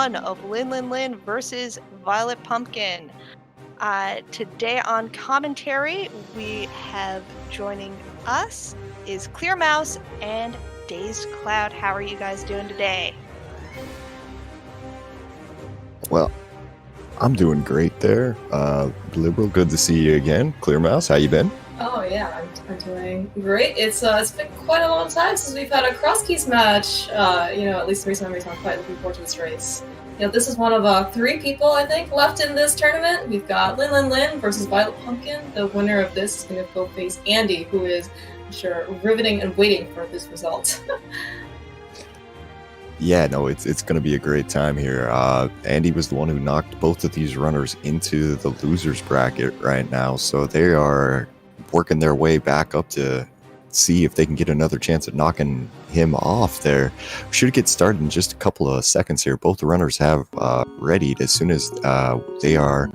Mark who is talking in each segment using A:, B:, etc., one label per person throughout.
A: 1 of Linlinlin versus VioletPumpkin. Today on commentary, we have joining us is Clear Mouse and Dazed Cloud. How are you guys doing today?
B: Well, I'm doing great there. Liberal, good to see you again. Clear Mouse, how you been?
C: Oh yeah, I'm doing great. It's been quite a long time since we've had a Crosskeys match. At least in recent memories, I'm quite looking forward to this race. This is one of 3 people, I think, left in this tournament. We've got Linlinlin versus VioletPumpkin. The winner of this is going to go face Andy, who is, I'm sure, riveting and waiting for this result.
B: Yeah, no, it's going to be a great time here. Andy was the one who knocked both of these runners into the losers bracket right now, so they are working their way back up to see if they can get another chance at knocking him off there. We should get started in just a couple of seconds here. Both the runners have readied. As soon as they are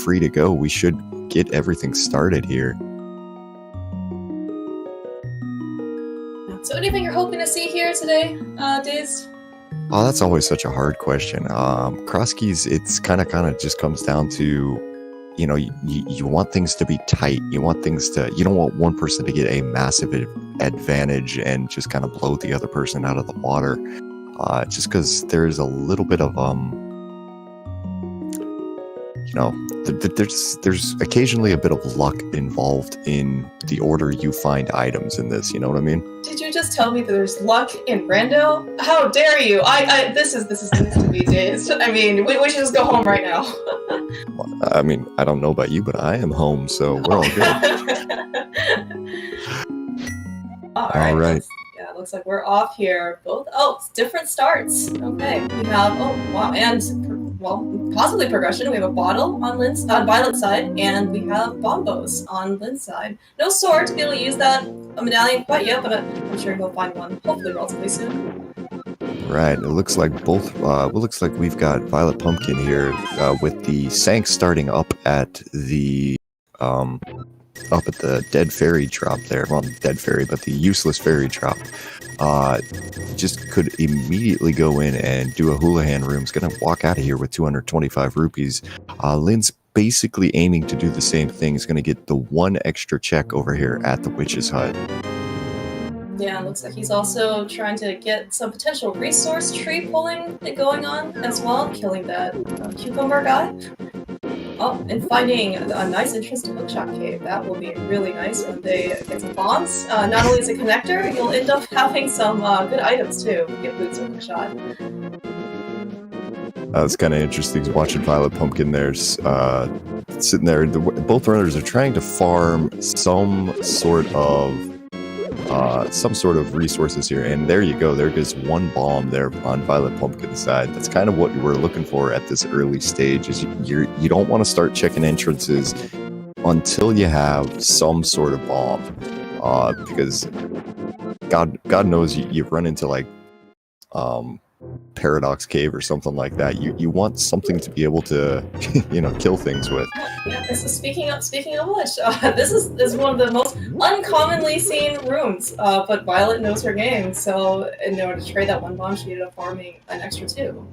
B: free to go, we should get everything started here.
C: So anything you're hoping to see here today, Daze?
B: Oh, that's always such a hard question. Crosskeys, it's kind of just comes down to, you want things to be tight. You don't want one person to get a massive advantage and just kind of blow the other person out of the water. Just because there's a little bit of, there's occasionally a bit of luck involved in the order you find items in this. You know what I mean?
C: Did you just tell me that there's luck in Rando? How dare you! This is news to me, Daze. I mean, we should just go home right now.
B: Well, I mean, I don't know about you, but I am home, so we're all good. All right.
C: Yeah, it looks like we're off here. It's different starts. Okay, we have possibly progression. We have a bottle on Violet's side, and we have bombos on Lin's side. No sword to be able to use that medallion quite yet, but I'm sure we'll find one hopefully relatively soon.
B: Right, it looks like looks like we've got VioletPumpkin here with the Sank starting up at the dead fairy drop there. Well, not dead fairy, but the useless fairy drop. Just could immediately go in and do a Houlihan room. Is gonna walk out of here with 225 rupees. Lynn's basically aiming to do the same thing. He's gonna get the 1 extra check over here at the witch's hut.
C: Yeah, it looks like he's also trying to get some potential resource tree pulling going on as well, killing that cucumber guy. Oh, and finding a nice entrance to Hookshot Cave. That will be really nice when they get some bombs. Not only as a connector, you'll end up having some good items too. Get boots or Hookshot.
B: It's kind of interesting watching VioletPumpkin there, sitting there. Both runners are trying to farm some sort of resources here, and there you go. There goes 1 bomb there on VioletPumpkin's side. That's kind of what we're looking for at this early stage. Is you don't want to start checking entrances until you have some sort of bomb, because God knows you run into like Paradox Cave or something like that. You want something to be able to kill things with.
C: Yeah, this is speaking of which, this is one of the most uncommonly seen rooms, but Violet knows her game, so in order to trade that 1 bomb, she ended up farming an extra 2.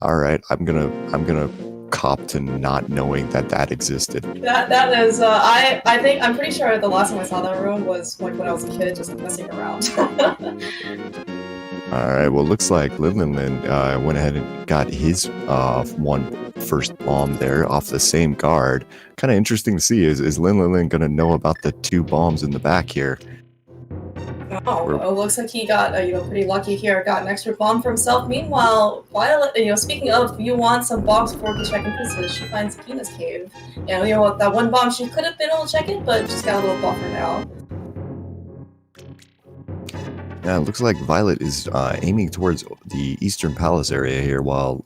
B: All right, I'm gonna cop to not knowing that existed.
C: That is, I'm pretty sure the last time I saw that room was like when I was a kid, just messing around.
B: All right, well, looks like Linlinlin went ahead and got his 1 first bomb there off the same guard. Kind of interesting to see, is Linlinlin going to know about the 2 bombs in the back here?
C: Oh, it looks like he got pretty lucky here, got an extra bomb for himself. Meanwhile, Violet, speaking of, you want some bombs before you check in, she finds Kina's cave. That 1 bomb, she could have been able to check it, but she's got a little buffer now.
B: Yeah, it looks like Violet is aiming towards the Eastern Palace area here, while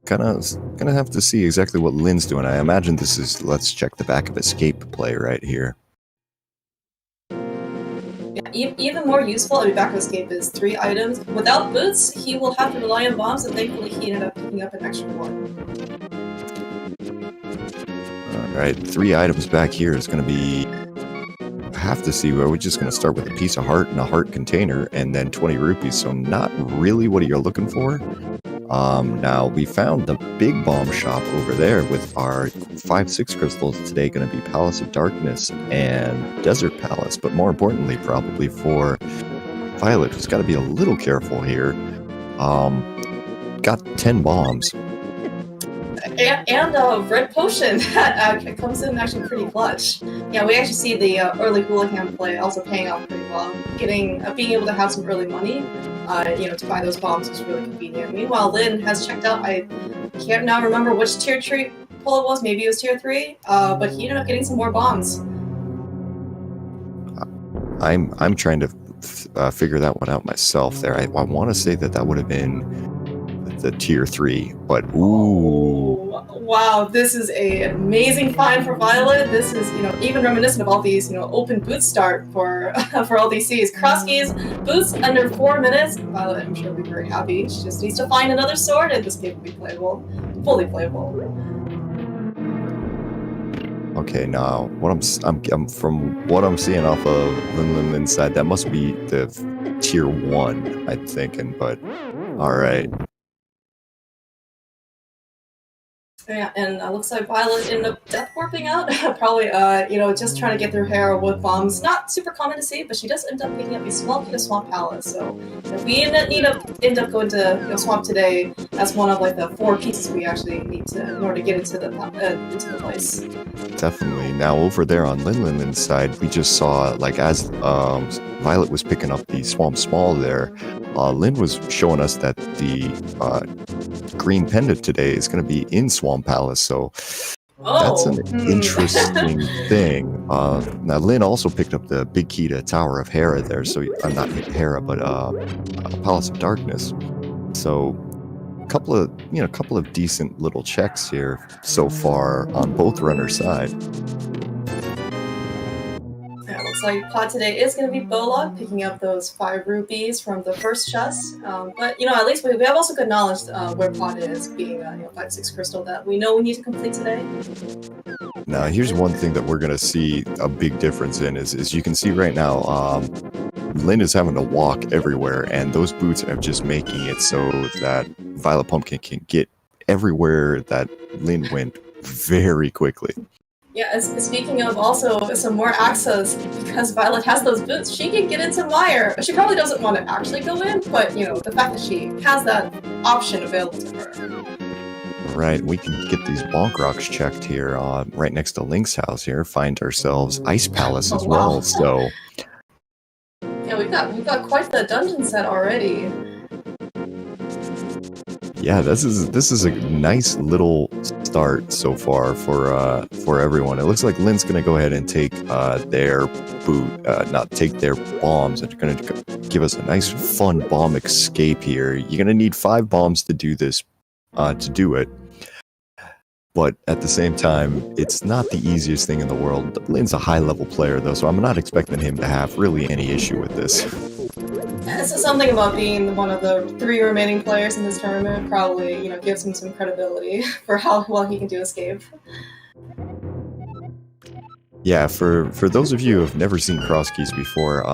B: gonna have to see exactly what Lynn's doing. I imagine this is let's check the back of escape play right here.
C: Yeah, even more useful at the back of escape is 3 items. Without boots, he will have to rely on bombs, and thankfully he ended up picking up an extra 1.
B: All right, 3 items back here is going to be have to see where we're just going to start with a piece of heart and a heart container and then 20 rupees. So not really what you're looking for. Now, we found the big bomb shop over there with our 5-6 crystals today, going to be Palace of Darkness and Desert Palace, but more importantly, probably for Violet, who's got to be a little careful here. Got 10 bombs.
C: And a red potion that comes in actually pretty clutch. Yeah, we actually see the early Houlihan play also paying off pretty well. Being able to have some early money, to buy those bombs is really convenient. Meanwhile, Lynn has checked out. I can't now remember which tier 3 pull it was. Maybe it was tier 3. But he ended up getting some more bombs.
B: I'm trying to figure that one out myself. There, I want to say that would have been the tier 3, but ooh.
C: Wow, this is an amazing find for Violet. This is, even reminiscent of all these, open boot start for LDCs. Crosskeys, boots under 4 minutes. Violet, I'm sure, will be very happy. She just needs to find another sword and this game will be playable. Fully playable.
B: Okay, now what I'm from what I'm seeing off of Linlinlin side, that must be the tier 1, I'm thinking, but alright.
C: Yeah, and it looks like Violet ended up death warping out. Probably, just trying to get through hair with bombs. Not super common to see, but she does end up picking up a small key to Swamp Palace. So if we end up going to Swamp today, that's one of like the 4 pieces we actually need to in order to get into the place.
B: Definitely. Now over there on Linlinlin's side, we just saw like as Violet was picking up the Swamp Small there, Lynn was showing us that the green pendant today is going to be in Swamp Palace, so that's an interesting thing. Now Lynn also picked up the big key to Tower of Hera there, so not Hera, but Palace of Darkness. So a couple of decent little checks here so far on both runners' side.
C: Looks like Pod today is going to be Bolog, picking up those 5 rupees from the first chest. But, at least we have also good knowledge where Pod is, being 5-6 crystal that we know we need to complete today.
B: Now, here's one thing that we're going to see a big difference in is you can see right now, Lynn is having to walk everywhere, and those boots are just making it so that VioletPumpkin can get everywhere that Lynn went very quickly.
C: Yeah, speaking of also some more access, because Violet has those boots, she can get into Mire. She probably doesn't want to actually go in, but, the fact that she has that option available to her.
B: Right, we can get these bonk rocks checked here right next to Link's house here, find ourselves Ice Palace as well, so...
C: Yeah, we've got quite the dungeon set already.
B: Yeah, this is a nice little start so far for everyone. It looks like Lynn's gonna go ahead and take their bombs, and gonna give us a nice fun bomb escape here. You're gonna need 5 bombs to do this, to do it. But at the same time, it's not the easiest thing in the world. Lynn's a high-level player, though, so I'm not expecting him to have really any issue with this.
C: This is something about being one of the 3 remaining players in this tournament. Probably, gives him some credibility for how well he can do escape.
B: Yeah, for those of you who have never seen Crosskeys before,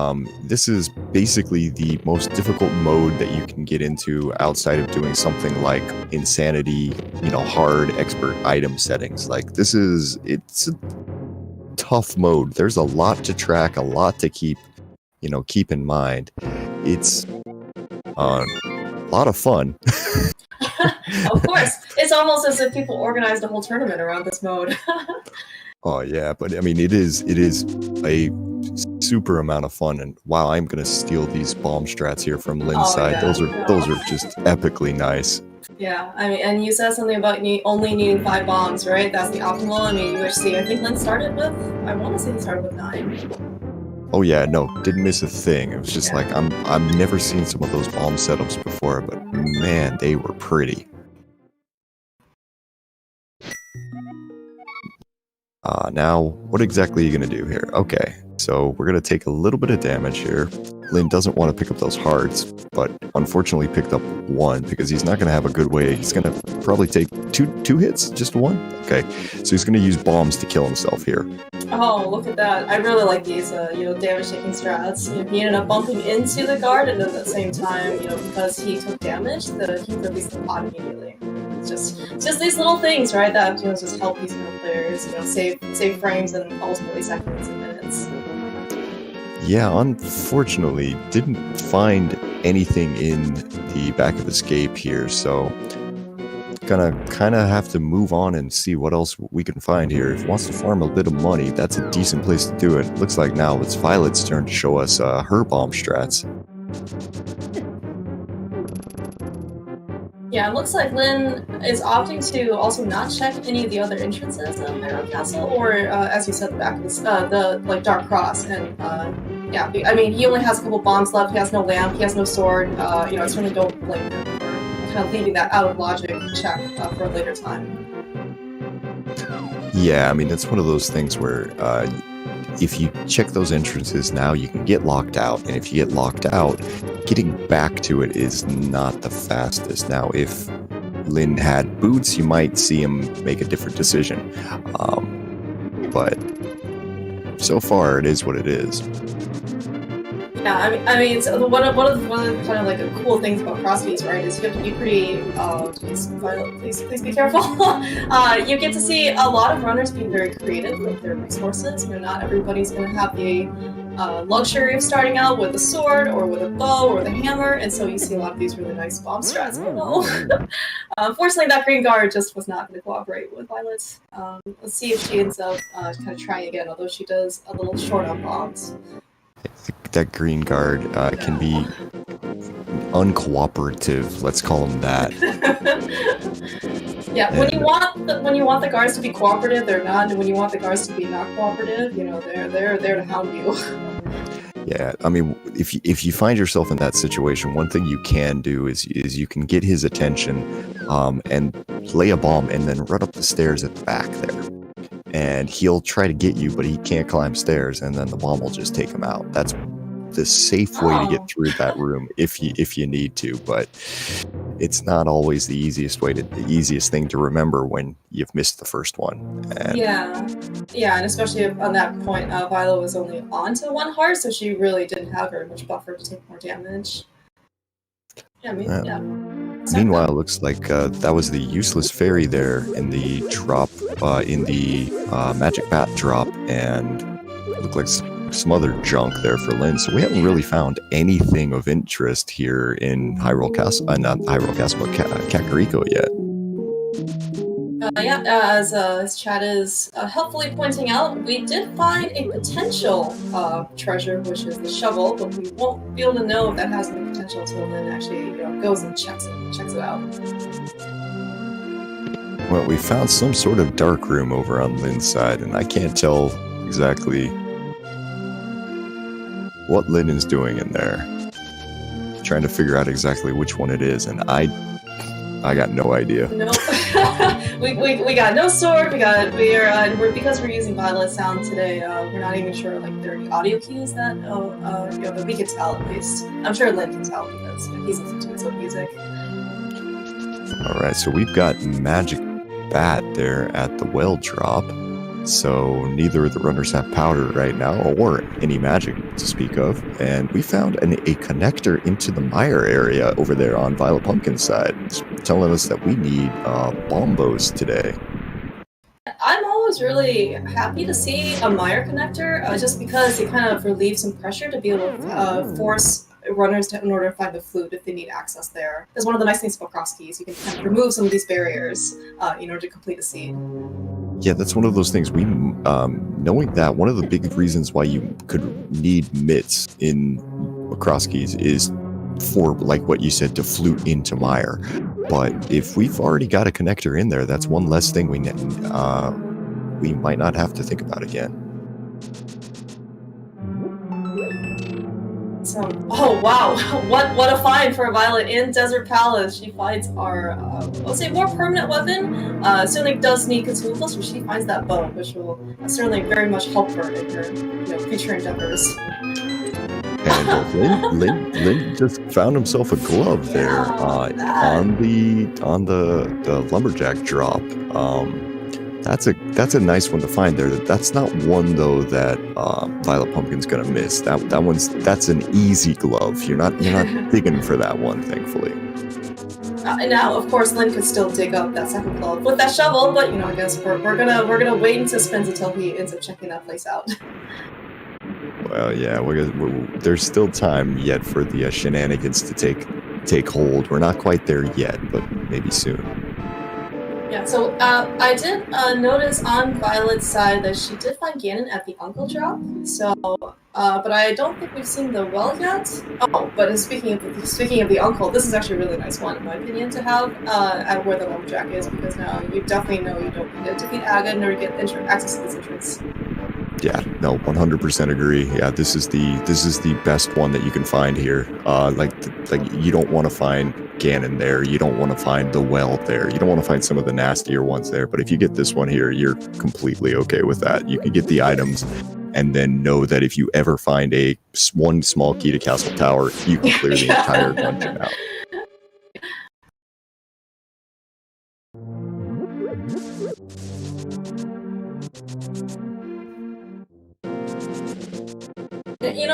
B: this is basically the most difficult mode that you can get into outside of doing something like Insanity, hard expert item settings. Like, it's a tough mode. There's a lot to track, a lot to keep in mind. It's a lot of fun.
C: Of course, it's almost as if people organized a whole tournament around this mode.
B: Oh yeah, but I mean, it is a super amount of fun, and wow, I'm gonna steal these bomb strats here from Lynn's side.
C: Yeah,
B: those are just epically nice.
C: Yeah, I mean, and you said something about only needing 5 bombs, right? That's the optimal. I mean, I think Lynn started with, I want to say he started with 9.
B: Oh yeah, no, didn't miss a thing. It was just like I've never seen some of those bomb setups before, but man, they were pretty. Now, what exactly are you gonna do here? Okay, so So we're going to take a little bit of damage here. Lin doesn't want to pick up those hearts, but unfortunately picked up one because he's not going to have a good way. He's going to probably take two hits, just one. Okay, so he's going to use bombs to kill himself here.
C: Oh, look at that. I really like these, damage-taking strats. He ended up bumping into the guard, and at the same time, because he took damage, he released the pot immediately. It's just these little things, right, that, just help these players, save frames and ultimately seconds and minutes.
B: Yeah, unfortunately, didn't find anything in the back of escape here, so gonna kind of have to move on and see what else we can find here. If he wants to farm a bit of money, that's a decent place to do it. Looks like now it's Violet's turn to show us her bomb strats.
C: Yeah, it looks like Lin is opting to also not check any of the other entrances of Hyrule Castle, or as you said, the back of the Dark Cross. And yeah, I mean, he only has a couple bombs left. He has no lamp. He has no sword. I certainly don't blame him for kind of leaving that out of logic check for a later time.
B: Yeah, I mean, it's one of those things where if you check those entrances now, you can get locked out. And if you get locked out, getting back to it is not the fastest. Now, if Lin had boots, you might see him make a different decision. But so far, it is what it is.
C: Yeah, I mean, so one of the kind of like the cool things about Crosskeys, right, is you have to be pretty. Please be careful. You get to see a lot of runners being very creative with their resources. Not everybody's going to have the luxury of starting out with a sword or with a bow or with a hammer, and so you see a lot of these really nice bomb strats. Unfortunately, that green guard just was not going to cooperate with Violet. Let's see if she ends up kind of trying again, although she does a little short on bombs.
B: That green guard can be uncooperative. Let's call him that.
C: Yeah, when you want the guards to be cooperative, they're not, and when you want the guards to be not cooperative, they're there to hound you.
B: Yeah, I mean, if you find yourself in that situation, one thing you can do is you can get his attention, and lay a bomb, and then run up the stairs at the back there. And he'll try to get you, but he can't climb stairs, and then the bomb will just take him out. That's the safe way to get through that room if you need to, but it's not always the easiest thing to remember when you've missed the first one. And
C: yeah, and especially on that point, Violet was only on to one heart, so she really didn't have very much buffer to take more damage. Yeah,
B: Meanwhile, it looks like that was the useless fairy there in the drop, in the magic bat drop, and looked like some other junk there for Lin. So we haven't really found anything of interest here in Hyrule Castle, not Hyrule Castle, but Kakariko yet.
C: As Chad is helpfully pointing out, we did find a potential treasure, which is the shovel, but we won't be able to know if that has any potential until Lin actually goes and checks it out.
B: Well, we found some sort of dark room over on Lin's side, and I can't tell exactly what Lin is doing in there. Trying to figure out exactly which one it is, and I got no idea.
C: No, we got no sword. Because we're using Violet sound today. We're not even sure there are any audio cues that that we can tell at least. I'm sure Lin can tell because he's listening to his own music.
B: All right, so we've got Magic Bat there at the well drop. So neither of the runners have powder right now, or any magic to speak of. And we found a connector into the mire area over there on VioletPumpkin's side. It's telling us that we need bombos today.
C: I'm always really happy to see a mire connector, just because it kind of relieves some pressure to be able to force runners in order to find the flute if they need access there. That's one of the nice things about Crosskeys. You can kind of remove some of these barriers in order to complete a scene.
B: Yeah, that's one of those things. We knowing that, one of the big reasons why you could need mitts in Crosskeys is for, like what you said, to flute into mire. But if we've already got a connector in there, that's one less thing we might not have to think about again.
C: Oh wow, what a find for Violet in Desert Palace. She finds our, let's say, more permanent weapon. Certainly does need consumables, so she finds that bow, which will certainly very much help her in her future endeavors.
B: And Lin just found himself a glove there on the lumberjack drop. That's a nice one to find there. That's not one though that VioletPumpkin's gonna miss. That's an easy glove. You're not digging for that one, thankfully.
C: Now, of course, Lin could still dig up that second glove with that shovel, but I guess we're gonna wait in suspense until he ends up checking that place out.
B: Well, yeah, there's still time yet for the shenanigans to take hold. We're not quite there yet, but maybe soon.
C: Yeah, so I did notice on Violet's side that she did find Ganon at the Uncle drop. So, but I don't think we've seen the well yet. Oh, but speaking of the Uncle, this is actually a really nice one in my opinion to have at where the lumberjack is, because now you definitely know you don't need to defeat Aga in order to get access to this entrance.
B: Yeah, no, 100% agree. Yeah, this is the best one that you can find here. Like you don't want to find Ganon there. You don't want to find the well there. You don't want to find some of the nastier ones there. But if you get this one here, you're completely okay with that. You can get the items, and then know that if you ever find one small key to Castle Tower, you can clear the entire dungeon out.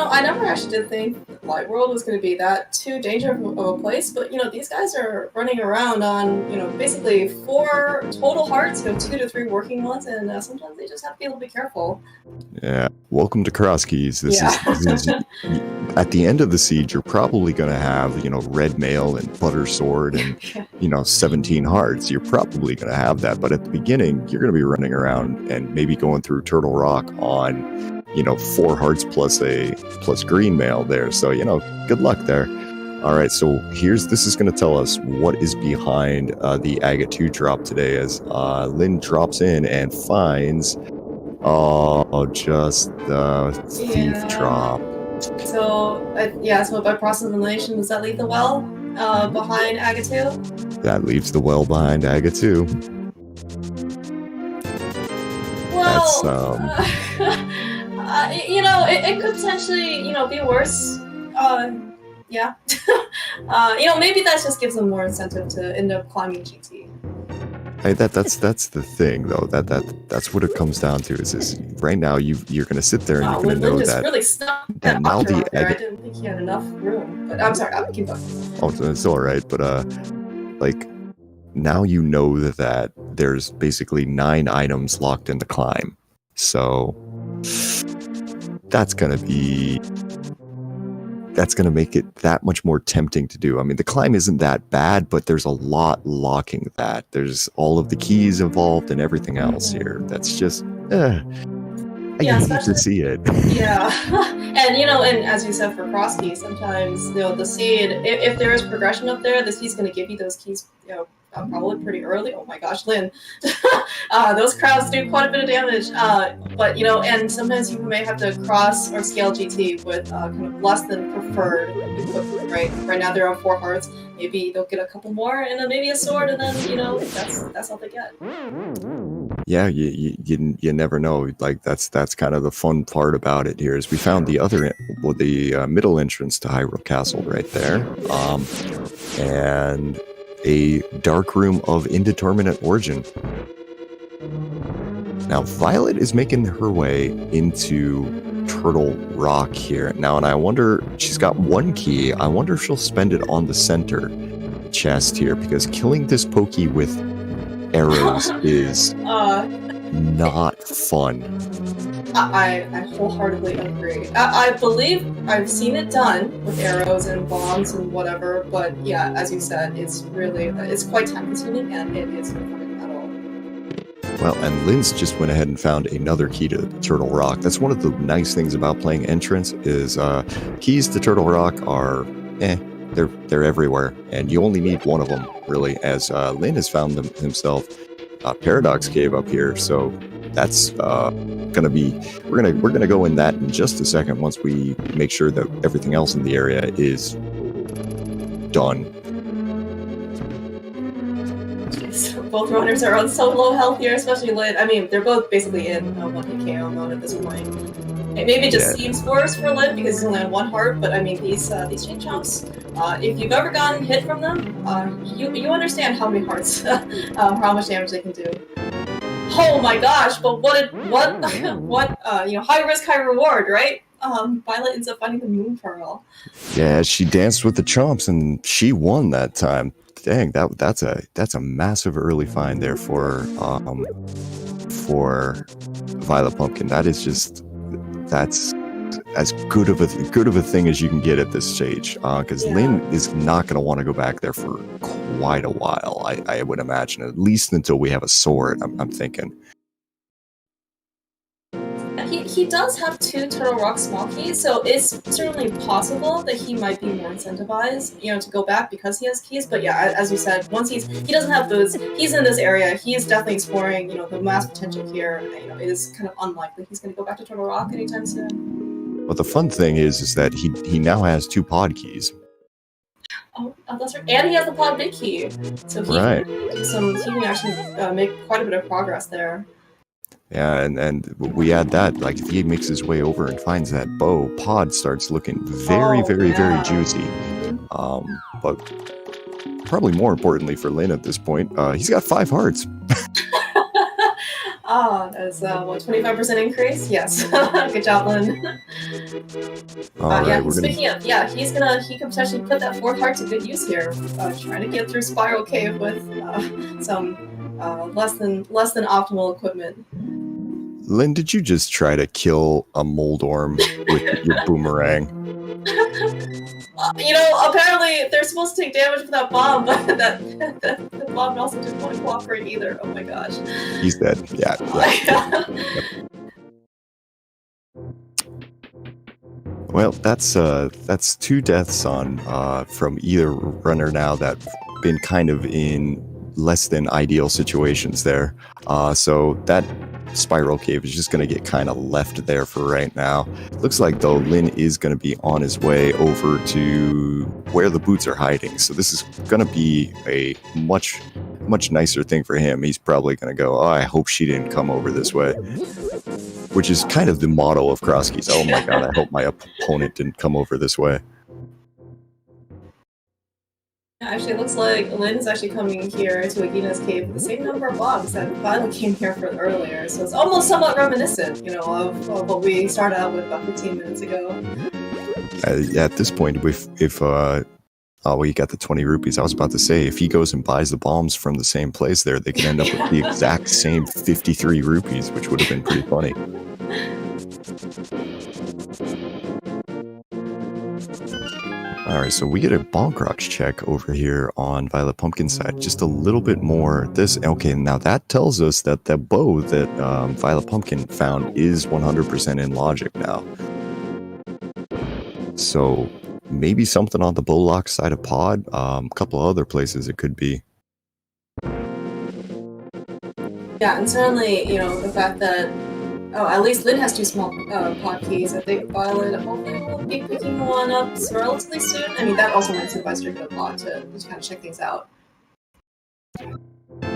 C: I never actually did think Light World was going to be that too dangerous of a place, but these guys are running around on basically 4 total hearts, 2 to 3 working ones, and sometimes they just have to be a little bit careful.
B: Yeah, welcome to Crosskeys. This is at the end of the siege. You're probably going to have red mail and butter sword and 17 hearts. You're probably going to have that, but at the beginning, you're going to be running around and maybe going through Turtle Rock on 4 hearts plus green mail there. So, good luck there. All right, so this is going to tell us what is behind the Aga 2 drop today as Lin drops in and finds, just the thief drop.
C: So, so by process of elimination, does that leave the well behind Aga 2?
B: That leaves the well behind Aga 2.
C: Well, it could potentially, be worse. Yeah. Maybe that just gives them more incentive to end up climbing GT.
B: Hey, that's the thing though. That's what it comes down to. Is right now you're gonna sit there and you're gonna know that.
C: Really stuck that now the I didn't think he had enough room. But I'm sorry, I'll keep going.
B: Oh, it's all right. But now you know that there's basically 9 items locked in the climb. So that's gonna make it that much more tempting to do. I mean, the climb isn't that bad, but there's a lot locking that. There's all of the keys involved and everything else here. That's just, I hate to see it.
C: Yeah, and as you said for Crosskeys, sometimes the seed, if there is progression up there, the seed's going to give you those keys, probably pretty early. Oh my gosh, Lin. Those crowds do quite a bit of damage. But, and sometimes you may have to cross or scale GT with kind of less than preferred equipment, right? Right now they're on 4 hearts. Maybe they'll get a couple more and then maybe a sword, and then, that's all they get.
B: Yeah, you never know. Like, that's kind of the fun part about it here is we found the middle entrance to Hyrule Castle right there. And a dark room of indeterminate origin. Now, Violet is making her way into Turtle Rock here. Now, and I wonder, she's got 1 key. I wonder if she'll spend it on the center chest here, because killing this Pokey with arrows is not fun.
C: I wholeheartedly agree. I believe I've seen it done with arrows and bombs and whatever, but yeah, as you said, it's quite time consuming and it is not fun at all.
B: Well, and Lin's just went ahead and found another key to Turtle Rock. That's one of the nice things about playing Entrance is keys to Turtle Rock are, they're everywhere, and you only need one of them, really, as Lin has found himself Paradox Cave up here, so that's gonna be we're gonna go in that in just a second once we make sure that everything else in the area is done.
C: Jeez, both runners are on so low health here, especially Lin. I mean, they're both basically in 1 hit KO mode at this point. It maybe just seems worse for Lin because he's only on 1 heart, but I mean these chain chomps, if you've ever gotten hit from them, you understand how many hearts, how much damage they can do. Oh my gosh! But what high risk, high reward, right? Violet ends up finding the moon pearl.
B: Yeah, she danced with the chomps and she won that time. Dang, that's a massive early find there for VioletPumpkin. That's as good of a thing as you can get at this stage. Because Lin is not going to want to go back there for quite a while. I would imagine, at least until we have a sword. I'm thinking.
C: He does have 2 Turtle Rock small keys, so it's certainly possible that he might be more incentivized, to go back because he has keys. But yeah, as you said, once he doesn't have those, he's in this area, he's definitely exploring, the mass potential here. It is kind of unlikely he's going to go back to Turtle Rock anytime soon.
B: But the fun thing is that he now has 2 pod keys.
C: Oh, that's right. And he has the pod big key, so he can actually make quite a bit of progress there.
B: Yeah, and we add that, like, if he makes his way over and finds that bow, pod starts looking very juicy. But probably more importantly for Lin at this point, he's got 5 hearts.
C: That's 25% increase? Yes. Good job, Lin. Speaking of, he could potentially put that 4th heart to good use here, trying to get through Spiral Cave with some less than optimal equipment.
B: Lin, did you just try to kill a Moldorm with your boomerang?
C: Apparently they're supposed to take damage for that bomb, but the bomb also didn't want to cooperate either. Oh my gosh.
B: He's dead. Yeah. Well, that's 2 deaths from either runner now that've been kind of in less than ideal situations there. So that Spiral Cave is just going to get kind of left there for right now. Looks like, though, Lin is going to be on his way over to where the boots are hiding. So this is going to be a much nicer thing for him. He's probably going to go, I hope she didn't come over this way. Which is kind of the motto of Crosskeys. Oh my god, I hope my opponent didn't come over this way.
C: Actually, it looks like Lin is actually coming here to Agina's cave with the same number of blocks that Violet came here for earlier, so it's almost somewhat reminiscent, of what we started out with about 15 minutes ago.
B: At this point, if we got the 20 rupees, I was about to say, if he goes and buys the bombs from the same place there, they can end up with the exact same 53 rupees, which would have been pretty funny. Alright, so we get a Bonk Rocks check over here on VioletPumpkin's side. Just a little bit more. Okay, now that tells us that the bow that VioletPumpkin found is 100% in logic now. So maybe something on the Bowlock side of pod. A couple of other places it could be.
C: Yeah, and certainly, the fact that at least Lin has 2 small pod keys. I think Violet hopefully will be picking one up relatively soon. I mean, that also might incentivize her to pod to just kind of check things out.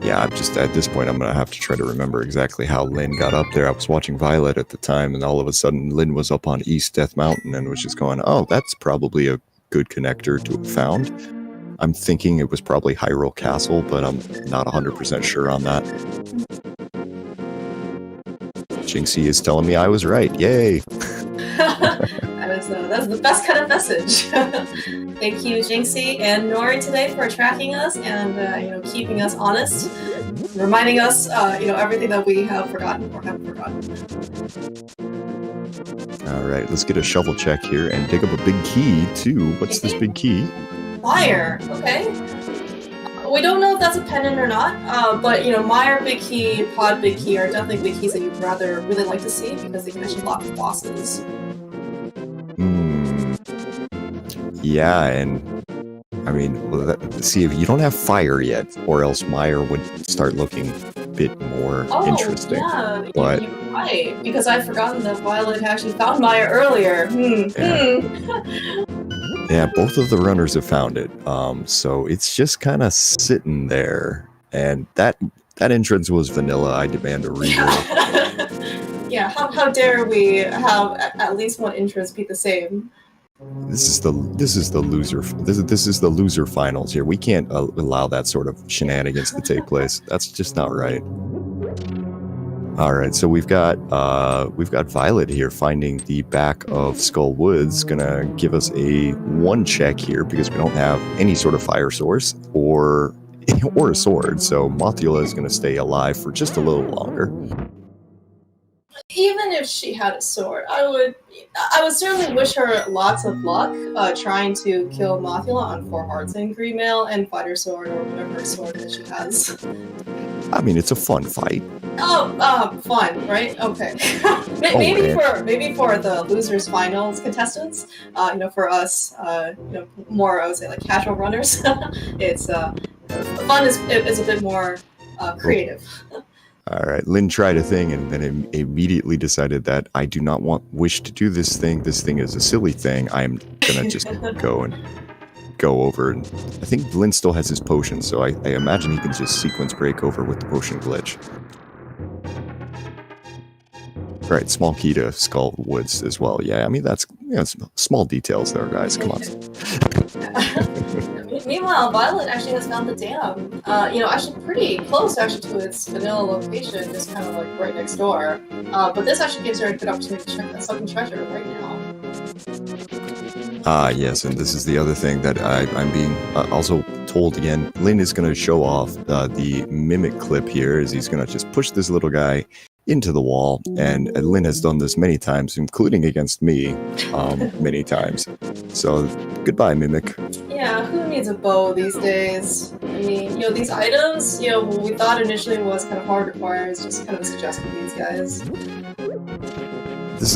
B: Yeah, at this point, I'm going to have to try to remember exactly how Lin got up there. I was watching Violet at the time, and all of a sudden, Lin was up on East Death Mountain and was just going, oh, that's probably a good connector to have found. I'm thinking it was probably Hyrule Castle, but I'm not 100% sure on that. Jinxie is telling me I was right. Yay!
C: That's the best kind of message. Thank you, Jinxie and Nori, today for tracking us and keeping us honest, reminding us everything that we have forgotten or haven't forgotten.
B: All right, let's get a shovel check here and dig up a big key too. What's this big key?
C: Fire. Okay. We don't know if that's a pendant or not, but Meyer big key, pod big key are definitely big keys that you'd really like to see because they can actually lock the bosses.
B: Yeah, and I mean, see, if you don't have fire yet, or else Meyer would start looking a bit more interesting.
C: Yeah,
B: but
C: you're right, because I've forgotten that Violet actually found Maya earlier.
B: Yeah, both of the runners have found it. So it's just kind of sitting there, and that entrance was vanilla. I demand a reroll.
C: Yeah, how dare we have at least one entrance be the same?
B: This is the loser finals here. We can't allow that sort of shenanigans to take place. That's just not right. All right, so we've got Violet here finding the back of Skull Woods. Gonna give us a 1 check here because we don't have any sort of fire source or a sword. So Mothula is gonna stay alive for just a little longer.
C: Even if she had a sword, I would certainly wish her lots of luck trying to kill Mothula on 4 hearts and green mail and fighter sword or whatever sword that she has.
B: I mean, it's a fun fight.
C: Fun, right? Okay. maybe for the losers finals contestants, for us, more I would say like casual runners, it's fun is a bit more creative.
B: All right, Lynn tried a thing and then immediately decided that I do not wish to do this thing. This thing is a silly thing. I'm gonna just go over. And I think Lynn still has his potion, so I imagine he can just sequence break over with the potion glitch. Right, small key to Skull Woods as well. Yeah, I mean, that's small details there, guys. Come on.
C: Meanwhile, Violet actually has found the dam. Actually pretty close actually to its vanilla location, just kind of like right next door. But this actually gives her a good opportunity to check that sunken treasure right now.
B: Yes, and this is the other thing that I'm being also told again. Lynn is going to show off the mimic clip here, as he's going to just push this little guy into the wall, and Lynn has done this many times, including against me, many times. So, goodbye, Mimic.
C: Yeah, who needs a bow these days? I mean, these items, what we thought initially was kind of hard to acquire is just kind of a suggestion to these guys.
B: This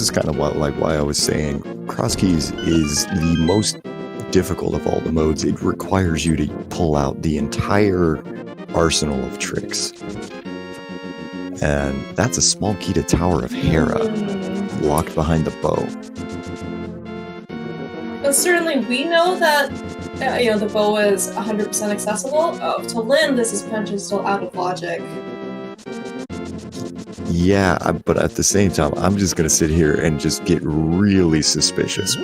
B: is kind of why I was saying Crosskeys is the most difficult of all the modes. It requires you to pull out the entire arsenal of tricks. And that's a small key to Tower of Hera, locked behind the bow.
C: But certainly we know that, the bow is 100% accessible. To Lynn, this is potentially still out of logic.
B: Yeah, but at the same time, I'm just going to sit here and just get really suspicious.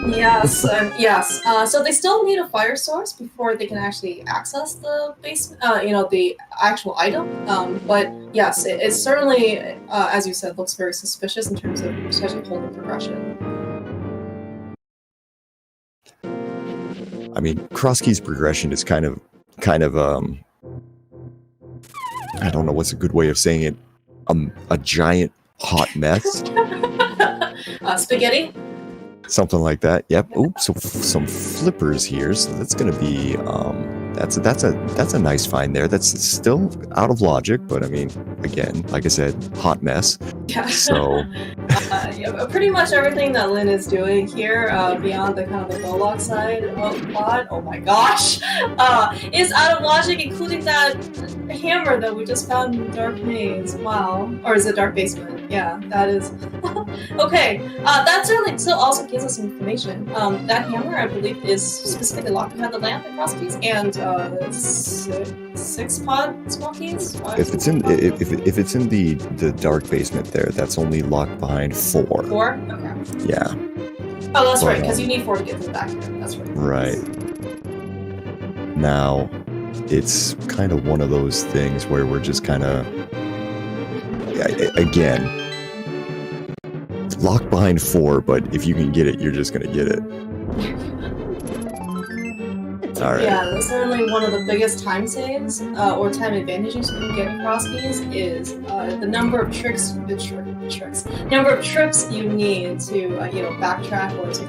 C: Yes, yes. So they still need a fire source before they can actually access the basement, the actual item. But yes, it certainly, as you said, looks very suspicious in terms of potentially holding progression.
B: I mean, Crosskeys progression is kind of, I don't know what's a good way of saying it, a giant hot mess.
C: Spaghetti?
B: Something like that. Yep. Oops. So some flippers here. So that's gonna be that's a nice find there. That's still out of logic, but I mean, again, like I said, hot mess.
C: Yeah.
B: So
C: pretty much everything that Lynn is doing here, beyond the kind of the Golok side of the plot, oh my gosh, is out of logic, including that hammer that we just found in the Dark Maze. Wow. Or is it Dark Basement? Yeah, that is. Okay, that certainly still also gives us some information. That hammer, I believe, is specifically locked behind the lamp at Crosskeys, and 6 pod small keys.
B: If it's in the Dark Basement there, that's only locked behind 4.
C: 4? Okay.
B: Yeah.
C: Oh, that's right, because you need 4 to get to the back here. That's right.
B: Right. Now, it's kind of one of those things where we're just kind of, again, locked behind 4, but if you can get it, you're just going to get it. All right.
C: Yeah, that's certainly one of the biggest time saves or time advantages you can get across these is the number of trips you need to backtrack or to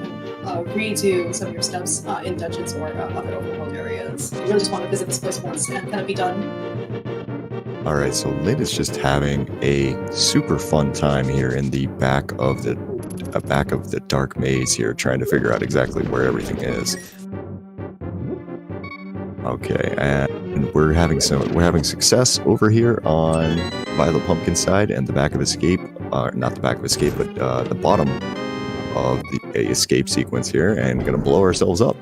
C: redo some of your steps in dungeons or other overworld areas. You really just want to visit this place once and kind of be done.
B: All right, so Lynn is just having a super fun time here in the back of the Dark Maze here, trying to figure out exactly where everything is. Okay, and we're having success over here on VioletPumpkin's side, and the back of escape, not the back of escape, but the bottom of the escape sequence here, and gonna blow ourselves up.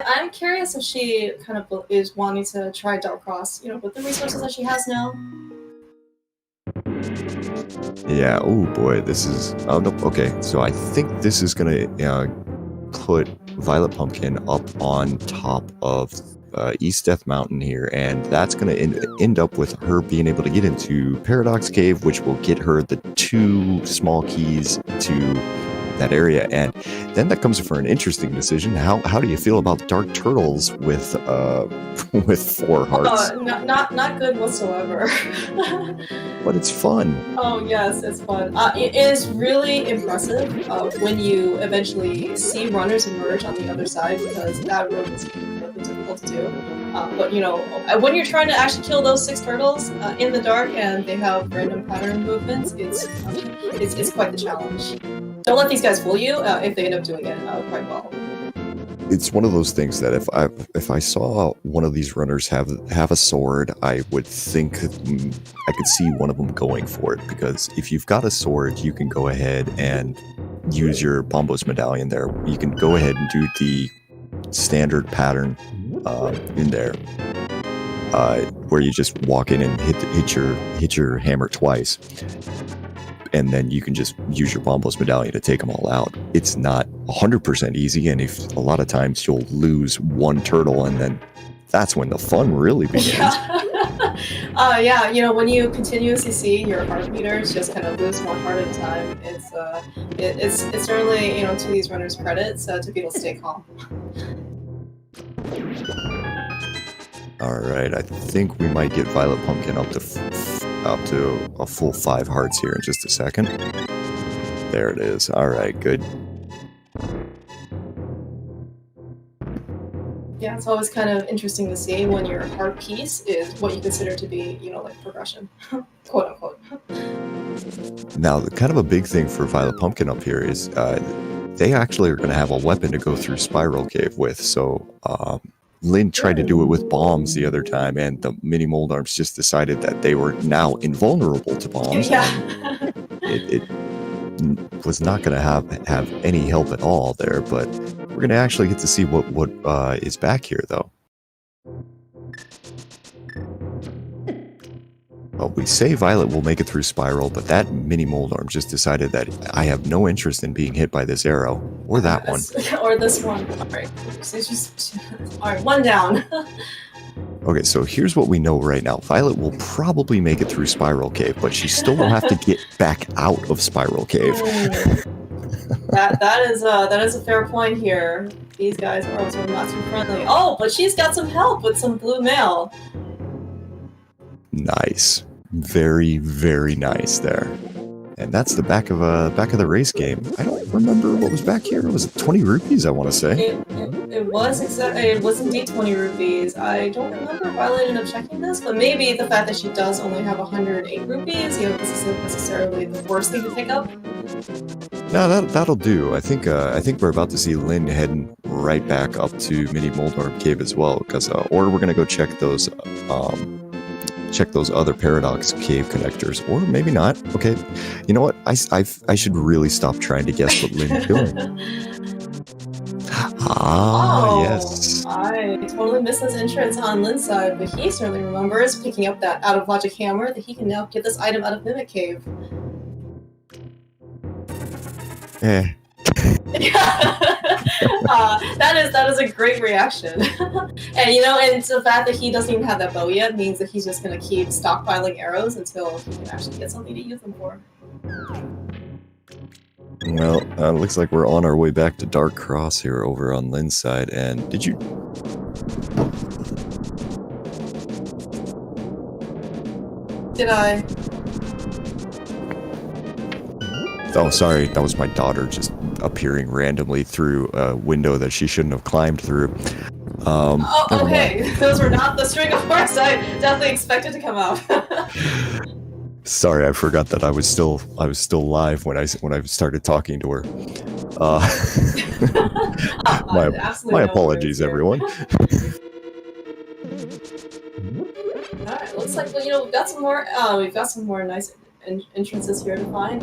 C: I'm curious if she kind of is wanting to try Dark Cross, with the resources that she has now.
B: Yeah. Oh boy, this is. Oh no. Okay, so I think this is gonna put VioletPumpkin up on top of East Death Mountain here, and that's going to end up with her being able to get into Paradox Cave, which will get her the 2 small keys to that area. And then that comes for an interesting decision. How do you feel about Dark Turtles with 4 hearts?
C: Not good whatsoever.
B: But it's fun.
C: Oh yes, it's fun. It is really impressive when you eventually see runners emerge on the other side, because that road is really difficult to do. But when you're trying to actually kill those 6 turtles in the dark and they have random pattern movements, it's quite the challenge. Don't let these guys fool you if they end up doing it quite well.
B: It's one of those things that if I saw one of these runners have a sword, I would think I could see one of them going for it, because if you've got a sword, you can go ahead and use your Bombos medallion there. You can go ahead and do the standard pattern in there, where you just walk in and hit your hammer twice. And then you can just use your Bombos medallion to take them all out. It's not 100% easy, and if a lot of times you'll lose 1 turtle, and then that's when the fun really begins.
C: Yeah, when you continuously see your heart meters just kind of lose 1 heart at a time, it's certainly to these runners' credit to be able to stay calm.
B: All right, I think we might get VioletPumpkin up to a full 5 hearts here in just a second. There it is. All right, good.
C: Yeah, it's always kind of interesting to see when your heart piece is what you consider to be, like progression, quote unquote.
B: Now, kind of a big thing for VioletPumpkin up here is they actually are going to have a weapon to go through Spiral Cave with. So Lynn tried to do it with bombs the other time, and the mini mold arms just decided that they were now invulnerable to bombs.
C: Yeah.
B: It was not going to have any help at all there, but we're going to actually get to see what is back here, though. Well, we say Violet will make it through Spiral, but that mini mold arm just decided that I have no interest in being hit by this arrow, or that one.
C: Or this one. Alright, alright, 1 down.
B: Okay, so here's what we know right now. Violet will probably make it through Spiral Cave, but she still will have to get back out of Spiral Cave.
C: That is a fair point here. These guys are also not too friendly. Oh, but she's got some help with some blue mail.
B: Nice. Very, very nice there. And that's the back of the race game. I don't remember what was back here. Was it 20 rupees, I want to say?
C: It was indeed 20 rupees. I don't remember if Violet ended up checking this, but maybe the fact that she does only have 108 rupees, this isn't necessarily the worst thing to pick up.
B: No, that'll do. I think we're about to see Lynn heading right back up to Mini Moldorp Cave as well, because or we're gonna go check those other Paradox Cave connectors, or maybe not. Okay, you know what? I should really stop trying to guess what Lynn's doing. Yes.
C: I totally missed his entrance on Lynn's side, but he certainly remembers picking up that out of logic hammer that he can now get this item out of Mimic Cave. That is a great reaction. and the fact that he doesn't even have that bow yet means that he's just going to keep stockpiling arrows until he can actually get something to use them for.
B: Well, looks like we're on our way back to Dark Cross here over on Lynn's side. And did you...
C: Did I?
B: Oh, sorry. That was my daughter just appearing randomly through a window that she shouldn't have climbed through.
C: Okay. Those were not the string of horse I definitely expected to come out.
B: Sorry, I forgot that I was still live when I started talking to her.
C: Absolutely
B: my
C: no
B: apologies,
C: worries here.
B: everyone.
C: Alright, looks like we've got some more nice entrances here to find.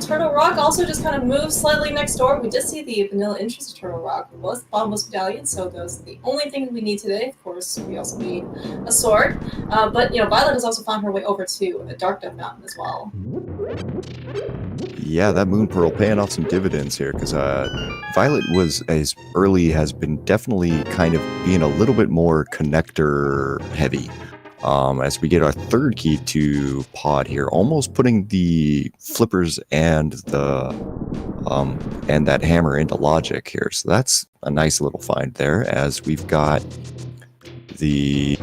C: Turtle Rock also just kind of moves slightly next door. We did see the vanilla entrance to Turtle Rock. Was Bombos Medallion, so that's the only thing we need today. Of course, we also need a sword. But Violet has also found her way over to a Dark Death Mountain as well.
B: Yeah, that Moon Pearl paying off some dividends here, because Violet has been definitely kind of being a little bit more connector heavy. As we get our third key to pod here, almost putting the flippers and and that hammer into logic here. So that's a nice little find there, as we've got the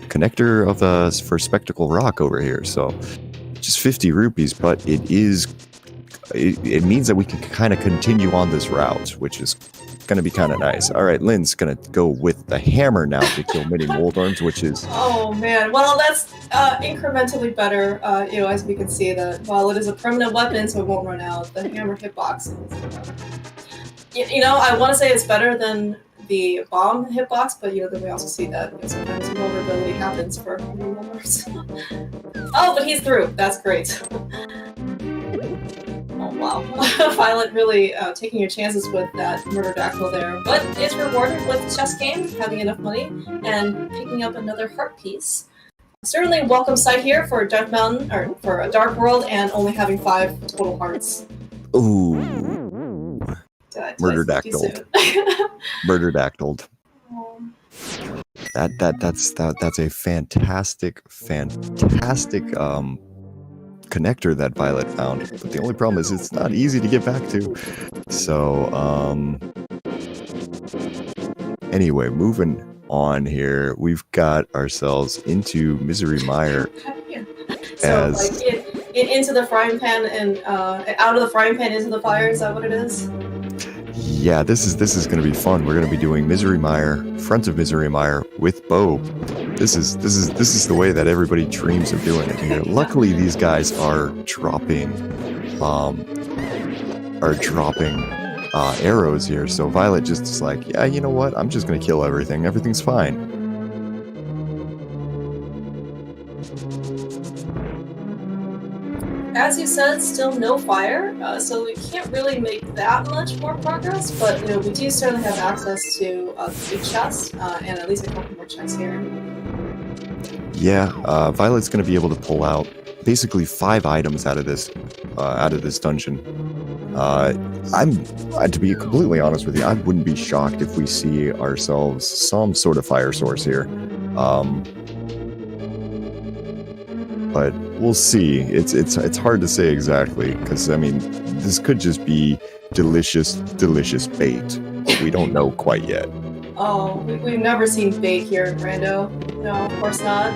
B: connector of for Spectacle Rock over here. So just 50 rupees, but it means that we can kind of continue on this route, which is going to be kind of nice. All right, Lynn's going to go with the hammer now to kill mini Moldorms, which is...
C: Oh, man. Well, that's incrementally better. As we can see, that while it is a permanent weapon, so it won't run out, the hammer hitbox is... I want to say it's better than the bomb hitbox, but, then we also see that sometimes vulnerability happens for mini Moldorms. Oh, but he's through. That's great. Oh, wow. Violet really taking your chances with that murder dactyl there, but is rewarded with chess game, having enough money, and picking up another heart piece. Certainly a welcome sight here for Dark Mountain, or for a Dark World, and only having 5 total hearts.
B: Ooh. Murder dactyl. Murder dactyl. That's a fantastic connector that Violet found, but the only problem is it's not easy to get back to. So anyway, moving on here, we've got ourselves into Misery Mire.
C: So into the frying pan and out of the frying pan into the fire, is that what it is?
B: Yeah, this is going to be fun. We're going to be doing Misery Mire, front of Misery Mire with Bow. This is the way that everybody dreams of doing it here. Luckily, these guys are dropping arrows here. So Violet just is like, yeah, you know what? I'm just going to kill everything. Everything's fine.
C: As you said, still no fire, so we can't really make that much more progress, but we do certainly have access to a big chest, and at least a couple more chests here.
B: Yeah, Violet's going to be able to pull out basically 5 items out of this dungeon. To be completely honest with you, I wouldn't be shocked if we see ourselves some sort of fire source here. But we'll see. It's hard to say exactly, because I mean, this could just be delicious bait, but we don't know quite yet.
C: Oh, we've never seen bait here in Rando. No, of course not.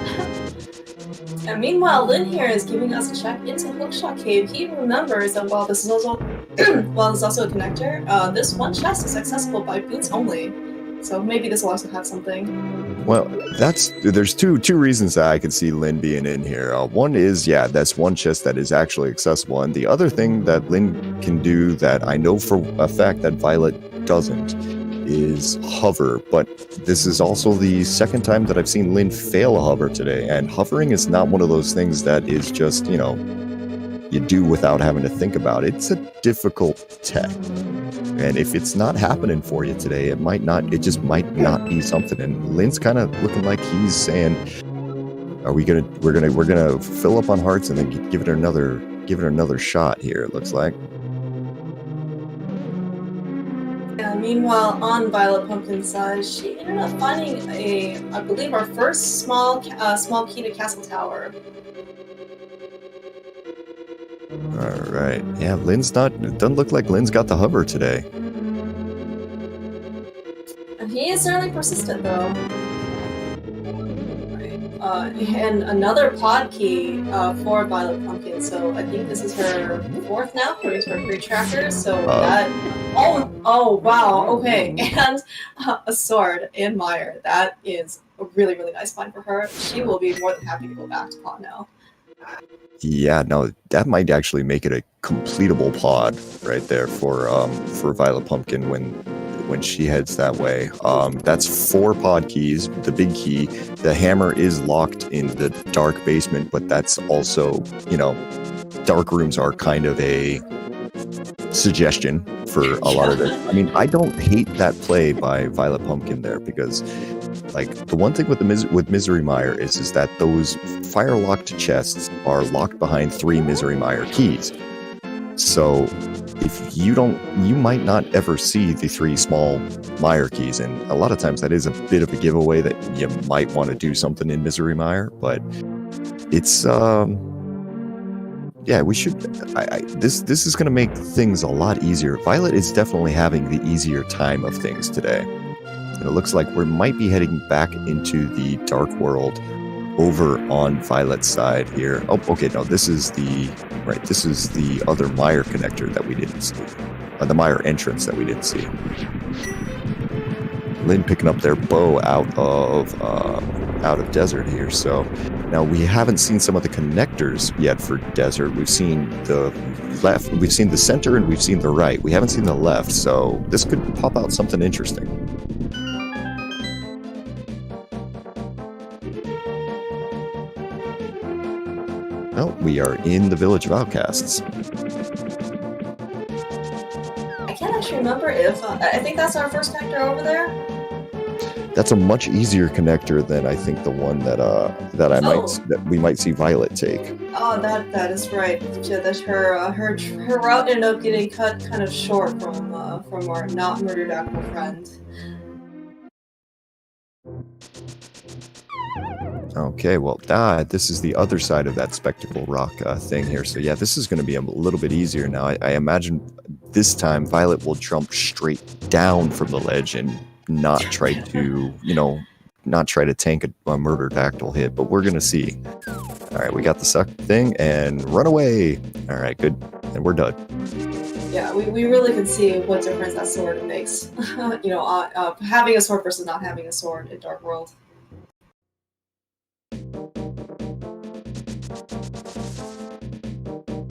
C: And meanwhile, Lynn here is giving us a check into Hookshot Cave. He remembers that while this is also a connector, this one chest is accessible by boots only. So maybe this will also have something.
B: Well, there's two reasons that I could see Lynn being in here. One is, yeah, that's one chest that is actually accessible, and the other thing that Lynn can do that I know for a fact that Violet doesn't is hover. But this is also the second time that I've seen Lynn fail a hover today, and hovering is not one of those things that is just, you do without having to think about it. It's a difficult tech. And if it's not happening for you today, it just might not be something. And Lynn's kind of looking like he's saying, we're gonna fill up on hearts and then give it another shot here, it looks like.
C: Meanwhile, on VioletPumpkin's side, she ended up finding I believe our first small key to Castle Tower.
B: All right. Yeah, it doesn't look like Lynn's got the hover today.
C: He is certainly persistent, though. Right. And another pod key for VioletPumpkin, so I think this is her 4th now, according to her free tracker, so that... Oh, wow, okay. And a sword and Mire. That is a really, really nice find for her. She will be more than happy to go back to pod now.
B: Yeah, no, that might actually make it a completable pod right there for VioletPumpkin when when she heads that way. That's 4 pod keys, the big key. The hammer is locked in the dark basement, but that's also, dark rooms are kind of a suggestion for a lot of this. I mean, I don't hate that play by VioletPumpkin there, because like the one thing with Misery Mire is that those fire locked chests are locked behind 3 Misery Mire keys. So if you might not ever see the 3 small Mire keys, and a lot of times that is a bit of a giveaway that you might want to do something in Misery Mire, but it's yeah, we should. This is going to make things a lot easier. Violet is definitely having the easier time of things today. And it looks like we might be heading back into the dark world over on Violet's side here. Oh, okay, no, this is the other Mire connector that we didn't see. The Mire entrance that we didn't see. Lynn picking up their bow out of desert here. So now we haven't seen some of the connectors yet for desert. We've seen the left, we've seen the center, and we've seen the right. We haven't seen the left, so this could pop out something interesting. Well, we are in the Village of Outcasts.
C: I can't actually remember if I think that's our first connector over there.
B: That's a much easier connector than I think the one that we might see Violet take.
C: Oh, that is right. That her route ended up getting cut kind of short from our not murdered actual friend.
B: Okay, well, this is the other side of that spectacle rock thing here. So yeah, this is going to be a little bit easier now. I imagine this time Violet will jump straight down from the ledge and not try to tank a murder dactyl hit, but we're gonna see. All right, we got the suck thing and run away. All right, good, and we're done.
C: Yeah, we really can see what difference that sword makes. Having a sword versus not having a sword in Dark World.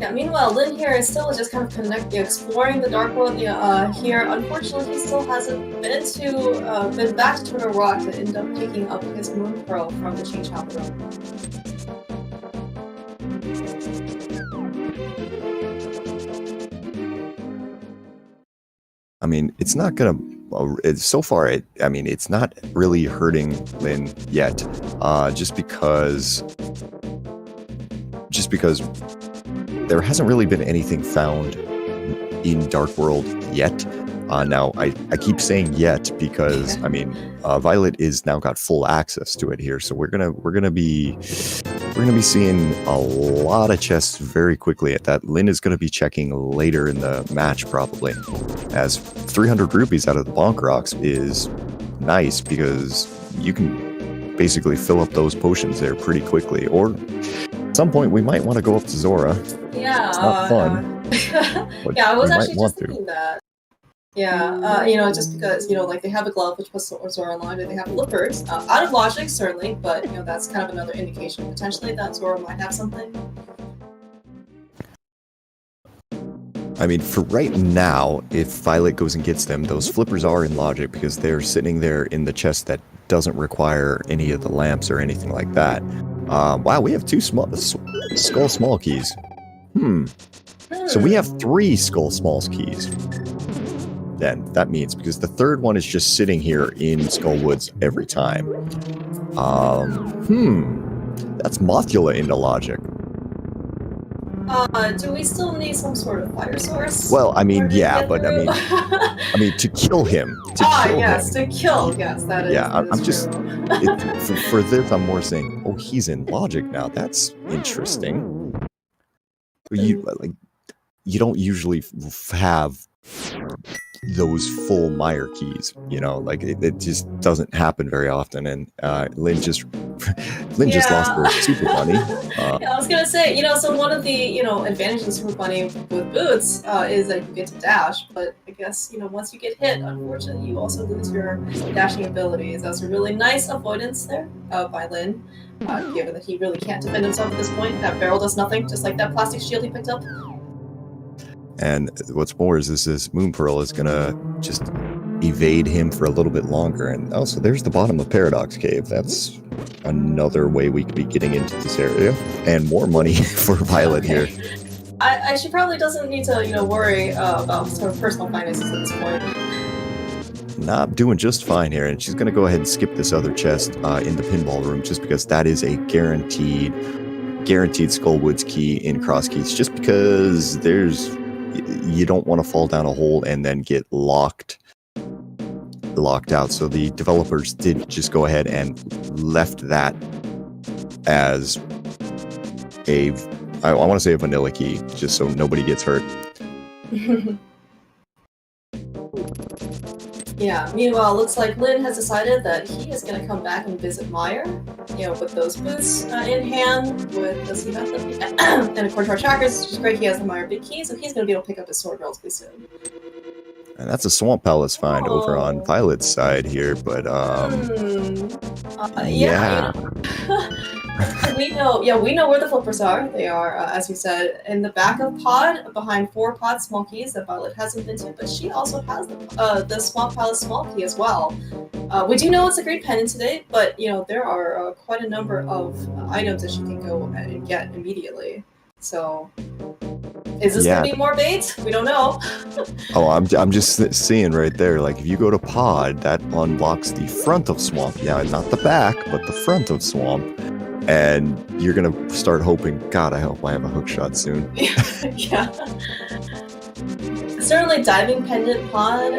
C: Yeah, meanwhile, Lynn here is still just kind of exploring the Dark World here. Unfortunately, he still hasn't been back to Turtle Rock to end up picking up his Moon Pearl from the Change Hop room.
B: I mean, it's not gonna. So far, it's not really hurting Lynn yet, just because there hasn't really been anything found in Dark World yet. Now, I keep saying yet because Violet is now got full access to it here, so we're gonna be seeing a lot of chests very quickly at that. Lynn is gonna be checking later in the match probably, as 300 rupees out of the bonk rocks is nice because you can basically fill up those potions there pretty quickly. Or at some point we might want to go up to Zora.
C: Yeah,
B: it's not fun.
C: Yeah, I was actually just thinking that. Yeah, just because, like they have a glove which puts Zora in line, and they have flippers. Out of logic, certainly, but, that's kind of another indication potentially that Zora might have something.
B: I mean, for right now, if Violet goes and gets them, those flippers are in logic because they're sitting there in the chest that doesn't require any of the lamps or anything like that. Wow, we have 2 Skull Small keys. So we have 3 Skull Small keys. Then that means because the third one is just sitting here in Skull Woods every time. That's Mothula into logic.
C: Do we still need some sort of fire source?
B: Well, yeah, but to kill him.
C: To kill. Yes, that is.
B: Yeah,
C: I'm
B: just for this. I'm more saying, oh, he's in logic now. That's interesting. You don't usually have those full Mire keys, it just doesn't happen very often. And Lynn just lost her Super Bunny.
C: Yeah, I was gonna say, so one of the advantages of Super Bunny with boots is that you get to dash, but I guess once you get hit, unfortunately, you also lose your dashing abilities. That's a really nice avoidance there by Lynn, given that he really can't defend himself at this point. That barrel does nothing, just like that plastic shield he picked up.
B: And what's more is this Moon Pearl is gonna just evade him for a little bit longer. And also, there's the bottom of Paradox Cave. That's another way we could be getting into this area. And more money for Violet here.
C: She probably doesn't need to, worry about sort of personal finances at this point.
B: Nah, doing just fine here, and she's gonna go ahead and skip this other chest in the pinball room just because that is a guaranteed Skullwoods key in Crosskeys. Just because you don't want to fall down a hole and then get locked out. So the developers did just go ahead and left that as I want to say a vanilla key, just so nobody gets hurt.
C: Yeah, meanwhile, looks like Lin has decided that he is going to come back and visit Meyer, with those boots in hand, does he have them? And according to our trackers, which is great, he has the Meyer big key, so he's going to be able to pick up his sword relatively soon.
B: And that's a Swamp Palace find over on Violet's side here, but, yeah.
C: We know where the flippers are. They are, as we said, in the back of Pod, behind 4 Pod small keys that Violet hasn't been to, but she also has the Swamp Palace small key as well. We do know it's a great pendant today, but, there are quite a number of items that she can go and get immediately. So, is this going to be more bait? We don't know.
B: Oh, I'm just seeing right there, like, if you go to Pod, that unlocks the front of Swamp. Yeah, not the back, but the front of Swamp. And you're going to start hoping, God, I hope I have a hook shot soon.
C: Yeah. Certainly diving pendant Pod,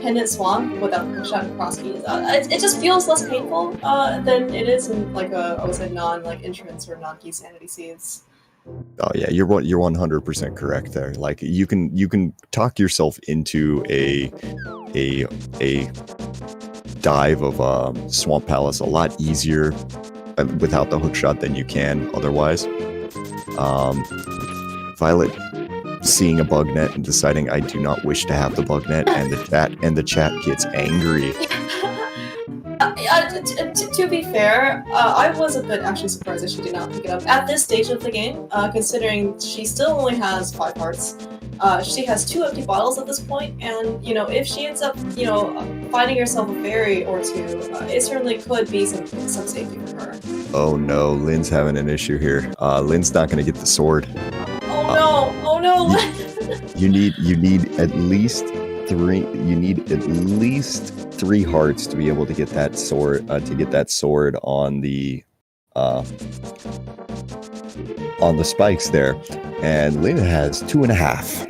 C: pendant Swamp without the hook shot and crosskeys. It just feels less painful than it is in, like, I would say, entrance or non-key sanity seeds.
B: Oh yeah, you're 100% correct there. Like you can talk yourself into a dive of Swamp Palace a lot easier without the hook shot than you can otherwise. Violet seeing a bug net and deciding I do not wish to have the bug net, and the chat gets angry.
C: To be fair, I was a bit actually surprised that she did not pick it up at this stage of the game, considering she still only has 5 hearts. She has 2 empty bottles at this point, and if she ends up finding herself a fairy or 2, it certainly could be some safety for her.
B: Oh no, Lynn's having an issue here. Lynn's not going to get the sword.
C: Oh no!
B: You need at least 3. You need at least 3 hearts to be able to get that sword. On the spikes there, and Lynn has 2.5.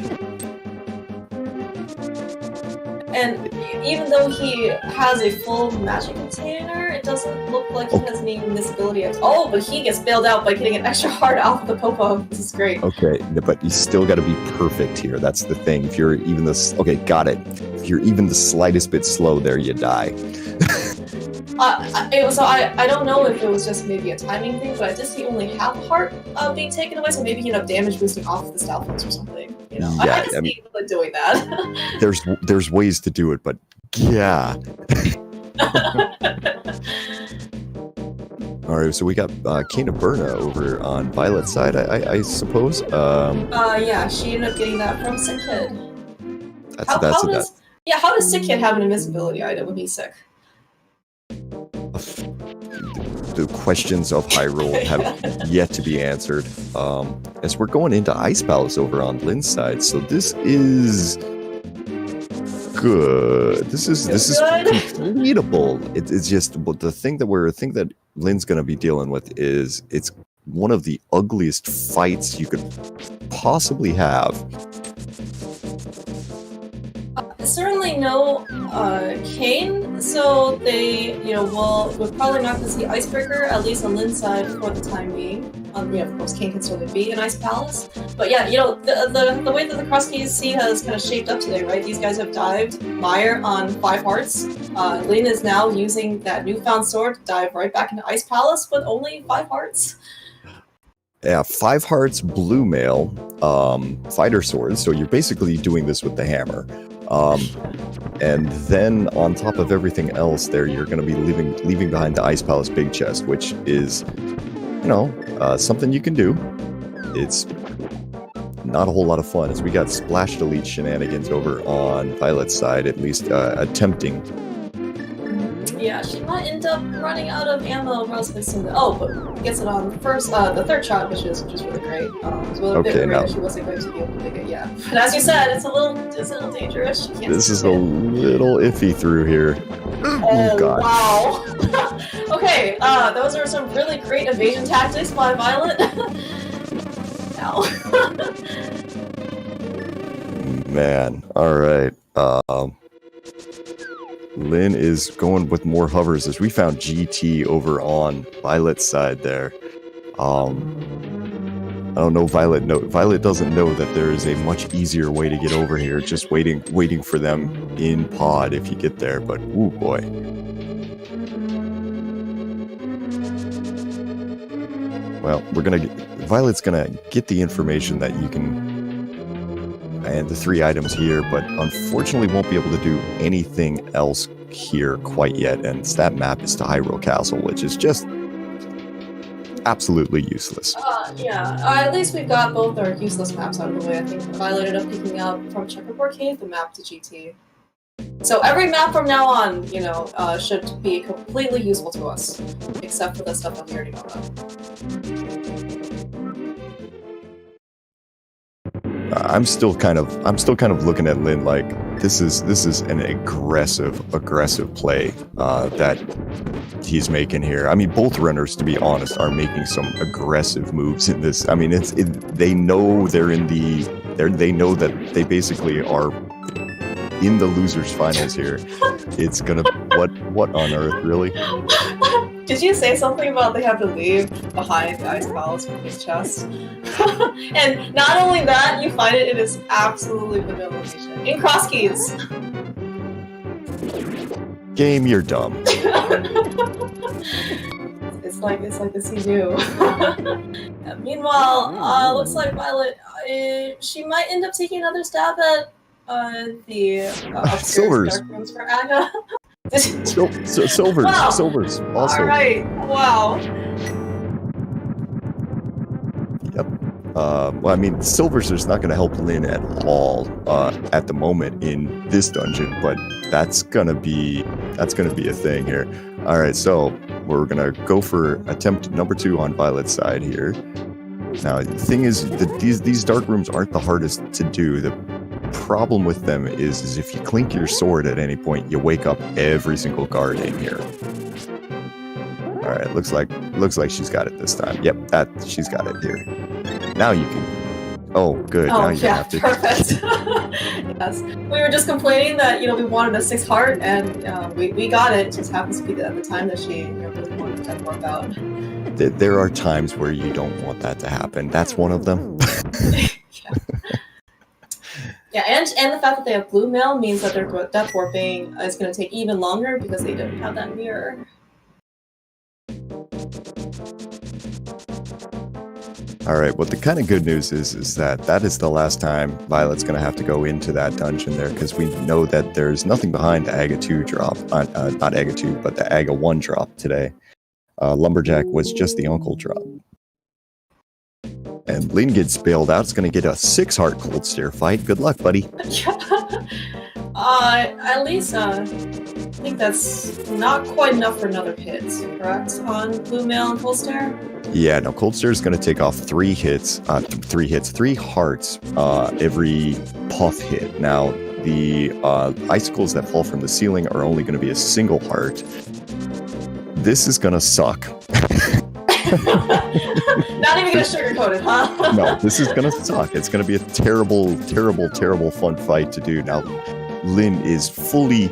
C: And even though he has a full magic container, it doesn't look like he has any invisibility. Oh, but he gets bailed out by getting an extra heart off the Popo. This is great.
B: Okay, but you still got to be perfect here. That's the thing. If you're even got it. If you're even the slightest bit slow there, you die.
C: I don't know if it was just maybe a timing thing, but I did see only half a heart being taken away, so maybe he ended up damage boosting off the Stout Fox or something.
B: Yeah,
C: I can see people doing that.
B: there's ways to do it, but yeah. Alright, so we got Kena Berna over on Violet's side, I suppose.
C: Yeah, she ended up getting that from Sick Kid.
B: How
C: does Sick Kid have an invisibility item when he's sick?
B: The questions of Hyrule have yet to be answered. As we're going into Ice Palace over on Lynn's side, so this is good. This is completable. It's just the thing that Lynn's going to be dealing with is it's one of the ugliest fights you could possibly have.
C: Certainly no Kane, so they, we're probably not going to see Icebreaker, at least on Lynn's side for the time being. Of course, Kane can certainly be in Ice Palace. But yeah, the way that the Crosskeys seed has kind of shaped up today, right? These guys have dived Meyer on 5 hearts. Lynn is now using that newfound sword to dive right back into Ice Palace with only 5 hearts.
B: Yeah, 5 hearts, blue mail, fighter swords. So you're basically doing this with the hammer. And then on top of everything else there, you're going to be leaving behind the Ice Palace big chest, which is, something you can do. It's not a whole lot of fun, as we got Splash Delete shenanigans over on Violet's side, at least attempting.
C: Yeah, she might end up running out of ammo relatively soon. Oh, but gets it on the third shot, which is really great. It was a little bit worried that she wasn't going to be able to make it. Yeah, but as you said, it's a little dangerous. She can't.
B: This is a little iffy through here.
C: Oh
B: God.
C: Wow. Okay, those are some really great evasion tactics by Violet. Ow.
B: Man, all right. Lynn is going with more hovers as we found GT over on Violet's side there. I don't know, Violet doesn't know that there is a much easier way to get over here, just waiting for them in pod if you get there, but ooh boy. Well, Violet's gonna get the information that you can and the 3 items here, but unfortunately won't be able to do anything else here quite yet, and that map is to Hyrule Castle, which is just absolutely useless.
C: Yeah, at least we've got both our useless maps out of the way. I think Violet ended up picking up from Checkerboard Cave the map to GT. So every map from now on, should be completely useful to us, except for the stuff that we already know about.
B: I'm still kind of looking at Lynn like this is an aggressive play that he's making here. I mean, both runners, to be honest, are making some aggressive moves in this. I mean, they know they know that they basically are in the losers finals here. It's gonna what on earth, really?
C: Did you say something about they have to leave behind the ice palace with his chest? And not only that, you find it in its absolutely vanilla location. In Crosskeys!
B: Game, you're dumb.
C: It's like this you do. Meanwhile, looks like Violet, she might end up taking another stab at the upstairs dark rooms for Aga. Silvers.
B: Wow. Silvers. Also.
C: All right. Wow.
B: Yep. Well, I mean, Silvers is not going to help Lynn at all at the moment in this dungeon, but that's gonna be a thing here. All right, so we're gonna go for attempt number 2 on Violet's side here. Now, the thing is that these dark rooms aren't the hardest to do. The problem with them is if you clink your sword at any point, you wake up every single guard in here. All right, looks like she's got it this time. Yep, she's got it here. Now you can. Oh, good.
C: Oh,
B: now you have to.
C: Perfect. Yes, we were just complaining that we wanted a 6 heart, and we got it. It just happens to be at the time that she really wanted to work out.
B: There are times where you don't want that to happen. That's one of them.
C: Yeah, and the fact that they have blue mail means that their death warping is going to take even longer because they don't have that mirror.
B: All right, well, the kind of good news is that is the last time Violet's going to have to go into that dungeon there, because we know that there's nothing behind the Aga 2 drop. Not Aga 2, but the Aga 1 drop today. Lumberjack was just the uncle drop. And Lynn gets bailed out. It's going to get a 6 heart cold stare fight. Good luck, buddy.
C: At least, I think that's not quite enough for another hit, correct? On blue mail and cold stare?
B: Yeah, no, cold stare is going to take off 3 hearts every puff hit. Now, the icicles that fall from the ceiling are only going to be a single heart. This is going to suck.
C: Not even gonna sugarcoat it, huh?
B: No, this is gonna suck. It's gonna be a terrible, terrible, terrible fun fight to do. Now, Lynn is fully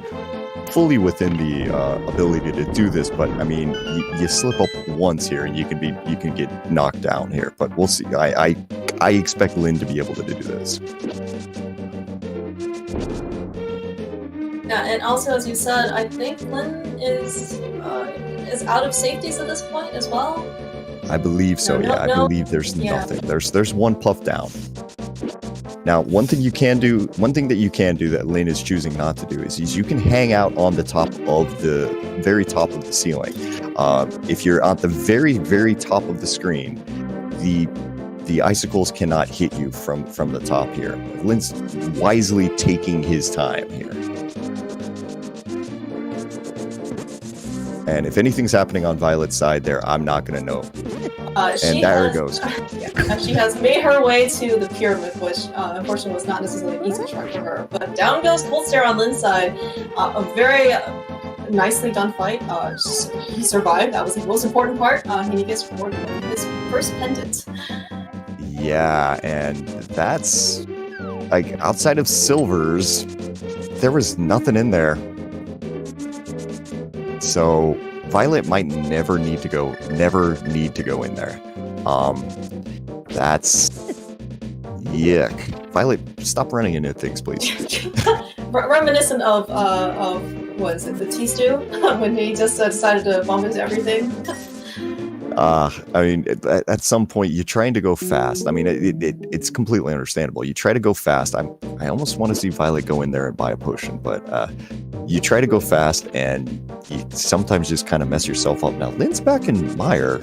B: within the ability to do this, but I mean, you slip up once here, and you can get knocked down here. But we'll see. I expect Lynn to be able to do this.
C: Yeah, and also, as you said, I think Lynn is out of safeties at this point as well.
B: I believe so. I believe there's nothing. There's 1 puff down. Now, one thing that you can do that Lynn is choosing not to do is you can hang out on the very top of the ceiling. If you're at the very, very top of the screen, the the icicles cannot hit you from the top here. Lin's wisely taking his time here. And if anything's happening on Violet's side there, I'm not going to know. And there it goes.
C: She has made her way to the pyramid, which unfortunately was not necessarily an easy track for her. But down goes Cold Stare on Lin's side. A very nicely done fight. He survived. That was the most important part. He gets rewarded with his first pendant.
B: Yeah, and that's like outside of silvers, there was nothing in there. So Violet might never need to go in there. That's yuck. Violet, stop running into things, please.
C: Reminiscent of what is it, the tea stew? When he just decided to bump into everything.
B: I mean, at some point, you're trying to go fast. I mean, it's completely understandable. You try to go fast. I almost want to see Violet go in there and buy a potion, but you try to go fast, and you sometimes just kind of mess yourself up. Now, Lin's back in Mire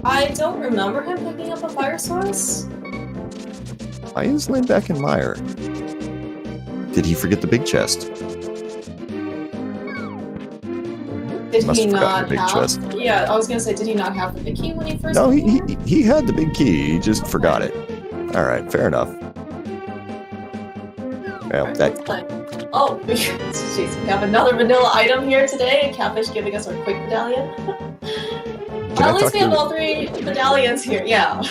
C: I don't remember him picking up a fire source.
B: Why is Lin back in Mire? Did he forget the big chest?
C: Did
B: Must
C: he
B: have
C: not
B: forgotten the big
C: have?
B: chest.
C: Yeah, I was gonna say, did he not have the big key when he first?
B: No, he had the big key. He just forgot it. All right, fair enough. Well,
C: Oh, jeez, we have another vanilla item here today. Catfish giving us our quick medallion. At least we have all 3 medallions here. Yeah.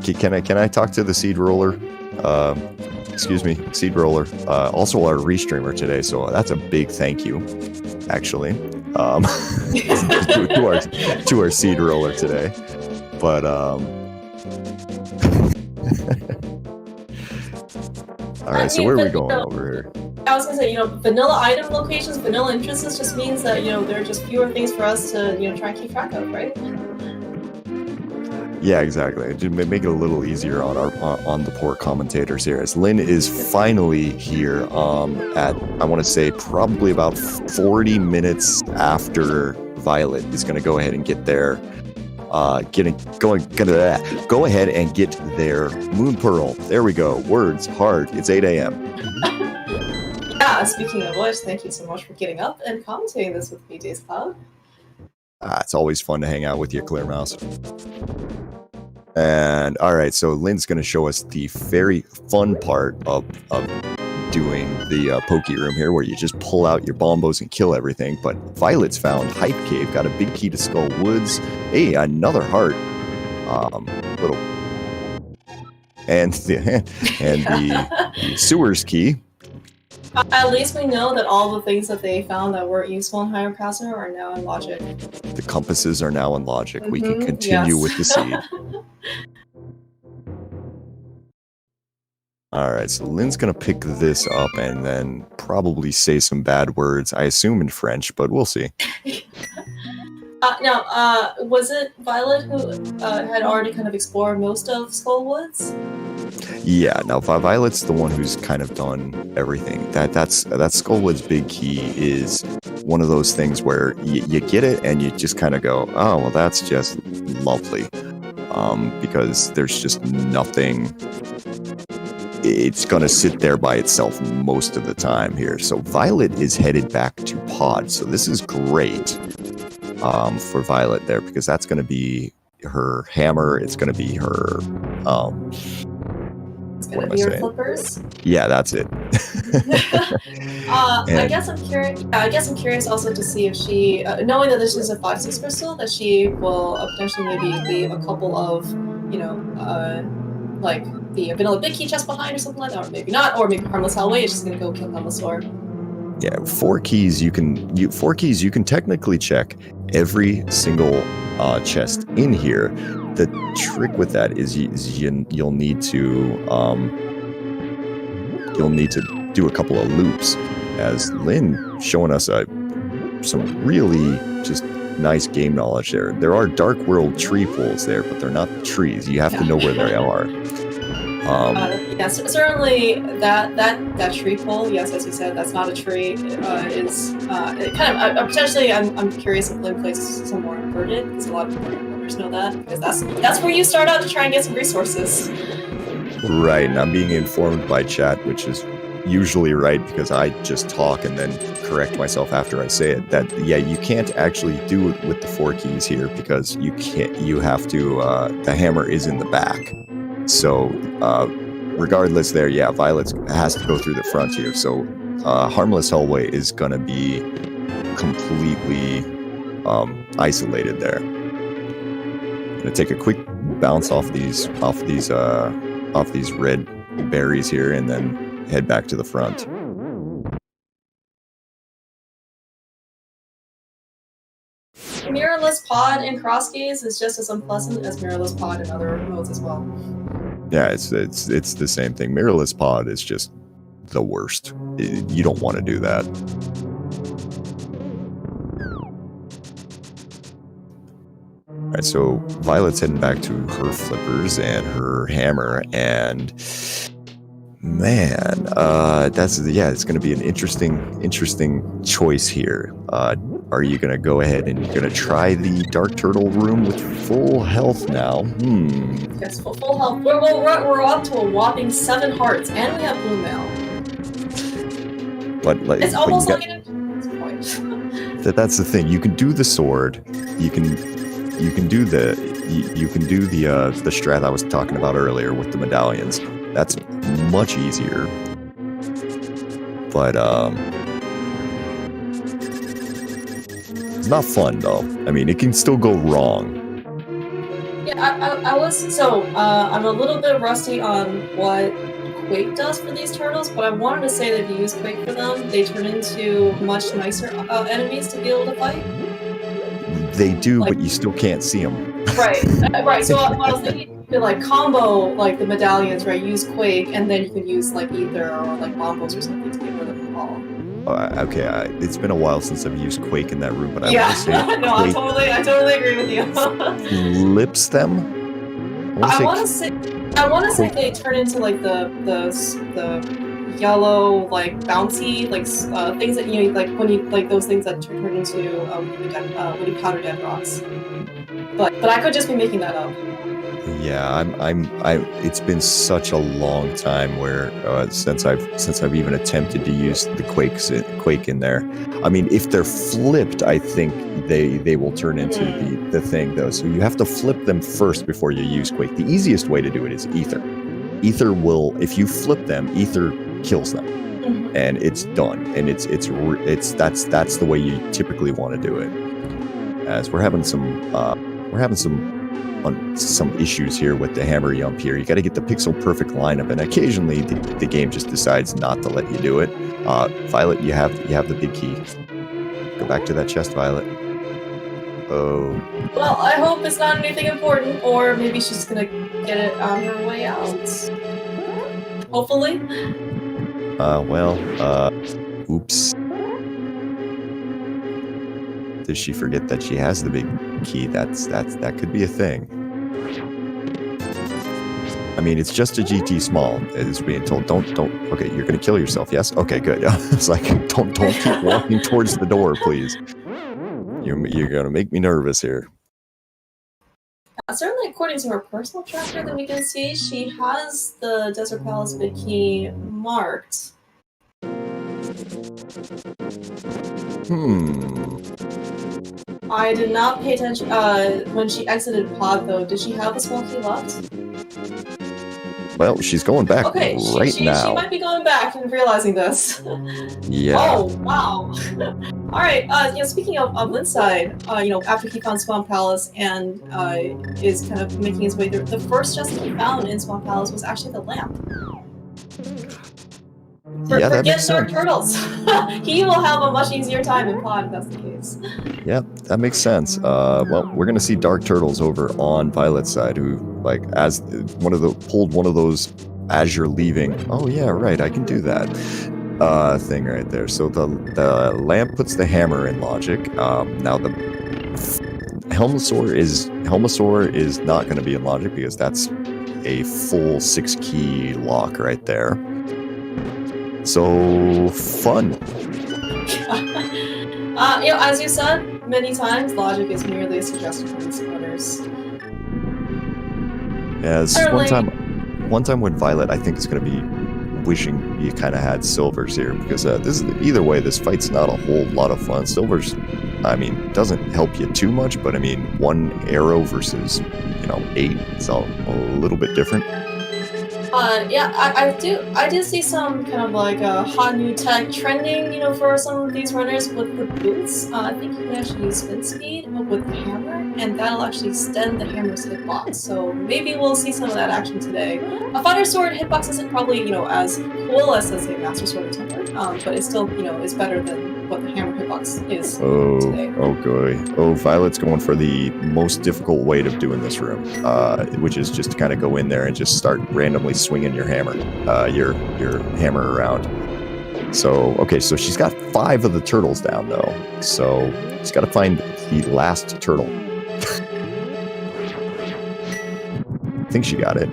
B: Can I talk to the seed roller? Excuse me, seed roller. Also our restreamer today, so that's a big thank you, actually. to our seed roller today. But all right, so where are we going over here?
C: I was gonna say, vanilla item locations, vanilla entrances just means that, there are just fewer things for us to, try and keep track of, right?
B: Yeah, exactly. Just make it a little easier on the poor commentators here. As Lin is finally here at, I want to say, probably about 40 minutes after Violet is going to go ahead and get there. Go ahead and get their Moon Pearl. There we go. Words hard. It's 8 a.m.
C: Yeah, speaking of which, thank you so much for getting up and commentating this with me, Days Cloud.
B: It's always fun to hang out with you, Clear Mouse. And all right, so Lin's going to show us the very fun part of doing the Poke Room here, where you just pull out your bombos and kill everything. But Violet's found Hype Cave, got a big key to Skull Woods. Hey, another heart. The Sewers key.
C: At least we know that all the things that they found that weren't useful in Higher Caster are now in Logic.
B: The compasses are now in Logic. We can continue with the seed. All right, so Lin's going to pick this up and then probably say some bad words, I assume in French, but we'll see.
C: Now, was it Violet who had already kind of explored most of Skullwoods?
B: Yeah, now Violet's the one who's kind of done everything. That's Skullwood's big key is one of those things where you get it and you just kind of go, oh, well, that's just lovely. Because there's just nothing. It's going to sit there by itself most of the time here. So Violet is headed back to Pod. So this is great for Violet there, because that's going to be her hammer. It's going to be her...
C: It's going to be her flippers?
B: Yeah, that's it.
C: I guess I'm curious. I guess I'm curious also to see if she, knowing that this is a 5/6 crystal, that she will potentially maybe leave a couple of, like the vanilla big key chest behind or something like that, or maybe not, or maybe Harmless Hallway is just going to go kill Dumbledore.
B: Yeah, 4 keys. You can technically check every single chest in here. The trick with that is you'll need to do a couple of loops, as Lin showing us some really just nice game knowledge there. There are Dark World tree pools there, but they're not trees. You have to know where they are.
C: Yes, certainly that tree pole. Yes, as you said, that's not a tree. Is it kind of potentially. I'm curious if Lynn plays somewhere inverted because a lot of owners know that because that's where you start out to try and get some resources.
B: Right, and I'm being informed by chat, which is usually right because I just talk and then correct myself after I say it. That yeah, you can't actually do it with the 4 keys here because you can't. You have to. The hammer is in the back. So, regardless there, yeah, Violet has to go through the front here. So, Harmless Hellway is going to be completely isolated there. I'm going to take a quick bounce off these red berries here and then head back to the front.
C: Mirrorless Pod in Crosskeys is just as unpleasant as Mirrorless Pod in other modes as well.
B: Yeah, it's the same thing. Mirrorless Pod is just the worst. You don't want to do that. All right, so Violet's heading back to her flippers and her hammer, and man, it's going to be an interesting choice here. Are you going to go ahead and you're going to try the Dark Turtle room with full health now?
C: Yes, full health. We're up to a whopping 7 hearts, and we have blue mail.
B: But
C: it's almost like an point.
B: That's the thing. You can do the sword. You can do the strat I was talking about earlier with the medallions. That's much easier. But it's not fun though. I mean, it can still go wrong.
C: Yeah, I'm a little bit rusty on what Quake does for these turtles, but I wanted to say that if you use Quake for them, they turn into much nicer enemies to be able to fight.
B: They do, but you still can't see them.
C: Right. So I was thinking, you could combo the medallions, right? Use Quake, and then you can use Ether or bombos or something to get rid of them all.
B: Okay, it's been a while since I've used Quake in that room, but I
C: want
B: to say
C: no, I totally agree with you.
B: Flips them.
C: I want to say they turn into the yellow bouncy things that when you those things that turn into when you powder dead rocks. But I could just be making that up.
B: Yeah, it's been such a long time where since I've even attempted to use the Quake in there. I mean, if they're flipped, I think they will turn into the thing though. So you have to flip them first before you use Quake. The easiest way to do it is Ether. Ether will, if you flip them, Ether kills them, and it's done. And that's the way you typically want to do it. As we're having some issues here with the hammer jump here. You got to get the pixel perfect lineup, and occasionally the game just decides not to let you do it. Violet, you have the big key. Go back to that chest, Violet. Oh.
C: Well, I hope it's not anything important, or maybe she's gonna get it on her way out. Hopefully.
B: Oops. Does she forget that she has the big key? That could be a thing. I mean, it's just a GT small. It's being told, don't. Okay, you're gonna kill yourself. Yes. Okay, good. It's like, don't keep walking towards the door, please. You're gonna make me nervous here.
C: Certainly, according to her personal tracker that we can see, she has the Desert Palace big key marked. I did not pay attention. When she exited Pod, though, did she have a small key left?
B: Well, she's going back now.
C: She might be going back and realizing this.
B: Yeah.
C: Oh, wow. All right. Speaking of Linside, after he found Swan Palace and is kind of making his way through, the first chest that he found in Swan Palace was actually the lamp.
B: That makes sense.
C: Dark Turtles. He will have a much easier time in Pod if that's the case.
B: Yeah, that makes sense. Well, we're gonna see Dark Turtles over on Violet's side, who pulled one of those as you're leaving. Oh yeah, right, I can do that thing right there. So the lamp puts the hammer in logic. Now the Helmasaur is not going to be in logic because that's a full 6-key lock right there. So fun.
C: As you said many times, logic is merely a suggestion for these runners.
B: Yeah, this is one time when Violet, I think, is going to be wishing you kind of had Silvers here, because either way, this fight's not a whole lot of fun. Silvers, I mean, doesn't help you too much, but I mean, 1 arrow versus 8, it's all a little bit different.
C: I do see some kind of like hot new tech trending, for some of these runners with boots. I think you can actually use spin speed with the hammer, and that'll actually extend the hammer's hitbox. So maybe we'll see some of that action today. A fighter sword hitbox isn't probably, as cool as, let's say, Master Sword or Temper, but it's still, is better than what the hammer hitbox is today.
B: Oh, boy. Oh, Violet's going for the most difficult way of doing this room, which is just to kind of go in there and just start randomly swinging your hammer, your hammer around. So, okay, so she's got 5 of the turtles down, though. So she's got to find the last turtle. I think she got it.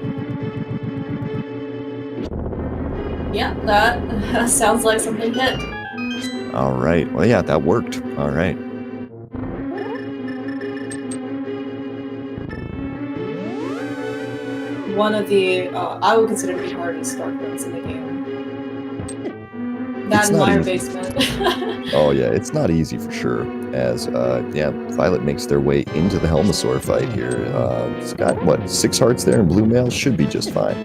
C: Yeah, that sounds like something hit.
B: All right. Well, yeah, that worked. All right.
C: One of the, I would consider to be hardest dark runs in the game. That and Mire Basement.
B: Oh, yeah, it's not easy for sure. As, Violet makes their way into the Helmasaur fight here. It's got, 6 hearts there, and Blue Mail should be just fine.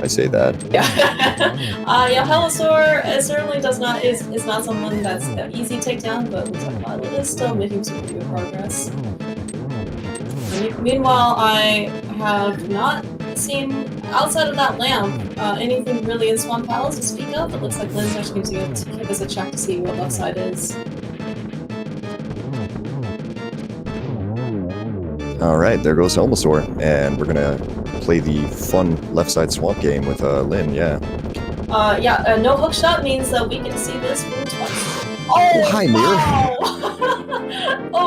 B: I say that.
C: Yeah. Helmasaur certainly is not someone that's easy to take down, but looks like Violet is still making some good progress. Meanwhile, I have not seen, outside of that lamp, anything really in Swamp Palace to speak of. It looks like Lynn's actually going to give us a check to see what left side is.
B: Alright, there goes Helmasaur, and we're gonna play the fun left side swamp game with Lynn, yeah.
C: No hook shot means that we can see this room twice.
B: Oh, hi, Mirror.
C: Wow.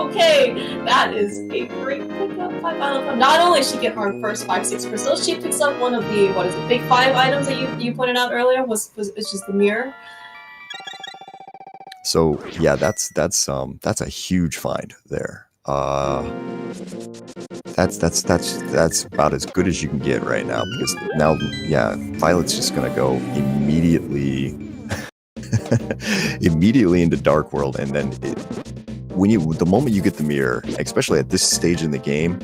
C: Okay, that is a great pickup by VioletPumpkin. Not only did she get her first 5-6 crystals, she picks up one of the, big 5 items that you pointed out earlier, it's just the mirror.
B: So, yeah, that's a huge find there. That's about as good as you can get right now, because now, yeah, Violet's just gonna go immediately into Dark World, and then the moment you get the mirror, especially at this stage in the game,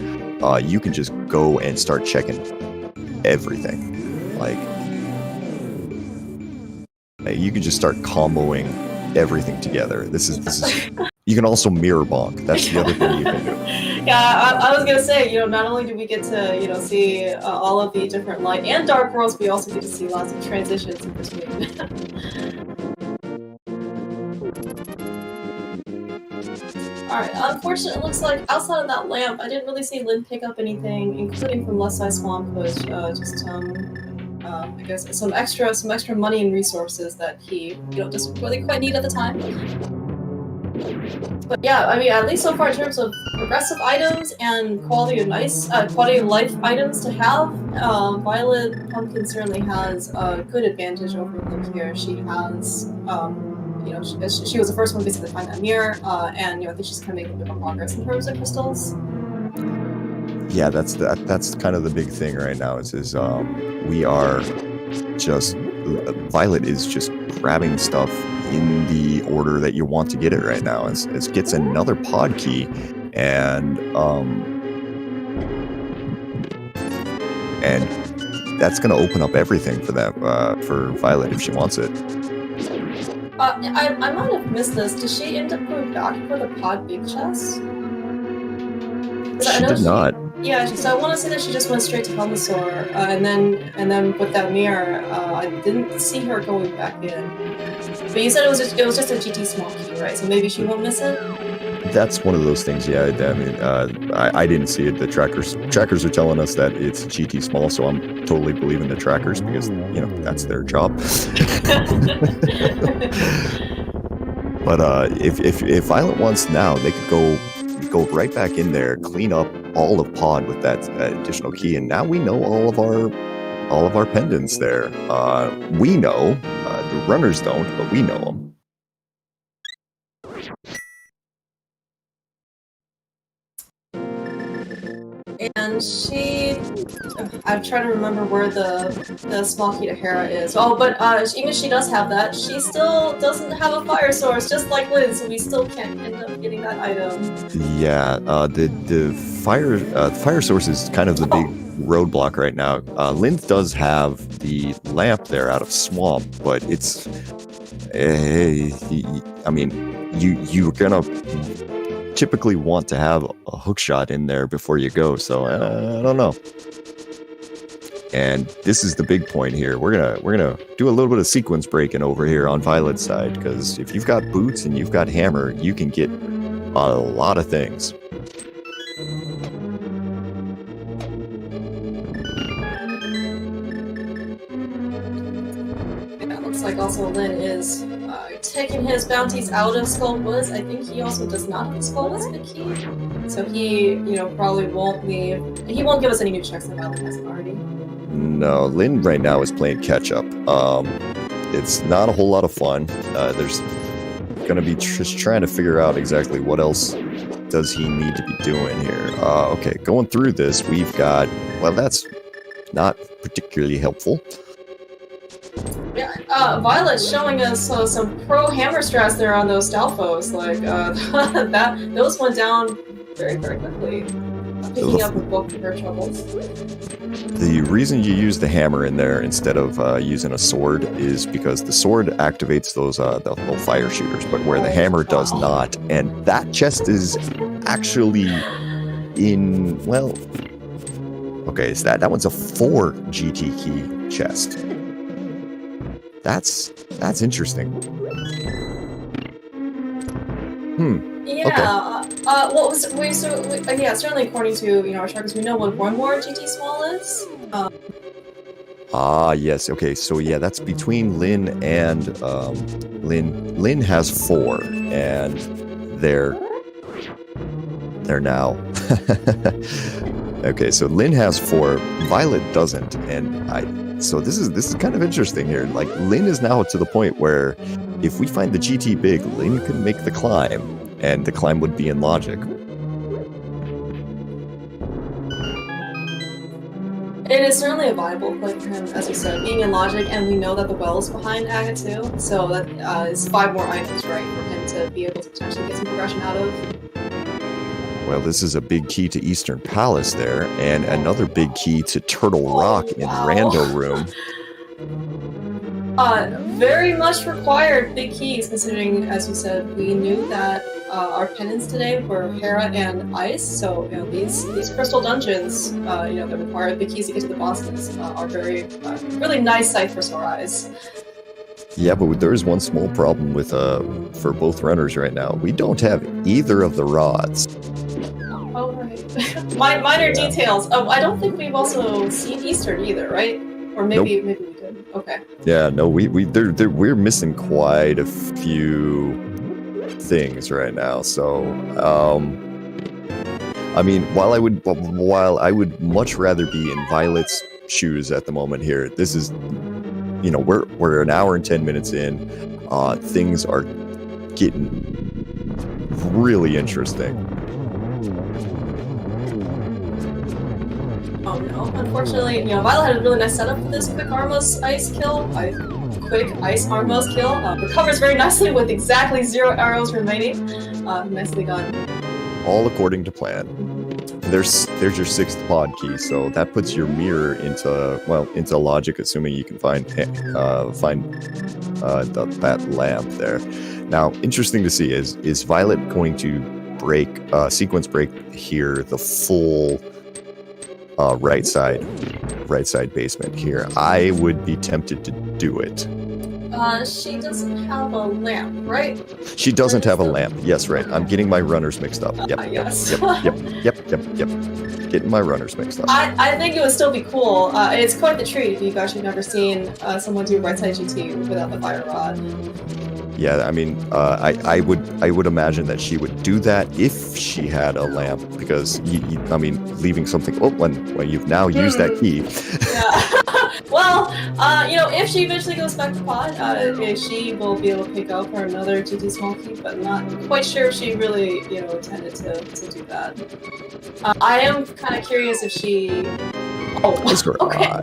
B: you can just go and start checking everything. Like, you can just start comboing everything together. This is you can also mirror bonk. That's the other thing you can do.
C: Yeah, I was gonna say, not only do we get to, see all of the different light and dark worlds, we also get to see lots of transitions in between. Alright, unfortunately, it looks like outside of that lamp, I didn't really see Lynn pick up anything, including from Left Side Swamp, which just I guess some extra money and resources that he, doesn't really quite need at the time. But yeah, I mean, at least so far in terms of progressive items and quality of life items to have, VioletPumpkin certainly has a good advantage over them here. She has, she was the first one basically to find that mirror, and I think she's kind of making a bit of progress in terms of crystals.
B: Yeah, that's kind of the big thing right now. Is we are just Violet is just grabbing stuff in the order that you want to get it right now. It gets another pod key, and that's going to open up everything for them, for Violet if she wants it.
C: I might have missed this. Did she end up going back for the pod big chest?
B: She did not.
C: Yeah, so I want to say that she just went straight to Helmasaur, and then with that mirror, I didn't see her going back in. But you said it was just a GT small key, right? So maybe she won't miss it.
B: That's one of those things. Yeah, I mean, I didn't see it. The trackers are telling us that it's GT small, so I'm totally believing the trackers because that's their job. But if Violet wants now, they could go go right back in there, clean up all of Pod with that additional key, and now we know all of our pendants there. We know, the runners don't, but we know them.
C: And I'm trying to remember where the small key to Hera is. Oh, but even if she does have that, she still doesn't have a fire source, just like Lynn, so we still can't end up getting that item.
B: Yeah, the fire source is kind of the big roadblock right now. Lynn does have the lamp there out of Swamp, but it's... I mean, you're gonna typically want to have a hookshot in there before you go, so I don't know. And this is the big point here. We're gonna do a little bit of sequence breaking over here on Violet's side, because if you've got boots and you've got hammer, you can get a lot of things.
C: Yeah, it looks like also Lynn is taking his bounties out of Skull Woods. I think he also does not have Skull Woods the key, so he, probably won't leave. He won't give us any new checks that Violet hasn't already.
B: No, Lynn right now is playing catch up. It's not a whole lot of fun. There's gonna be just trying to figure out exactly what else does he need to be doing here. Okay, going through this, we've got, well, that's not particularly helpful.
C: Yeah, Violet's showing us some pro hammer strats there on those Stalfos. Like, those went down very, very quickly. Picking up a book for her troubles.
B: The reason you use the hammer in there instead of using a sword is because the sword activates those the little fire shooters, but where the hammer does not. And that chest is actually in, well, okay, so that one's a 4 GT key chest. That's interesting.
C: Yeah. Okay. Certainly according to our trackers, we know what one more GT small is.
B: Yes. Okay. So yeah, that's between Lynn and Lynn. Lynn has 4, and they're now. Okay. So Lynn has 4. Violet doesn't, and so this is kind of interesting here. Like, Lynn is now to the point where if we find the GT big, Lynn can make the climb, and the climb would be in logic.
C: It is certainly a viable play for him, as you said, being in logic, and we know that the well's behind Aga too, so that is 5 more items, right, for him to be able to potentially get some progression out of.
B: Well, this is a big key to Eastern Palace there, and another big key to Turtle Rock in Rando Room.
C: Very much required big keys, considering, as you said, we knew that our pendants today were Hera and Ice, so these crystal dungeons, that require big keys to get to the bosses, are very really nice sight for sore eyes.
B: Yeah, but there is one small problem with for both runners right now. We don't have either of the rods.
C: Oh, right. Minor details. Oh, I don't think we've also seen Eastern either, right? Or maybe we did. Okay.
B: Yeah, no, we're missing quite a few things right now. So, I mean, while I would much rather be in Violet's shoes at the moment here, this is, we're an hour and 10 minutes in. Things are getting really interesting.
C: Oh no, unfortunately, Violet had a really nice setup for this quick Armos ice kill. Quick ice Armos kill. Recovers very nicely with exactly 0 arrows remaining. Nicely done.
B: All according to plan. There's your 6th pod key, so that puts your mirror into logic, assuming you can find that lamp there. Now, interesting to see is Violet going to sequence break here the full right side basement here? I would be tempted to do it.
C: She doesn't have a lamp, right?
B: She doesn't have a lamp. Yes, right. I'm getting my runners mixed up. Yep.
C: Yes.
B: Yep. Getting my runners mixed up.
C: I think it would still be cool. It's quite the treat if you've actually never seen someone do right side GT without the fire rod.
B: Yeah, I mean, I would imagine that she would do that if she had a lamp, because I mean, leaving something open when you've now used that key.
C: Yeah. Well, you know, if she eventually goes back to pod, she will be able to pick up her another GT small key, but I'm not quite sure if she really, you know, intended to do that. I am kind of curious if she. Oh, okay.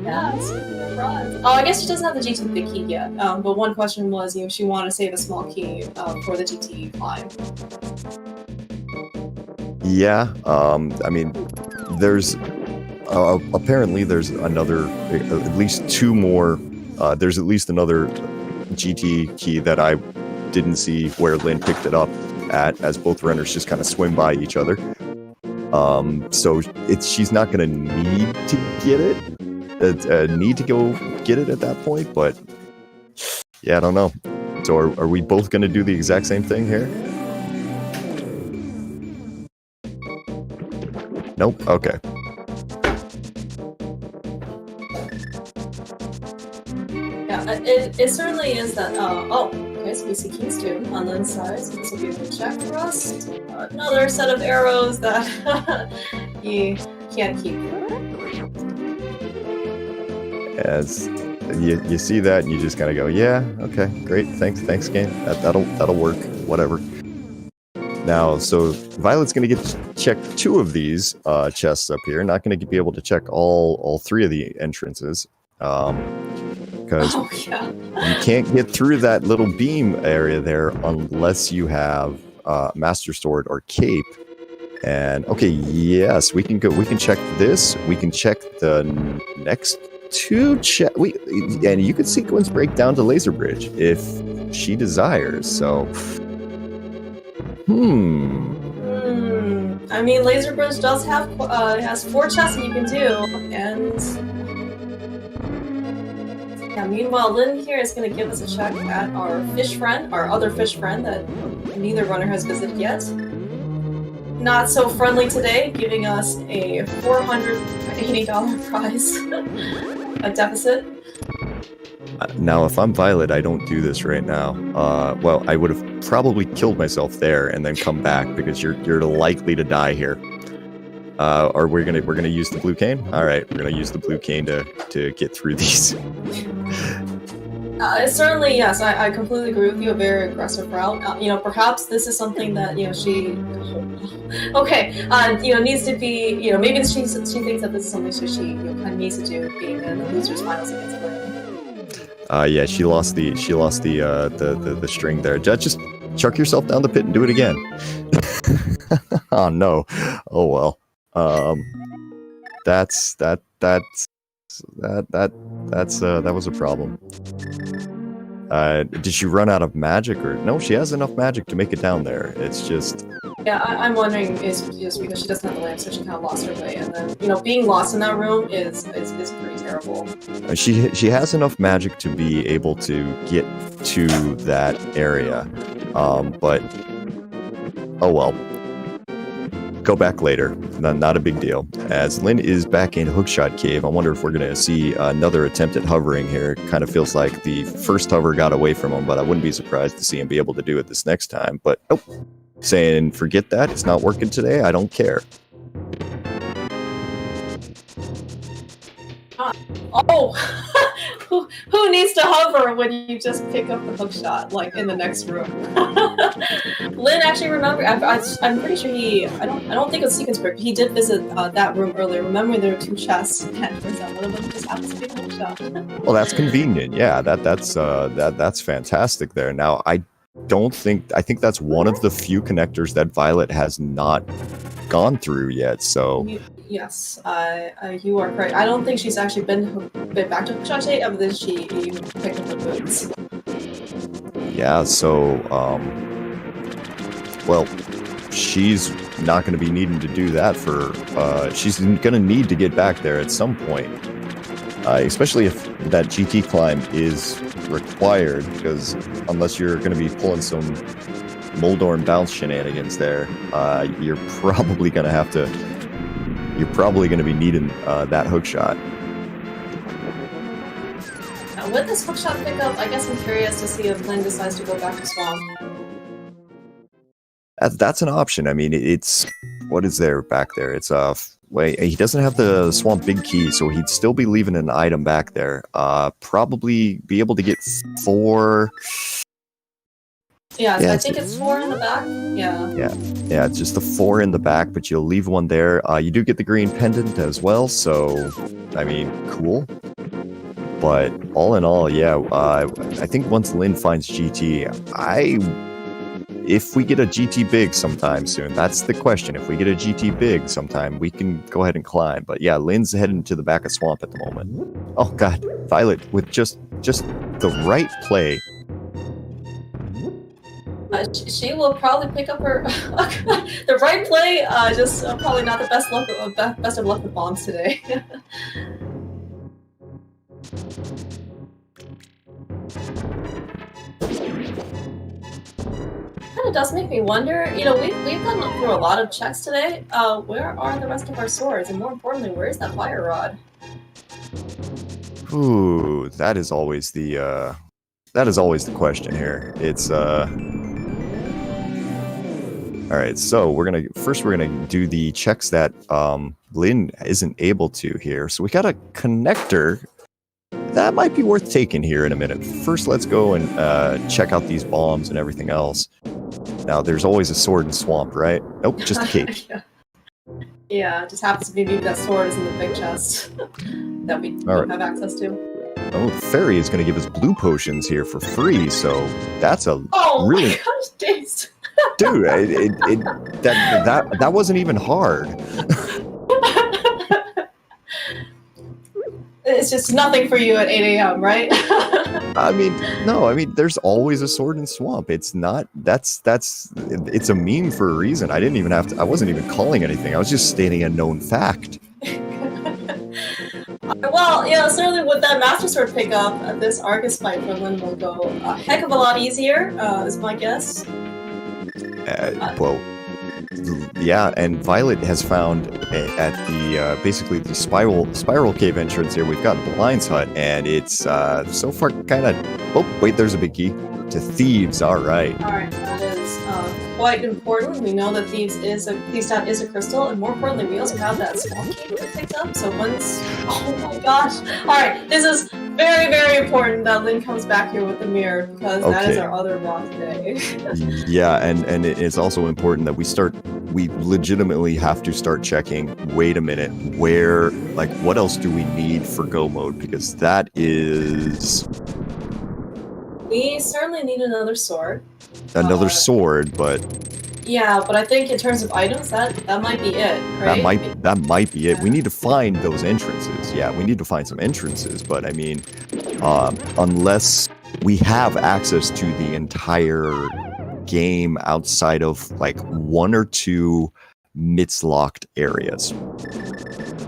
C: Yeah, speaking of rods. Oh, I guess she doesn't have the GT big key yet. But one question was, you know, if she wanted to save a small key for the GT climb.
B: Yeah, I mean, there's apparently there's another, at least two more. There's at least another GT key that I didn't see where Lynn picked it up at, as both runners just kind of swim by each other. So she's not gonna need to get it, need to go get it at that point. But yeah, I don't know. So are we both gonna do the exact same thing here? Nope. Okay.
C: Yeah, it certainly is that. Oh, okay, so we see keys too on the inside, so this will be a good check for us. Another set of arrows that you can't keep.
B: As you see that, and you just kind of go, yeah, okay, great, thanks, game. That'll work. Whatever. Now, so Violet's going to get to check two of these chests up here. Not going to be able to check all three of the entrances. Because you can't get through that little beam area there unless you have Master Sword or Cape. And okay, yes, we can go. We can check this. We can check the next two. And you could sequence break down to Laser Bridge if she desires. So,
C: I mean, Laser Bridge does have has 4 chests that you can do, and. Yeah, meanwhile, Lynn here is going to give us a check at our fish friend, our other fish friend that neither runner has visited yet. Not so friendly today, giving us a $480 prize. A deficit.
B: Now, if I'm Violet, I don't do this right now. Well, I would have probably killed myself there and then come back, because you're likely to die here. Or we're gonna use the blue cane. All right, we're gonna use the blue cane to get through these.
C: Certainly, yes. I completely agree with you. A very aggressive route. You know, perhaps this is something that she. Okay. You know, needs to be. You know, maybe she thinks that this is something she kind of needs to do, being in the losers finals against Lynn.
B: Yeah, she lost the string there. Just chuck yourself down the pit and do it again. Oh no. Oh well. That was a problem. Did she run out of magic, or no? She has enough magic to make it down there. It's just.
C: Yeah, I'm wondering is just because she doesn't have the lamp, so she kind of lost her way, and then being lost in that room is pretty terrible.
B: She has enough magic to be able to get to that area, but oh well. Go back later. Not a big deal. As Lynn is back in Hookshot Cave, I wonder if we're going to see another attempt at hovering here. Kind of feels like the first hover got away from him, but I wouldn't be surprised to see him be able to do it this next time. But nope. Saying, forget that. It's not working today. I don't care.
C: Oh! Who needs to hover when you just pick up the hook shot, like in the next room? Lynn actually remembered. I'm pretty sure I don't think it was sequence break, but he did visit that room earlier. Remember, there were 2 chests, and one of them just happens to be the hook shot.
B: Well, that's convenient. Yeah, that's fantastic there. Now, I think that's one of the few connectors that Violet has not gone through yet. So.
C: Yes, you are correct. I don't think she's actually been back to Hookshot yet, other than she picked up the boots.
B: Yeah, so, well, she's not going to be needing to do that for, she's going to need to get back there at some point. Especially if that GT climb is required, because unless you're going to be pulling some Moldorn bounce shenanigans there, you're probably going to be needing that hook shot.
C: with this hookshot pickup, I guess I'm curious to see if Lin decides to go back to Swamp.
B: That's an option. I mean, it's what is there back there? It's wait, he doesn't have the swamp big key, so he'd still be leaving an item back there. Probably be able to get 4.
C: Yeah, I think it's 4 in the back.
B: Yeah, it's just the 4 in the back, but you'll leave one there. You do get the green pendant as well, so I mean, cool. But all in all, yeah, I think once Lin finds GT, if we get a GT big sometime soon, that's the question. If we get a GT big sometime, we can go ahead and climb. But yeah, Lin's heading to the back of Swamp at the moment. Oh god, Violet with just the right play.
C: She will probably pick up her the right play. Just probably not the best of luck with bombs today. Kind of does make me wonder. You know, we've gone through a lot of checks today. Where are the rest of our swords, and more importantly, where is that fire rod?
B: Ooh, that is always the question here. It's all right, so we're gonna do the checks that Lin isn't able to here. So we got a connector that might be worth taking here in a minute. First, let's go and check out these bombs and everything else. Now, there's always a sword in Swamp, right? Nope, just a cape.
C: Yeah, it just happens to be maybe that sword is in the big chest that we don't have access to.
B: Oh, the fairy is going to give us blue potions here for free, so that's a really...
C: Oh my gosh, Jace!
B: Dude, that wasn't even hard.
C: It's just nothing for you at 8 a.m., right?
B: I mean, no, I mean, there's always a sword in Swamp. It's not, it's a meme for a reason. I didn't even have to, I wasn't even calling anything. I was just stating a known fact.
C: Well, yeah, certainly with that Master Sword pickup, this Argus fight for Lin will go a heck of a lot easier, is my guess.
B: Well, yeah, and Violet has found at the basically the spiral cave entrance here. We've got Blind's hut, and it's so far kind of. Oh wait, there's a big key to Thieves. All right.
C: All right, that is quite important. We know that Thieves is a crystal, and more importantly, we also have that Swamp key that we picked up. So once, oh my gosh! All right, this is very, very important that Lin comes back here with the mirror because that is our other rock today.
B: Yeah, and it's also important that we legitimately have to start checking, wait a minute, where, like, what else do we need for go mode? Because that is...
C: We certainly need another sword.
B: Another sword, but...
C: Yeah, but I think in terms of items, that might be it, right?
B: That might be it. We need to find those entrances. Yeah, we need to find some entrances, but I mean, unless we have access to the entire game outside of like 1 or 2 locked areas.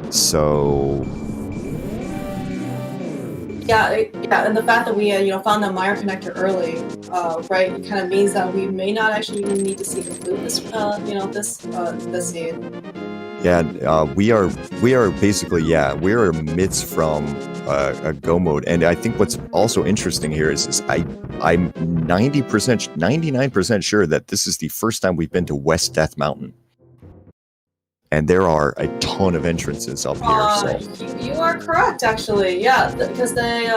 B: So...
C: Yeah, and the fact that we found that Mire connector early, right, it kind of means that we may not actually even need to see the loot this scene.
B: Yeah, we are basically we are amidst from a go mode, and I think what's also interesting here is I'm 99% sure that this is the first time we've been to West Death Mountain. And there are a ton of entrances up here. So.
C: You are correct, actually. Yeah, because they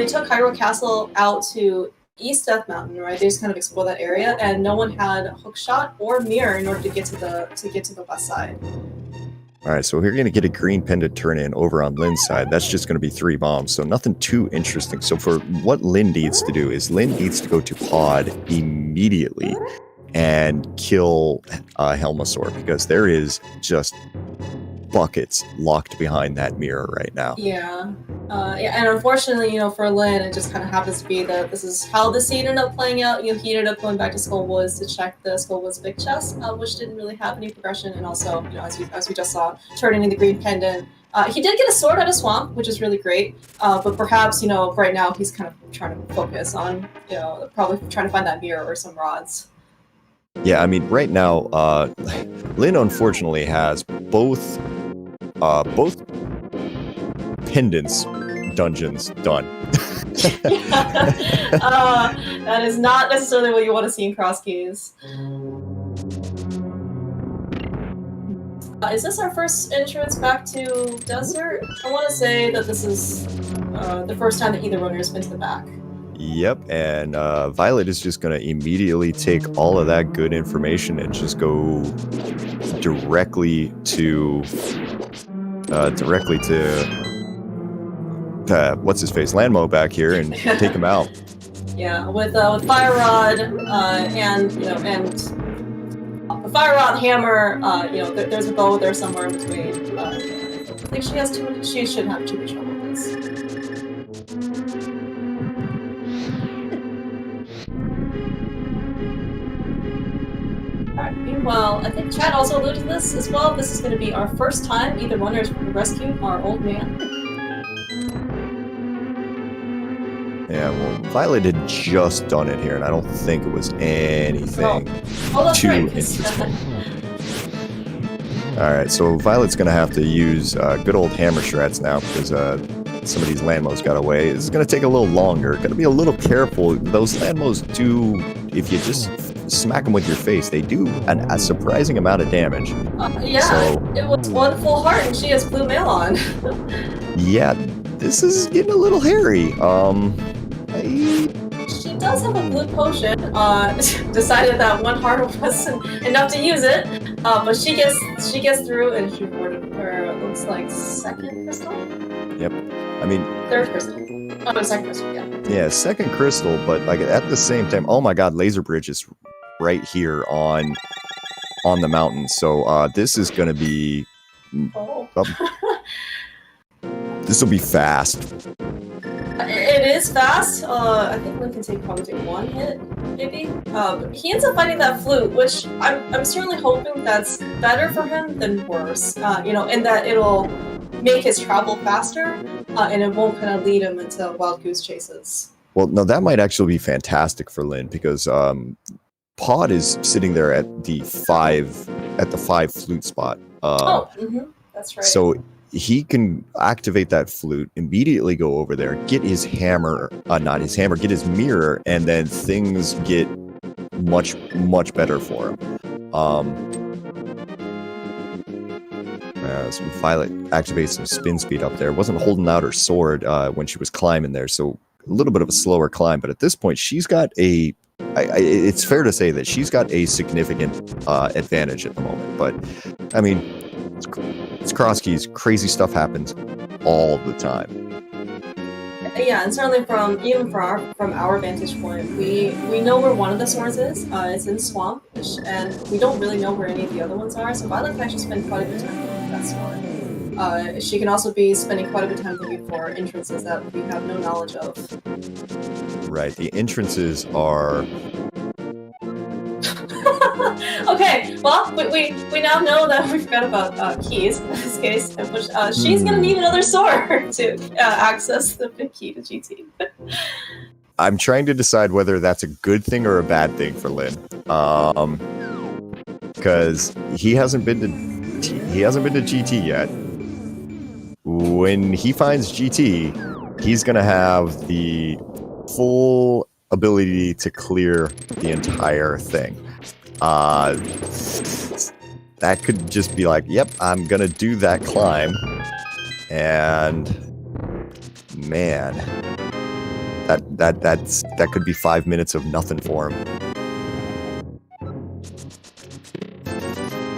C: took Hyrule Castle out to East Death Mountain, right? They just kind of explored that area, and no one had hookshot or mirror in order to get to the west side.
B: All right, so we're going to get a green pendant turn in over on Lin's side. That's just going to be 3 bombs, so nothing too interesting. So for what Lin needs to do is Lin needs to go to Pod immediately and kill Helmasaur, because there is just buckets locked behind that mirror right now.
C: Yeah, and unfortunately, for Lin, it just kind of happens to be that this is how the scene ended up playing out. He ended up going back to Skullwoods to check the Skullwoods big chest, which didn't really have any progression, and also, as we just saw, turning in the green pendant. He did get a sword out of Swamp, which is really great, but perhaps, right now he's kind of trying to focus on, probably trying to find that mirror or some rods.
B: Yeah, I mean, right now, Lin unfortunately has both pendants dungeons done.
C: That is not necessarily what you want to see in Crosskeys. Is this our first entrance back to Desert? I want to say that this is the first time that either runner has been to the back.
B: Yep, and Violet is just going to immediately take all of that good information and just go directly to what's his face, Landmo back here, and take him out.
C: Yeah, with Fire Rod and a Fire Rod hammer. There's a bow there somewhere in between. I think she shouldn't have too much trouble with this. Alright, meanwhile, I think Chad also alluded to this as well. This is going to be our first time either runners rescue our old man.
B: Yeah, well, Violet had just done it here, and I don't think it was anything
C: that's
B: too
C: right.
B: interesting. Alright, so Violet's going to have to use good old hammer shreds now, because some of these landmos got away. This is going to take a little longer. Going to be a little careful. Those landmos do, if you just smack them with your face, they do a surprising amount of damage.
C: It was one full heart, and she has blue mail on.
B: Yeah, this is getting a little hairy.
C: She does have a blue potion. Decided that one heart wasn't enough to use it, but she gets through, and she awarded her, looks like, second crystal.
B: Yep. I mean,
C: third crystal. Oh, no, second crystal. Yeah.
B: Yeah, second crystal, but like at the same time, oh my God, Laser Bridge is right here on the mountain. So this is gonna be. This will be fast.
C: It is fast. I think Lin can probably take one hit, maybe. He ends up fighting that flute, which I'm certainly hoping that's better for him than worse. And that it'll make his travel faster, and it won't kind of lead him into wild goose chases.
B: Well, no, that might actually be fantastic for Lin, because Pod is sitting there at the 5 flute spot.
C: That's right.
B: So he can activate that flute, immediately go over there, get his hammer, get his mirror, and then things get much, much better for him. So Violet activates some spin speed up there. Wasn't holding out her sword when she was climbing there, so a little bit of a slower climb. But at this point, she's got it's fair to say that she's got a significant advantage at the moment. But, I mean, it's Crosskeys. Crazy stuff happens all the time.
C: Yeah, and certainly from our vantage point, we know where one of the swords is. It's in Swamp, and we don't really know where any of the other ones are. So Violet can actually spend quite a bit of time with that sword. She can also be spending quite a bit of time looking for entrances that we have no knowledge of.
B: Right, the entrances are.
C: Okay, well, we now know that we forgot about keys in this case, which she's gonna need another sword to access the big key to GT.
B: I'm trying to decide whether that's a good thing or a bad thing for Lin, because he hasn't been to GT yet. When he finds GT, he's gonna have the full ability to clear the entire thing. That could just be like, yep, I'm gonna do that climb, and man, that could be 5 minutes of nothing for him.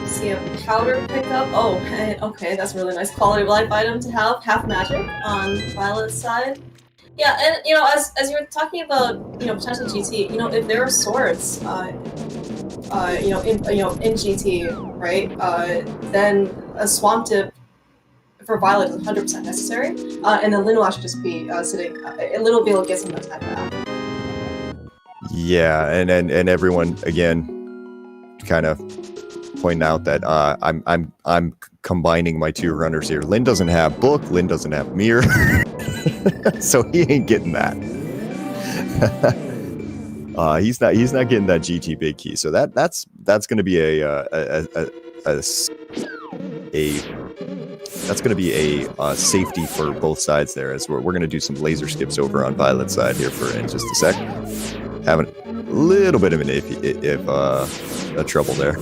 C: See a powder pickup. Oh, okay, that's a really nice quality of life item to have. Half magic on Violet's side. Yeah, and as you were talking about, potential GT, if there are swords, in GT, right? Then a swamp dip for Violet is 100% necessary, and then Lin will actually just be sitting. Lin will be able to get some of that time back.
B: Yeah, and everyone again, kind of pointing out that I'm combining my two runners here. Lin doesn't have book. Lin doesn't have mirror. So he ain't getting that. He's not getting that GT big key. So that's going to be a to be a safety for both sides there, as we're going to do some laser skips over on Violet's side here in just a sec. Having a little bit of a trouble there.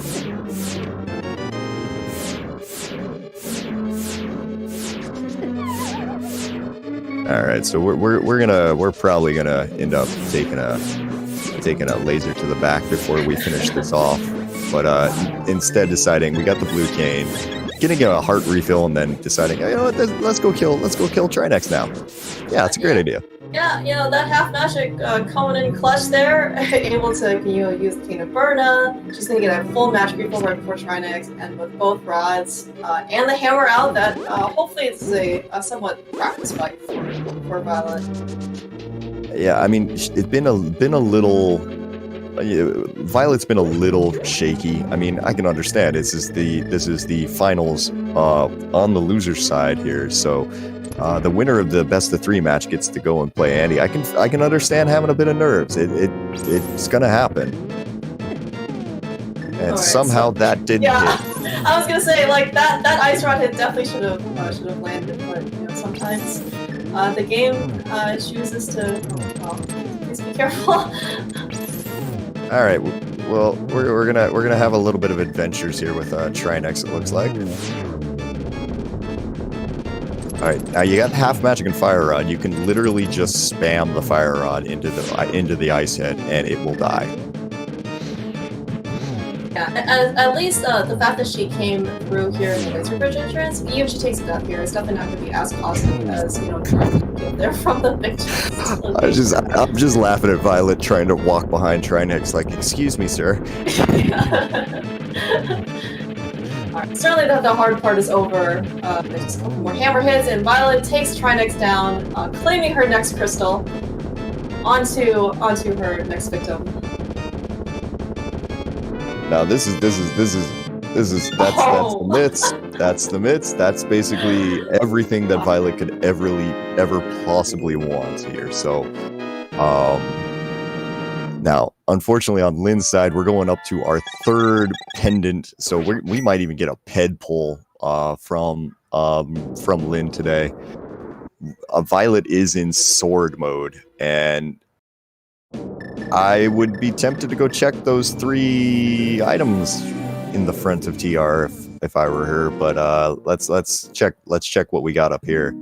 B: All right, so we're probably gonna end up taking a laser to the back before we finish this off, but instead deciding we got the blue cane, getting a heart refill, and then deciding, you know what, let's go kill Trinex now. Yeah, it's a great idea.
C: Yeah, you know, that half magic coming in clutch there, able to use the Cane of Burna. She's going to get a full magic refill right before Trinex, and with both rods and the hammer out, that hopefully it's a somewhat practice fight for Violet.
B: Yeah, I mean, it's been a little. Violet's been a little shaky. I mean, I can understand. This is the finals on the loser side here, so. The winner of the best of 3 match gets to go and play Andy. I can understand having a bit of nerves. It's gonna happen, and somehow that didn't hit.
C: I was gonna say, like, that ice rod hit definitely should have landed, but you know, sometimes the game chooses to. Please be careful.
B: All right. Well, we're gonna have a little bit of adventures here with Trinex. It looks like. Alright, now you got half magic and fire rod. You can literally just spam the fire rod into the ice head and it will die.
C: Yeah, at least the fact that she came through here in the laser bridge entrance, even if she takes it up here, it's definitely not going to be as costly as, you know, trying to get there from the big chest.
B: I'm just laughing at Violet trying to walk behind Trinex like, excuse me, sir.
C: Alright, certainly the hard part is over. There's just a couple more hammer hits, and Violet takes Trinex down, claiming her next crystal onto her next victim.
B: Now that's the myths. That's the myths. That's basically everything that Violet could ever possibly want here. So, now, unfortunately, on Lin's side, we're going up to our 3rd pendant, so we might even get a ped pull from Lin today. Violet is in sword mode, and I would be tempted to go check those 3 items in the front of TR if I were her. But let's check what we got up here.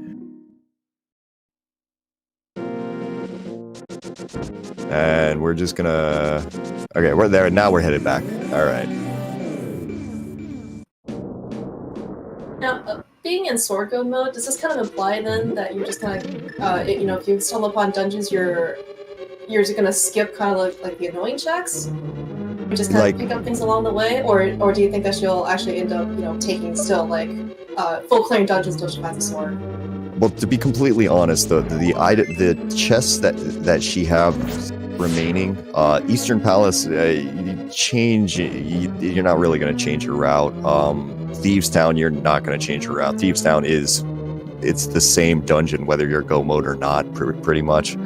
B: And we're just gonna. Okay, we're there now. We're headed back. All right.
C: Now, being in sword go mode, does this kind of imply then that you're just kind of, you know, if you stumble upon dungeons, you're just gonna skip kind of like the annoying checks? You just kind of pick up things along the way, or do you think that she'll actually end up, you know, taking still like full clearing dungeons until she finds a sword?
B: Well, to be completely honest, the chests that she has remaining, Eastern Palace, you're not really going to change your route. Thieves Town, you're not going to change your route. Thieves Town it's the same dungeon whether you're go mode or not, pretty much.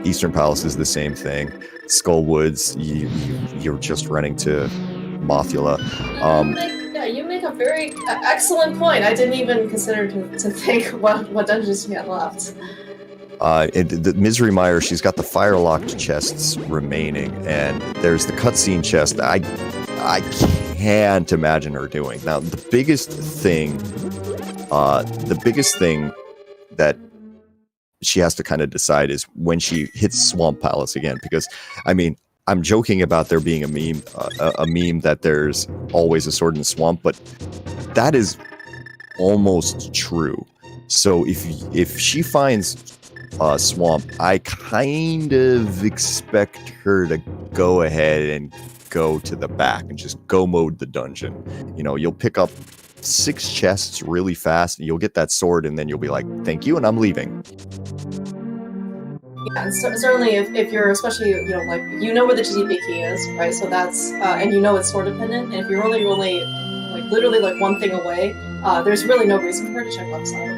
B: Eastern Palace is the same thing. Skullwoods, you're just running to Mothula.
C: You make a very excellent point. I didn't even consider to think what dungeons we had left.
B: The Misery Mire, she's got the fire-locked chests remaining, and there's the cutscene chest that I can't imagine her doing. Now, the biggest thing that she has to kind of decide is when she hits Swamp Palace again, because, I mean, I'm joking about there being a meme that there's always a sword in the swamp, but that is almost true. So if she finds Swamp, I kind of expect her to go ahead and go to the back and just go mode the dungeon. You know, you'll pick up 6 chests really fast, and you'll get that sword, and then you'll be like, thank you, and I'm leaving.
C: Yeah, and certainly if you're, especially, you know, like, you know where the GDP key is, right? So that's, and you know it's sword dependent, and if you're only, like, literally, like, one thing away, there's really no reason for her to check left side.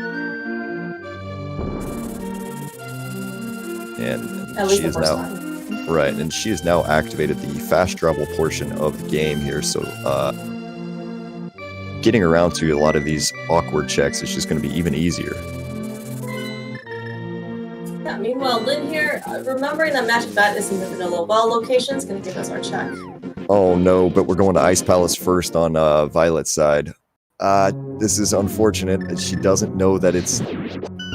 B: And
C: at least
B: she is now time. Right, and she has now activated the fast travel portion of the game here. So getting around to a lot of these awkward checks is just going to be even easier.
C: Yeah, meanwhile, Lynn here, remembering that Magic Bat is in the Vanilla Well location, is going to give us our check.
B: Oh no, but we're going to Ice Palace first on Violet's side. This is unfortunate. She doesn't know that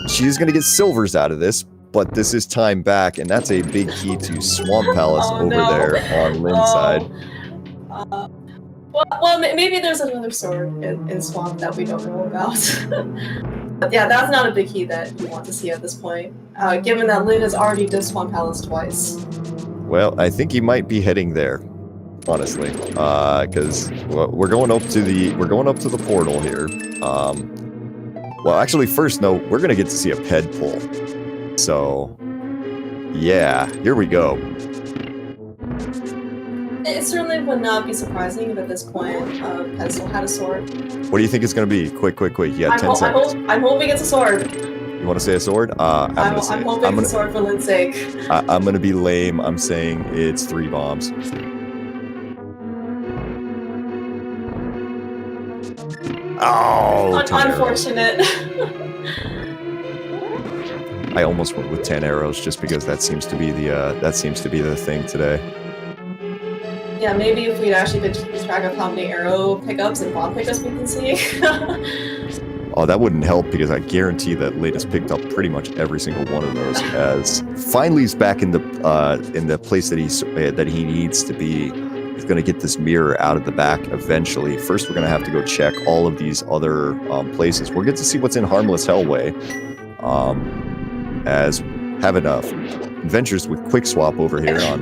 B: she's going to get silvers out of this, but this is time back, and that's a big key to Swamp Palace there on Lynn's side.
C: Well, maybe there's another sword in Swamp that we don't know about. But yeah, that's not a big key that you want to see at this point, given that Lynn has already did Swamp Palace twice.
B: Well, I think he might be heading there, honestly, because we're going up to the portal here. Well, actually, first, no, we're gonna get to see a ped pull. So, yeah, here we go.
C: It certainly would not be surprising if at this point Pencil had a sword.
B: What do you think it's going to be? Quick. You got 10 seconds.
C: I'm hoping it's a sword.
B: You want to say a sword? I'm
C: hoping it's a sword for Lynn's sake.
B: I'm going to be lame. I'm saying it's 3 bombs. Oh,
C: unfortunate.
B: I almost went with 10 arrows just because that seems to be the thing today.
C: Yeah, maybe if we'd actually been keeping track of how many arrow pickups and bomb pickups we can see.
B: Oh, that wouldn't help because I guarantee that Lynn has picked up pretty much every single one of those. As finally he's back in the place that he needs to be. He's going to get this mirror out of the back eventually. First, we're going to have to go check all of these other places. We'll get to see what's in Harmless Hellway. As having adventures with Quick Swap over here on.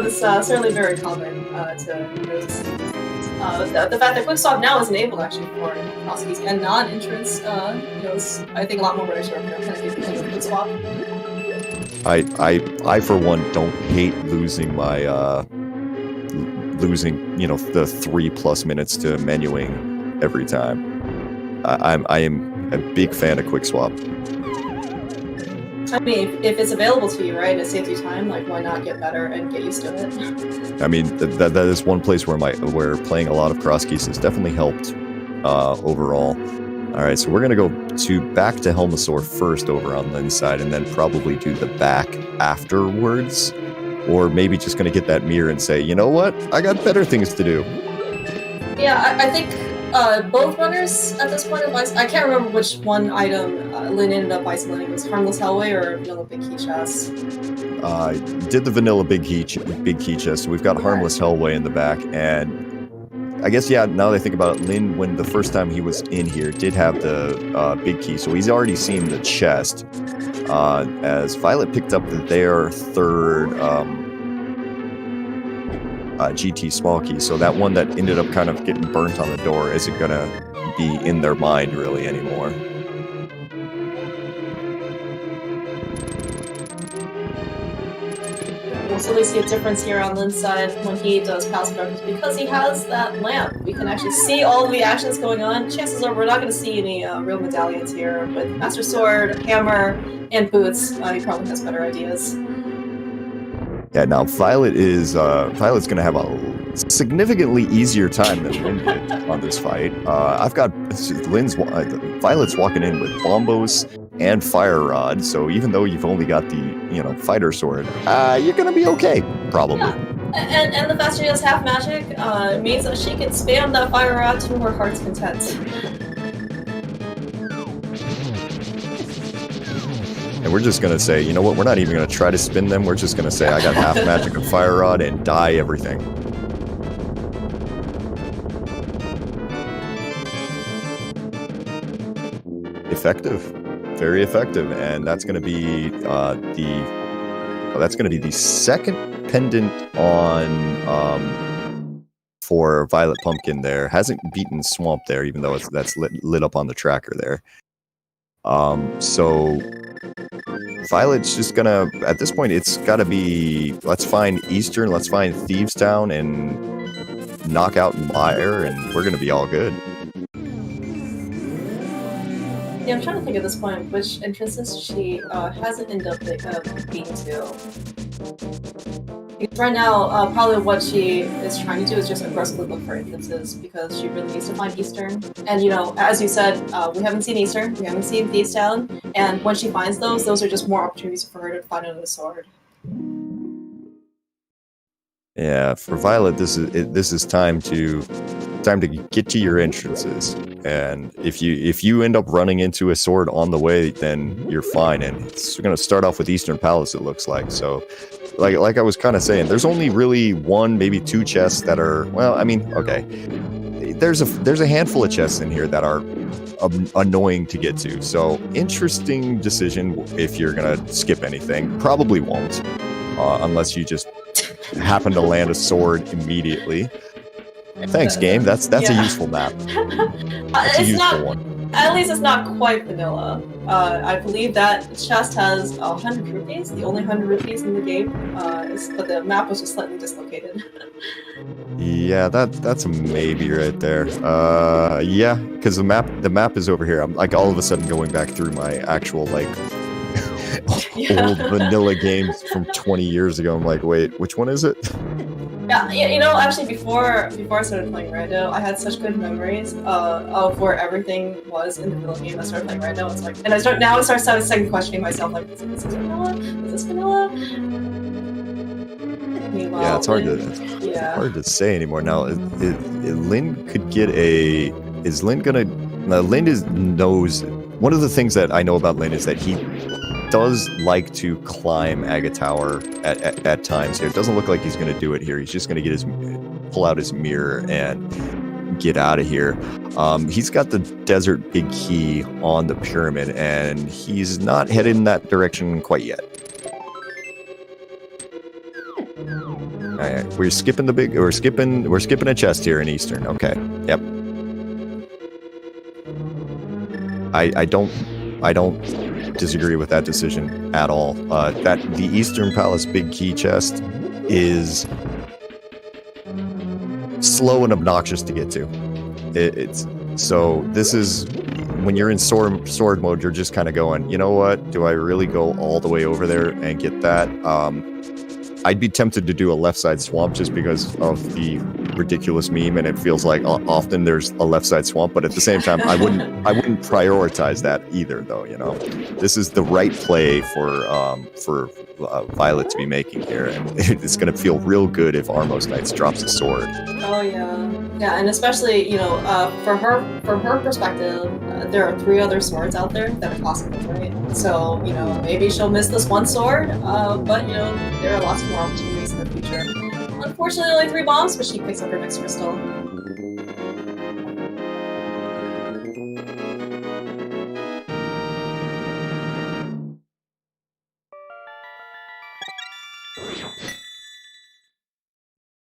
C: This certainly very common to notice. The fact that Quick Swap now is enabled actually for Crosskeys and non-entrants, is I think a lot more runners are kind of getting into Quick Swap.
B: I for one don't hate losing my the 3+ minutes to menuing every time. I am a big fan of Quick Swap.
C: I mean, if it's available to you, right, it saves you time, like, why not get better and get used to it?
B: I mean, that is one place where playing a lot of Crosskeys has definitely helped overall. Alright, so we're going to go back to Helmasaur first over on Lynn's side, and then probably do the back afterwards. Or maybe just going to get that mirror and say, you know what, I got better things to do.
C: Yeah, I think both runners at this point advise. I can't remember which one item Lynn ended up isolating. Was Harmless Hellway or Vanilla Big Key Chest?
B: Did the Vanilla Big Key Chest. We've got Harmless Hellway in the back, and I guess, yeah, now that I think about it, Lynn, when the first time he was in here, did have the Big Key, so he's already seen the chest. As Violet picked up their third GT small key, so that one that ended up kind of getting burnt on the door isn't gonna be in their mind really anymore.
C: We'll certainly see a difference here on Lynn's side when he does Palace Productions because he has that lamp. We can actually see all of the actions going on. Chances are we're not going to see any real medallions here. With Master Sword, Hammer, and Boots, he probably has better ideas.
B: Yeah, now Violet's going to have a significantly easier time than Lynn did on this fight. Violet's walking in with Bombos and Fire Rod, so even though you've only got the, Fighter Sword, you're going to be okay, probably.
C: Yeah. And the fact she has half magic means that she can spam that Fire Rod to her heart's content.
B: And we're just going to say, you know what, we're not even going to try to spin them, we're just going to say I got half magic of Fire Rod and die everything. Effective. Very effective, and that's going to be the second pendant on for VioletPumpkin there. Hasn't beaten Swamp there, even though that's lit up on the tracker there. So Violet's just gonna, at this point, it's gotta be, let's find Eastern, let's find Thieves Town, and knock out Mire, and we're gonna be all good.
C: Yeah, I'm trying to think at this point which entrances she hasn't ended up being to. Because right now, probably what she is trying to do is just aggressively look for entrances because she really needs to find Eastern. And you know, as you said, we haven't seen Eastern, we haven't seen Thieves Town, and when she finds those are just more opportunities for her to find another sword.
B: Yeah, for Violet, this is time to get to your entrances, and if you end up running into a sword on the way, then you're fine, and it's going to start off with Eastern Palace. It looks like so. Like I was kind of saying, there's only really one, maybe two chests that are, well, I mean, okay. There's a handful of chests in here that are annoying to get to. So interesting decision if you're gonna skip anything. Probably won't, unless you just happen to land a sword immediately. Thanks, game. That's a useful map. That's a useful one.
C: At least it's not quite vanilla. I believe that chest has 100 rupees, the only 100 rupees in the game, but the map was just slightly dislocated.
B: Yeah, that's a maybe right there. Yeah, because the map is over here. I'm like all of a sudden going back through my actual like old vanilla games from 20 years ago. I'm like, wait, which one is it?
C: Yeah, you know, actually, before I started playing Rando, I had such good memories of where everything was in the vanilla game. I started playing Rando, it's like, and I started second questioning myself, like, is this vanilla? Is this vanilla? Meanwhile,
B: yeah, it's hard to say anymore. Now, Lin could get a. Is Lin gonna? Lin knows. One of the things that I know about Lin is that he does like to climb Aga Tower at times here. It doesn't look like he's going to do it here. He's just going to pull out his mirror and get out of here. He's got the desert big key on the pyramid, and he's not headed in that direction quite yet. All right, we're skipping a chest here in Eastern. Okay, yep. I don't disagree with that decision at all. That the Eastern Palace big key chest is slow and obnoxious to get to. It's so this is when you're in sword mode, you're just kind of going, you know what? Do I really go all the way over there and get that? I'd be tempted to do a left side swamp just because of the ridiculous meme, and it feels like often there's a left side swamp, but at the same time I wouldn't prioritize that either, though. You know, this is the right play for Violet to be making here, and it's going to feel real good if Armos Knights drops a sword.
C: Oh yeah, and especially, you know, from her perspective, there are 3 other swords out there that are possible, right? So, you know, maybe she'll miss this one sword, but you know, there are lots more opportunities in the future. Unfortunately, only 3 bombs, but she picks up her next crystal.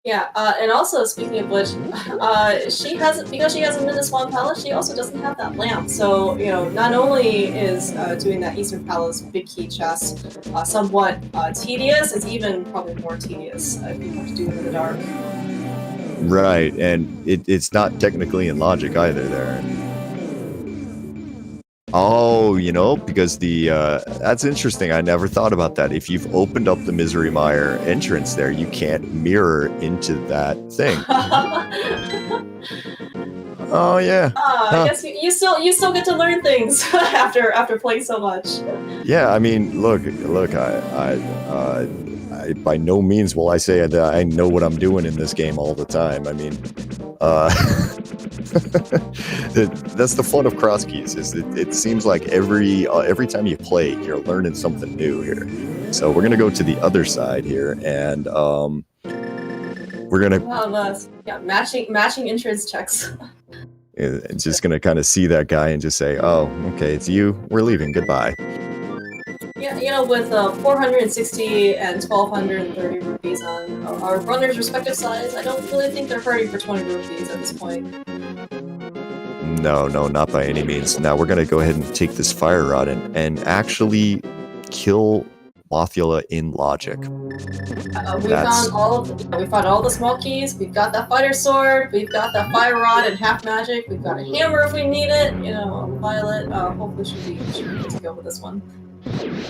C: Yeah, and also speaking of which, because she hasn't been to Swan Palace, she also doesn't have that lamp. So, you know, not only is doing that Eastern Palace big key chest somewhat tedious, it's even probably more tedious if you have to do it in the dark.
B: Right, and it's not technically in logic either there. Oh, you know, because that's interesting. I never thought about that. If you've opened up the Misery Mire entrance there, you can't mirror into that thing. Oh yeah.
C: I guess you still get to learn things after playing so much.
B: Yeah, I mean, look. I by no means will I say that I know what I'm doing in this game all the time. I mean, that's the fun of Crosskeys. Is it seems like every time you play, you're learning something new here. So we're gonna go to the other side here, and we're gonna
C: matching entrance checks.
B: It's just gonna kind of see that guy and just say, "Oh, okay, it's you. We're leaving. Goodbye."
C: Yeah, you know, with 460 and 1,230 rupees on our runners' respective sides, I don't really think they're hurting for 20 rupees at this point.
B: No, not by any means. Now we're gonna go ahead and take this fire rod and actually kill Mothula in logic.
C: We found all the small keys. We've got that fighter sword. We've got that fire rod and half magic. We've got a hammer if we need it. You know, Violet. Hopefully she'll be good to go with this one.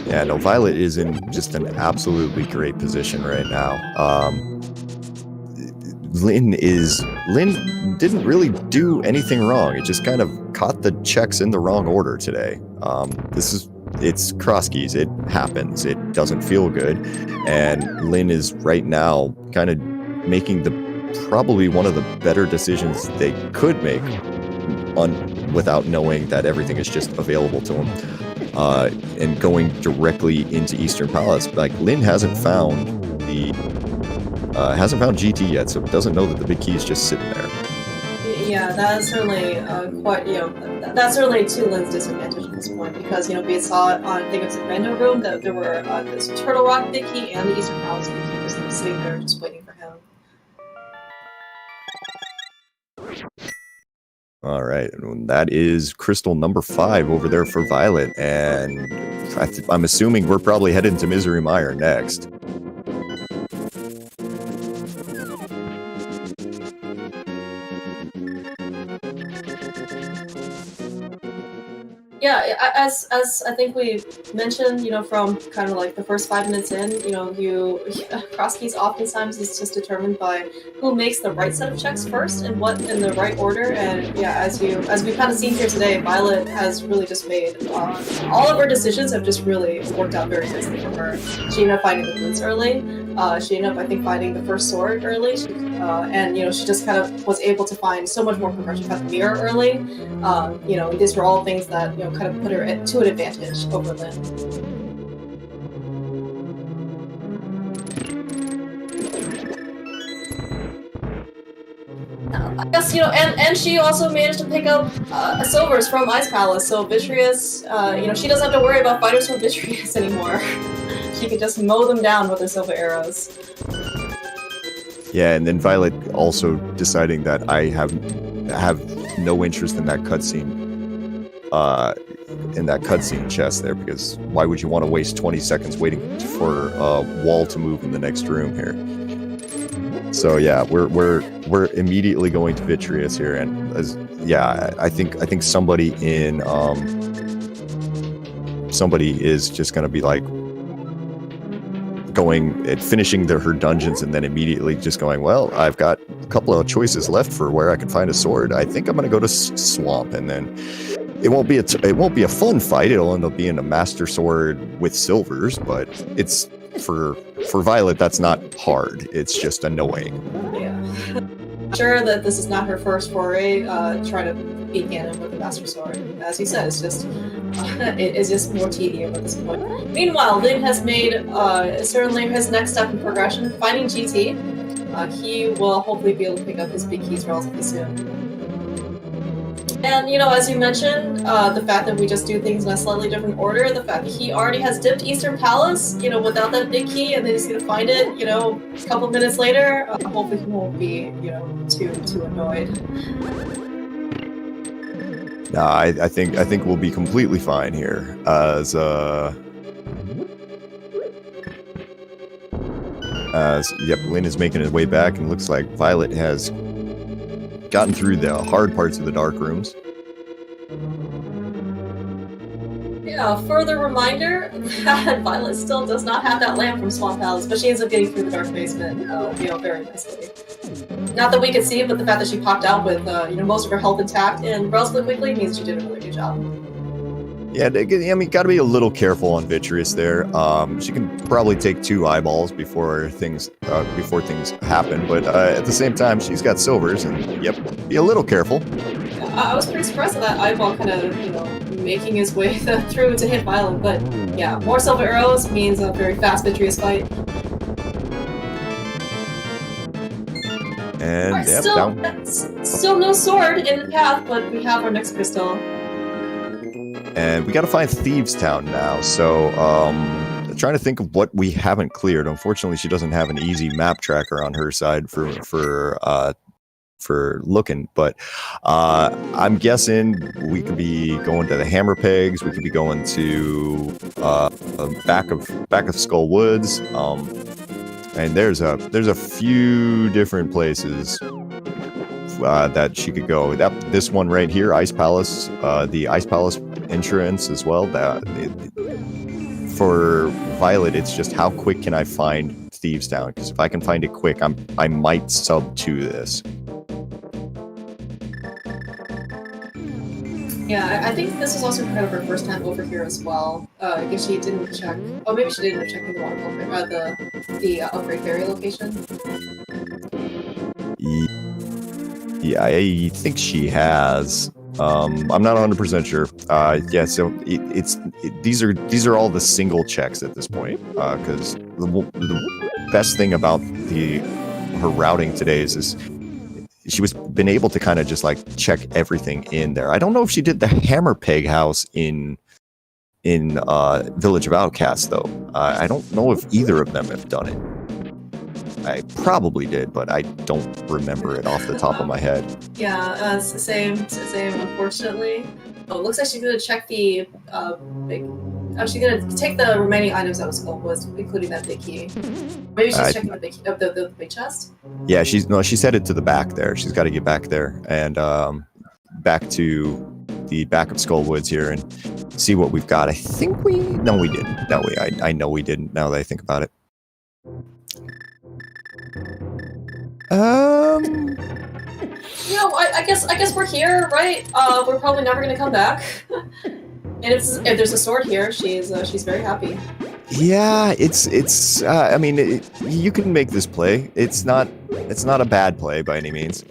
B: Yeah, no, Violet is in just an absolutely great position right now. Lin didn't really do anything wrong. It just kind of caught the checks in the wrong order today. It's Crosskeys. It happens. It doesn't feel good. And Lin is right now kind of making probably one of the better decisions they could make without knowing that everything is just available to them. And going directly into Eastern Palace. Like, Lin hasn't found GT yet, so doesn't know that the big key is just sitting there.
C: Yeah, that is certainly quite, that's certainly to Lin's disadvantage at this point, because, we saw it on, I think it was the Rando room, that there were this Turtle Rock big key and the Eastern Palace big key just sitting there just waiting for him.
B: All right, that is crystal number 5 over there for Violet, and I'm assuming we're probably headed to Misery Mire next.
C: Yeah, as I think we mentioned, from kind of like the first 5 minutes in, Crosskeys oftentimes is just determined by who makes the right set of checks first and what in the right order. And yeah, as we've kind of seen here today, Violet has really just made all of her decisions have just really worked out very nicely for her. She ended up finding the boots early. She ended up, I think, finding the first sword early. And she just kind of was able to find so much more progression. She got the mirror early. These were all things that kind of put her to an advantage over Lin. I guess and she also managed to pick up silvers from Ice Palace. So Vitreous, she doesn't have to worry about fighters from Vitreous anymore. She can just mow them down with her silver arrows.
B: Yeah, and then Violet also deciding that I have no interest in that cutscene. In that cutscene chest there, because why would you want to waste 20 seconds waiting for a wall to move in the next room here? So yeah, we're immediately going to Vitreous here, and I think somebody is just gonna be like going and finishing her dungeons and then immediately just going, well, I've got a couple of choices left for where I can find a sword. I think I'm gonna go to Swamp, and then it won't be a fun fight. It'll end up being a master sword with silvers, but it's for Violet, that's not hard. It's just annoying. Yeah.
C: Sure that this is not her first foray trying to beat Ganon with the master sword. As you said, it's just more tedium at this point. Meanwhile, Lin has made certainly his next step in progression, finding GT. He will hopefully be able to pick up his big keys relatively soon. And, as you mentioned, the fact that we just do things in a slightly different order, the fact that he already has dipped Eastern Palace, without that big key, and then he's going to find it, a couple minutes later, hopefully he won't be, too annoyed.
B: No, I think we'll be completely fine here, as Lin is making his way back, and looks like Violet has gotten through the hard parts of the dark rooms.
C: Yeah, further reminder that Violet still does not have that lamp from Swamp Palace, but she ends up getting through the dark basement, very nicely. Not that we could see, but the fact that she popped out with, most of her health intact and relatively quickly means she did a really good job.
B: Yeah, gotta be a little careful on Vitreous there. She can probably take 2 eyeballs before things happen, but at the same time, she's got silvers, and be a little careful.
C: I was pretty surprised at that eyeball kind of, making his way through to hit Violet, but yeah, more silver arrows means a very fast Vitreous fight.
B: And
C: right, still no sword in the path, but we have our next crystal.
B: And we got to find Thieves Town now, so trying to think of what we haven't cleared. Unfortunately, she doesn't have an easy map tracker on her side for looking, but I'm guessing we could be going to the Hammer Pegs. We could be going to back of Skull Woods, and there's a few different places that she could go. This one right here, Ice Palace, the Ice Palace entrance as well. for Violet, it's just how quick can I find Thieves Town? Because if I can find it quick, I might sub to this.
C: Yeah, I think this was also kind of her first time over here as well. I guess she didn't check. Oh, maybe she did end up checking the water the upgrade ferry location.
B: Yeah, I think she has. I'm not 100% sure. Yeah, so these are all the single checks at this point. Because the best thing about her routing today is she was been able to kind of just like check everything in there. I don't know if she did the Hammer Peg house in Village of Outcasts though. I don't know if either of them have done it. I probably did, but I don't remember it off the top of my head.
C: Yeah, it's the same, unfortunately. Oh, it looks like she's gonna check the big. Oh, she's gonna take the remaining items that was including that big key. Maybe she's checking the big chest.
B: Yeah, she's headed to the back there. She's got to get back there and back to the back of Skullwoods here and see what we've got. I think we didn't. No, I know we didn't. Now that I think about it.
C: You know, I guess we're here, right? We're probably never gonna come back. And if there's a sword here, she's very happy.
B: Yeah, it's. I mean, you can make this play. It's not a bad play by any means.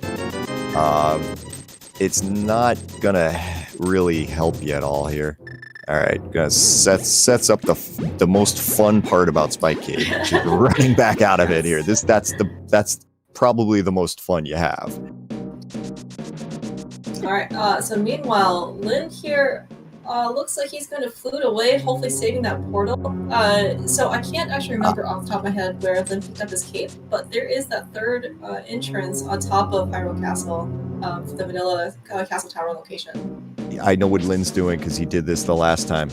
B: It's not gonna really help you at all here. All right, gonna sets up the most fun part about Spike Cave, which is running back out of it here. That's probably the most fun you have.
C: All right. So meanwhile, Lin here looks like he's going to flute away, hopefully saving that portal. So I can't actually remember off the top of my head where Lin picked up his cape, but there is that third entrance on top of Hyrule Castle, the Vanilla Castle Tower location.
B: I know what Lin's doing because he did this the last time.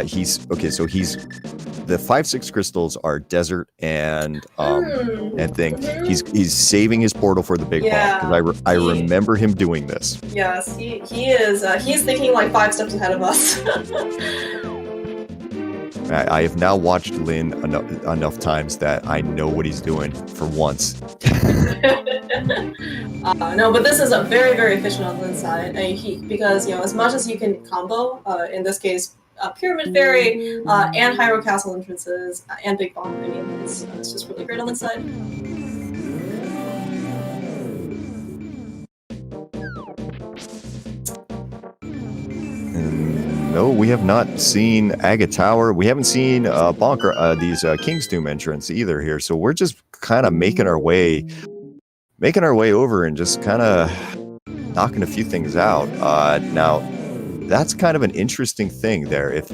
B: He's the 5-6 crystals are desert and thing. He's saving his portal for the big bomb because I remember him doing this.
C: Yes, he is. He's thinking like 5 steps ahead of us.
B: I have now watched Lin enough times that I know what he's doing for once.
C: No, but this is a very, very efficient on Lin's side. Because as much as you can combo, in this case, Pyramid Fairy and Hyrule Castle entrances and Big Bomb. I mean, it's just really great on Lin's side.
B: No, we have not seen Agate Tower. We haven't seen these King's Tomb entrance either here. So we're just kind of making our way over and just kind of knocking a few things out. Now, that's kind of an interesting thing there. If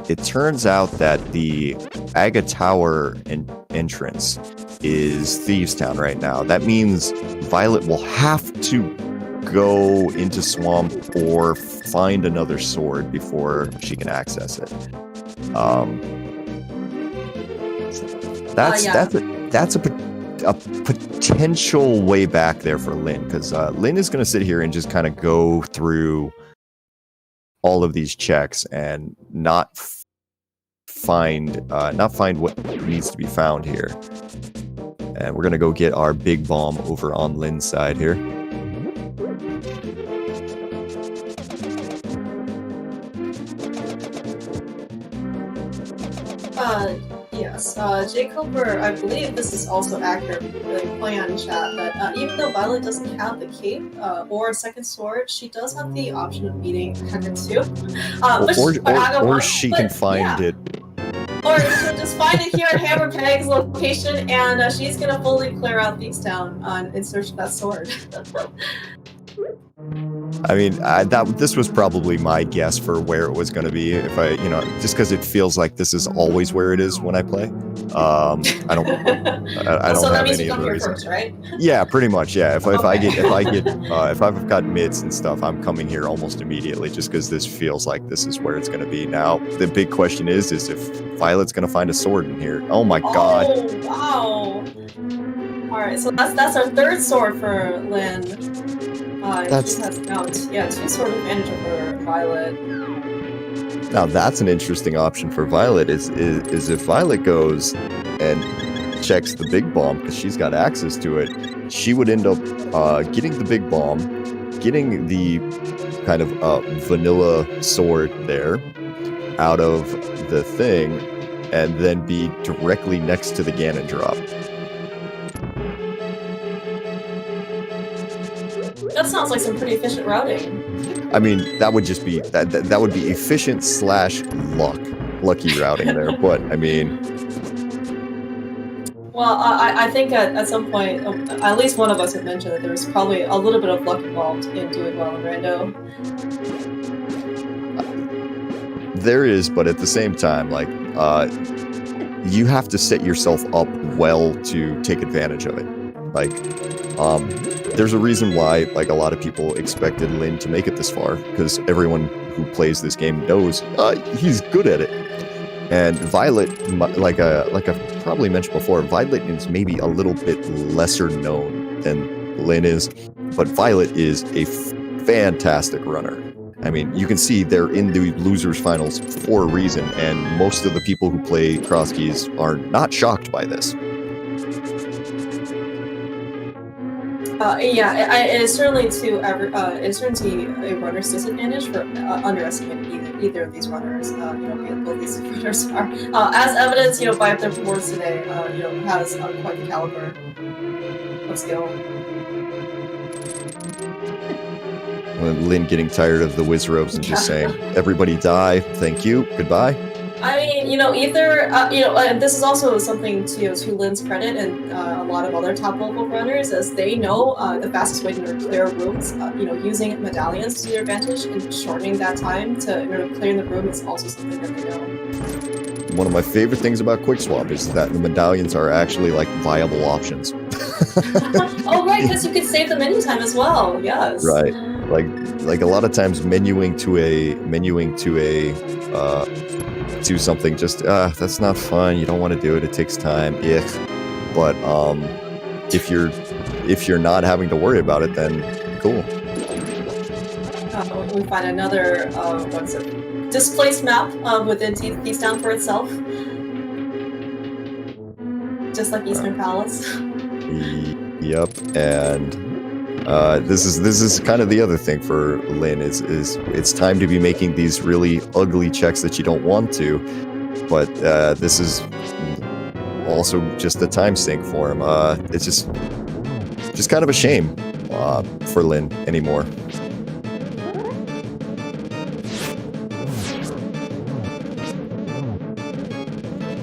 B: it turns out that the Agate Tower entrance is Thieves Town right now, that means Violet will have to go into Swamp or find another sword before she can access it. That's a potential way back there for Lin, because Lin is going to sit here and just kind of go through all of these checks and not find what needs to be found here. And we're going to go get our big bomb over on Lin's side here.
C: Yes, Jay Cooper, I believe this is also accurate, really playing on chat, that even though Violet doesn't have the cape or a second sword, she does have the option of beating Hacker 2.
B: Or she can find it.
C: Or she'll just find it here at Hammer Peg's location, and she's gonna fully clear out Thieves Town in search of that sword.
B: I mean, this was probably my guess for where it was going to be. If I, just because it feels like this is always where it is when I play. I don't
C: So that
B: have
C: means
B: any
C: you come
B: other
C: here
B: reason.
C: first, right?
B: Yeah, pretty much. Yeah. If I've got mids and stuff, I'm coming here almost immediately, just because this feels like this is where it's going to be. Now, the big question is if Violet's going to find a sword in here. Oh my God!
C: Oh wow! All right, so that's our third sword for Lin. He has now 2 sword advantage over Violet.
B: Now that's an interesting option for Violet. Is if Violet goes and checks the big bomb because she's got access to it, she would end up getting the big bomb, getting the kind of vanilla sword there out of the thing, and then be directly next to the Ganon drop.
C: That sounds like some pretty efficient routing.
B: I mean, that would just be that would be efficient / lucky routing there. But I mean,
C: well, I think at some point, at least one of us had mentioned that there was probably a little bit of luck involved in doing well in Rando.
B: there is, but at the same time, like, you have to set yourself up well to take advantage of it. Like, there's a reason why, like, a lot of people expected Lin to make it this far, because everyone who plays this game knows he's good at it. And Violet, like I've probably mentioned before, Violet is maybe a little bit lesser known than Lin is, but Violet is a fantastic runner. I mean, you can see they're in the losers finals for a reason, and most of the people who play Crosskeys are not shocked by this.
C: It is certainly a runner's disadvantage for underestimating either of these runners. Both these runners are, as evidenced, by their performance today. Has quite the caliber of skill.
B: Lin getting tired of the whiz robes and just saying, "Everybody die, thank you, goodbye."
C: I mean, this is also something to Lin's credit and a lot of other top level runners, as they know the fastest way to clear rooms, using medallions to their advantage and shortening that time to clearing the room is also something that they know. One
B: of my favorite things about Quick Swap is that the medallions are actually like viable options.
C: Oh, right, because you can save them anytime as well. Yes.
B: Right. Like a lot of times menuing to something just that's not fun, you don't want to do it, it takes time, but if you're not having to worry about it, then cool.
C: We find another displaced map within Thief's Town for itself, just like Eastern Palace.
B: Yep. And this is kind of the other thing for Lin is it's time to be making these really ugly checks that you don't want to, but this is also just a time sink for him. It's just kind of a shame for Lin anymore.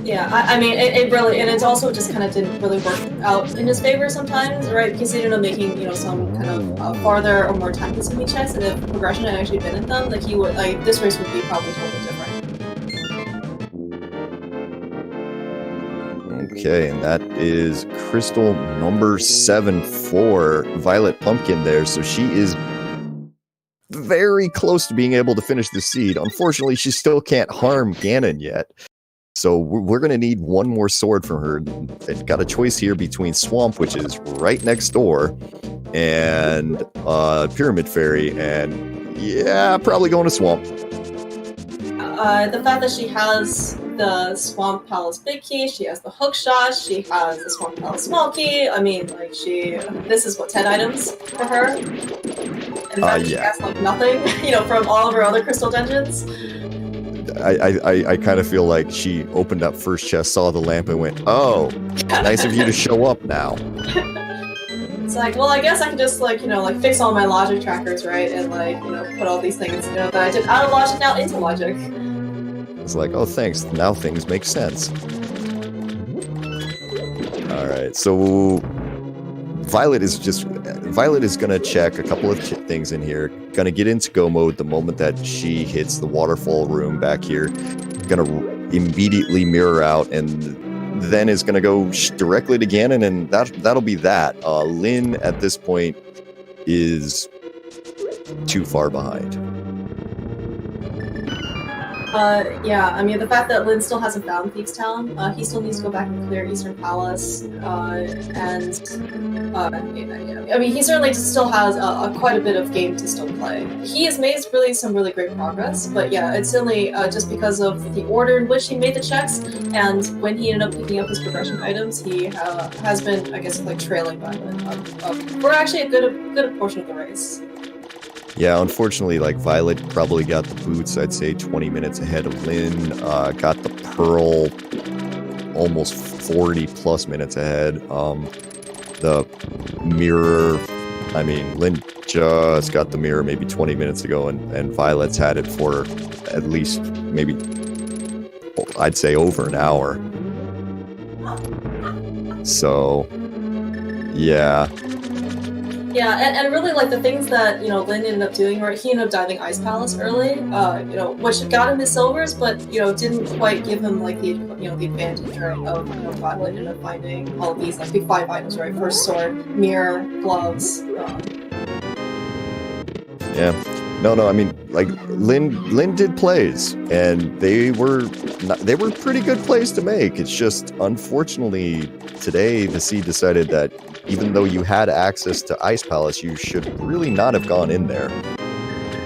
C: Yeah, I mean, it really, and it also just kind of didn't really work out in his favor sometimes, right? Because he ended up making, some kind of farther or more time-consuming checks, and if progression had actually been in them, like he would, this race would be probably totally different.
B: Okay, and that is crystal number 7 for VioletPumpkin there. So she is very close to being able to finish the seed. Unfortunately, she still can't harm Ganon yet. So we're going to need one more sword from her. They've got a choice here between Swamp, which is right next door, and Pyramid Fairy, and yeah, probably going to Swamp.
C: The fact that she has the Swamp Palace big key, she has the hook shot, she has the Swamp Palace small key. I mean, this is 10 items for her. And she has nothing, from all of her other crystal dungeons.
B: I kind of feel like she opened up first chest, saw the lamp, and went, "Oh, nice of you to show up now."
C: It's like, well, I guess I can just fix all my logic trackers, right, and put all these things that I did out of logic now into logic.
B: It's like, oh, thanks. Now things make sense. All right, so Violet is gonna check a couple of things in here. Gonna get into go mode the moment that she hits the waterfall room back here. Gonna immediately mirror out, and then is gonna go directly to Ganon, and that'll be that. Lin at this point is too far behind.
C: Yeah, I mean, the fact that Lynn still hasn't found Peakstown, he still needs to go back and clear Eastern Palace, I mean, he certainly still has quite a bit of game to still play. He has made some really great progress, but yeah, it's certainly just because of the order in which he made the checks, and when he ended up picking up his progression items, he has been, I guess, like trailing Violet for actually a good portion of the race.
B: Yeah, unfortunately, like Violet probably got the boots, I'd say 20 minutes ahead of Lynn, got the Pearl almost 40 plus minutes ahead. The mirror, I mean, Lynn just got the mirror maybe 20 minutes ago, and Violet's had it for at least maybe, I'd say over an hour. So, yeah.
C: Yeah, and really, like, the things that, Lynn ended up doing, right, he ended up diving Ice Palace early, which got him his silvers, but, didn't quite give him, like, the advantage, right, of, Violet ended up finding all of these, like, big 5 items, right, first sword, mirror, gloves.
B: Yeah. No, I mean, like, Lynn did plays, and they were pretty good plays to make. It's just, unfortunately, today, the Seed decided that even though you had access to Ice Palace, you should really not have gone in there.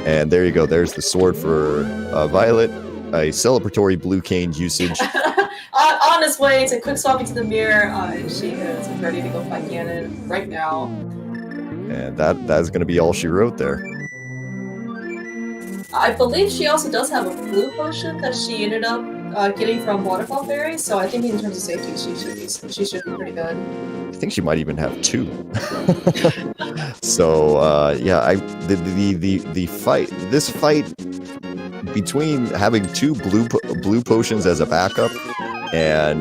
B: And there you go. There's the sword for Violet, a celebratory blue cane usage.
C: On his way to quick swapping to the mirror, she is ready to go fight Ganon right now.
B: And that's going to be all she wrote there.
C: I believe she also does have a blue potion that she ended up getting from Waterfall Fairy, so I think in terms of safety, she should be pretty good.
B: I think she might even have 2. So yeah, this fight between having 2 blue potions as a backup and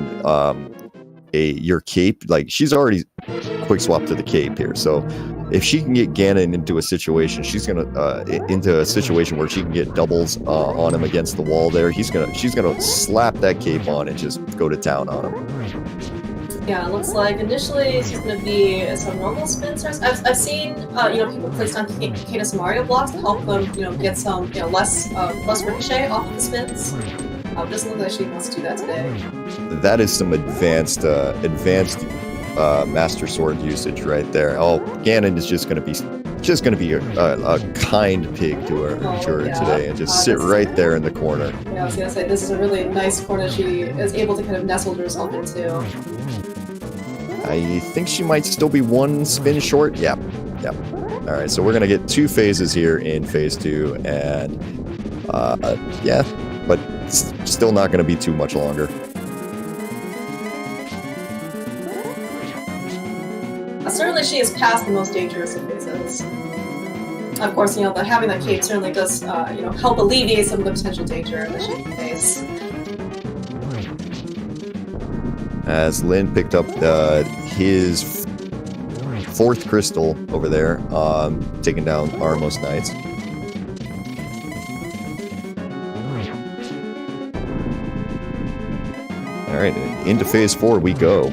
B: your cape, like she's already quick swap to the cape here. So if she can get Ganon into a situation, she's gonna into a situation where she can get doubles on him against the wall there. She's gonna slap that cape on and just go to town on him.
C: Yeah, it looks like initially it's just going to be some normal spins. I've seen people place down Cadence Mario blocks to help them get some less ricochet off of the spins. Doesn't look like she wants to do that today.
B: That is some advanced Master Sword usage right there. Oh, Ganon is just going to be a kind pig to her today and just sit right there in the corner.
C: Yeah, I was going to say this is a really nice corner she is able to kind of nestle herself into.
B: I think she might still be 1 spin short. Yep. All right, so we're gonna get 2 phases here in phase 2, and yeah, but still not gonna be too much longer.
C: Certainly, she is past the most dangerous of phases. Of course, having that cape certainly does, help alleviate some of the potential danger that she can face.
B: As Lynn picked up his 4th crystal over there, taking down Armos Knights. All right, into phase 4 we go.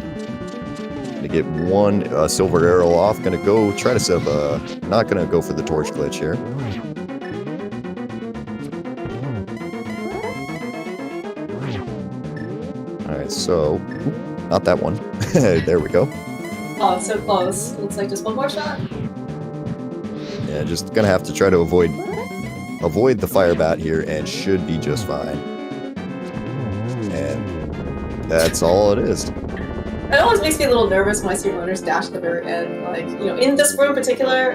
B: Gonna get 1 silver arrow off. Gonna go try to set up not gonna go for the torch glitch here. Alright, so not that one. There we go.
C: Oh, so close. Looks like just 1 more shot.
B: Yeah, just gonna have to try to avoid the fire bat here, and should be just fine. And that's all it is.
C: It always makes me a little nervous when I see runners dash at the very end. Like, in this room in particular,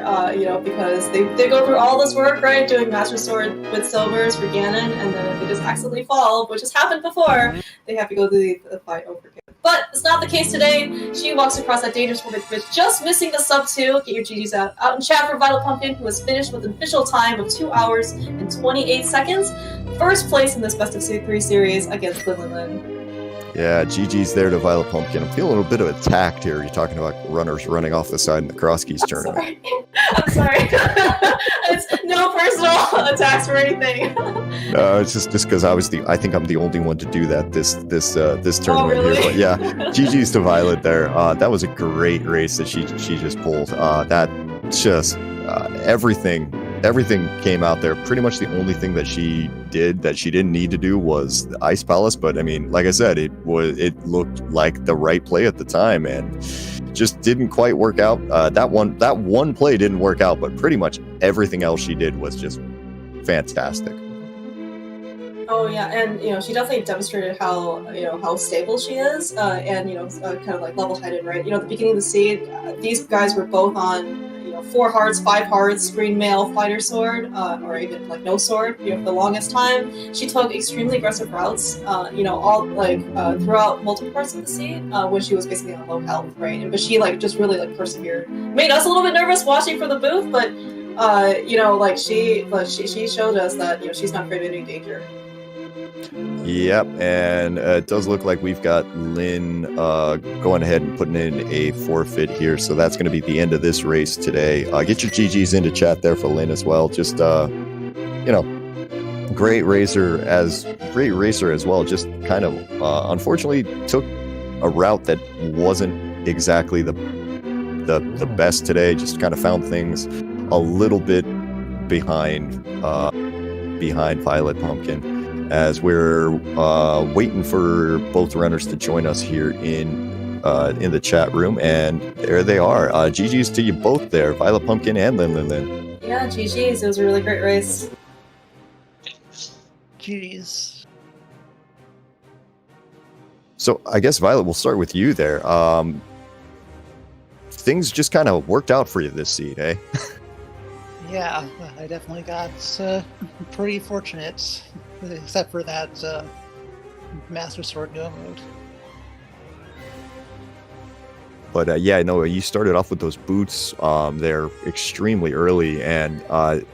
C: because they go through all this work, right, doing Master Sword with silvers for Ganon, and then they just accidentally fall, which has happened before. They have to go through the fight over again. But it's not the case today. She walks across that dangerous bridge, just missing the sub 2. Get your GGs out in chat for VioletPumpkin, who has finished with an official time of 2 hours and 28 seconds. First place in this Best of 3 series against Linlinlin.
B: Yeah, GG's there to VioletPumpkin. I'm feeling a bit of attacked here. You're talking about runners running off the side in the Crosskeys tournament.
C: I'm sorry. It's no personal attacks or anything.
B: No, it's just because I think I'm the only one to do that this tournament
C: really?
B: here. But yeah, GG's to Violet there. That was a great race that she just pulled. That just everything everything came out there. Pretty much the only thing that she did that she didn't need to do was the Ice Palace. But I mean, like I said, it looked like the right play at the time, and just didn't quite work out. That one play didn't work out, but pretty much everything else she did was just fantastic.
C: Oh yeah, and she definitely demonstrated how stable she is, and kind of like level-headed, right? At the beginning of the seed, these guys were both on 4 hearts, 5 hearts, green mail, fighter sword, or even like no sword. For the longest time, she took extremely aggressive routes. All like throughout multiple parts of the seed, when she was basically on low health, right? But she just really persevered. Made us a little bit nervous watching from the booth, but she showed us that she's not afraid of any danger.
B: Yep, and it does look like we've got Lynn going ahead and putting in a forfeit here, so that's going to be the end of this race today. Get your GGs into chat there for Lynn as well. Just great racer as well. Just kind of unfortunately took a route that wasn't exactly the best today. Just kind of found things a little bit behind VioletPumpkin. As we're waiting for both runners to join us here in the chat room, and there they are. GG's to you both there, VioletPumpkin and Linlinlin.
C: Yeah, GG's. It was a really great race.
A: GG's.
B: So I guess Violet, we'll start with you there. Things just kind of worked out for you this seed, eh?
D: Yeah, I definitely got pretty fortunate. Except for that Master Sword Go mode.
B: But yeah, no, you started off with those boots. They're extremely early, and I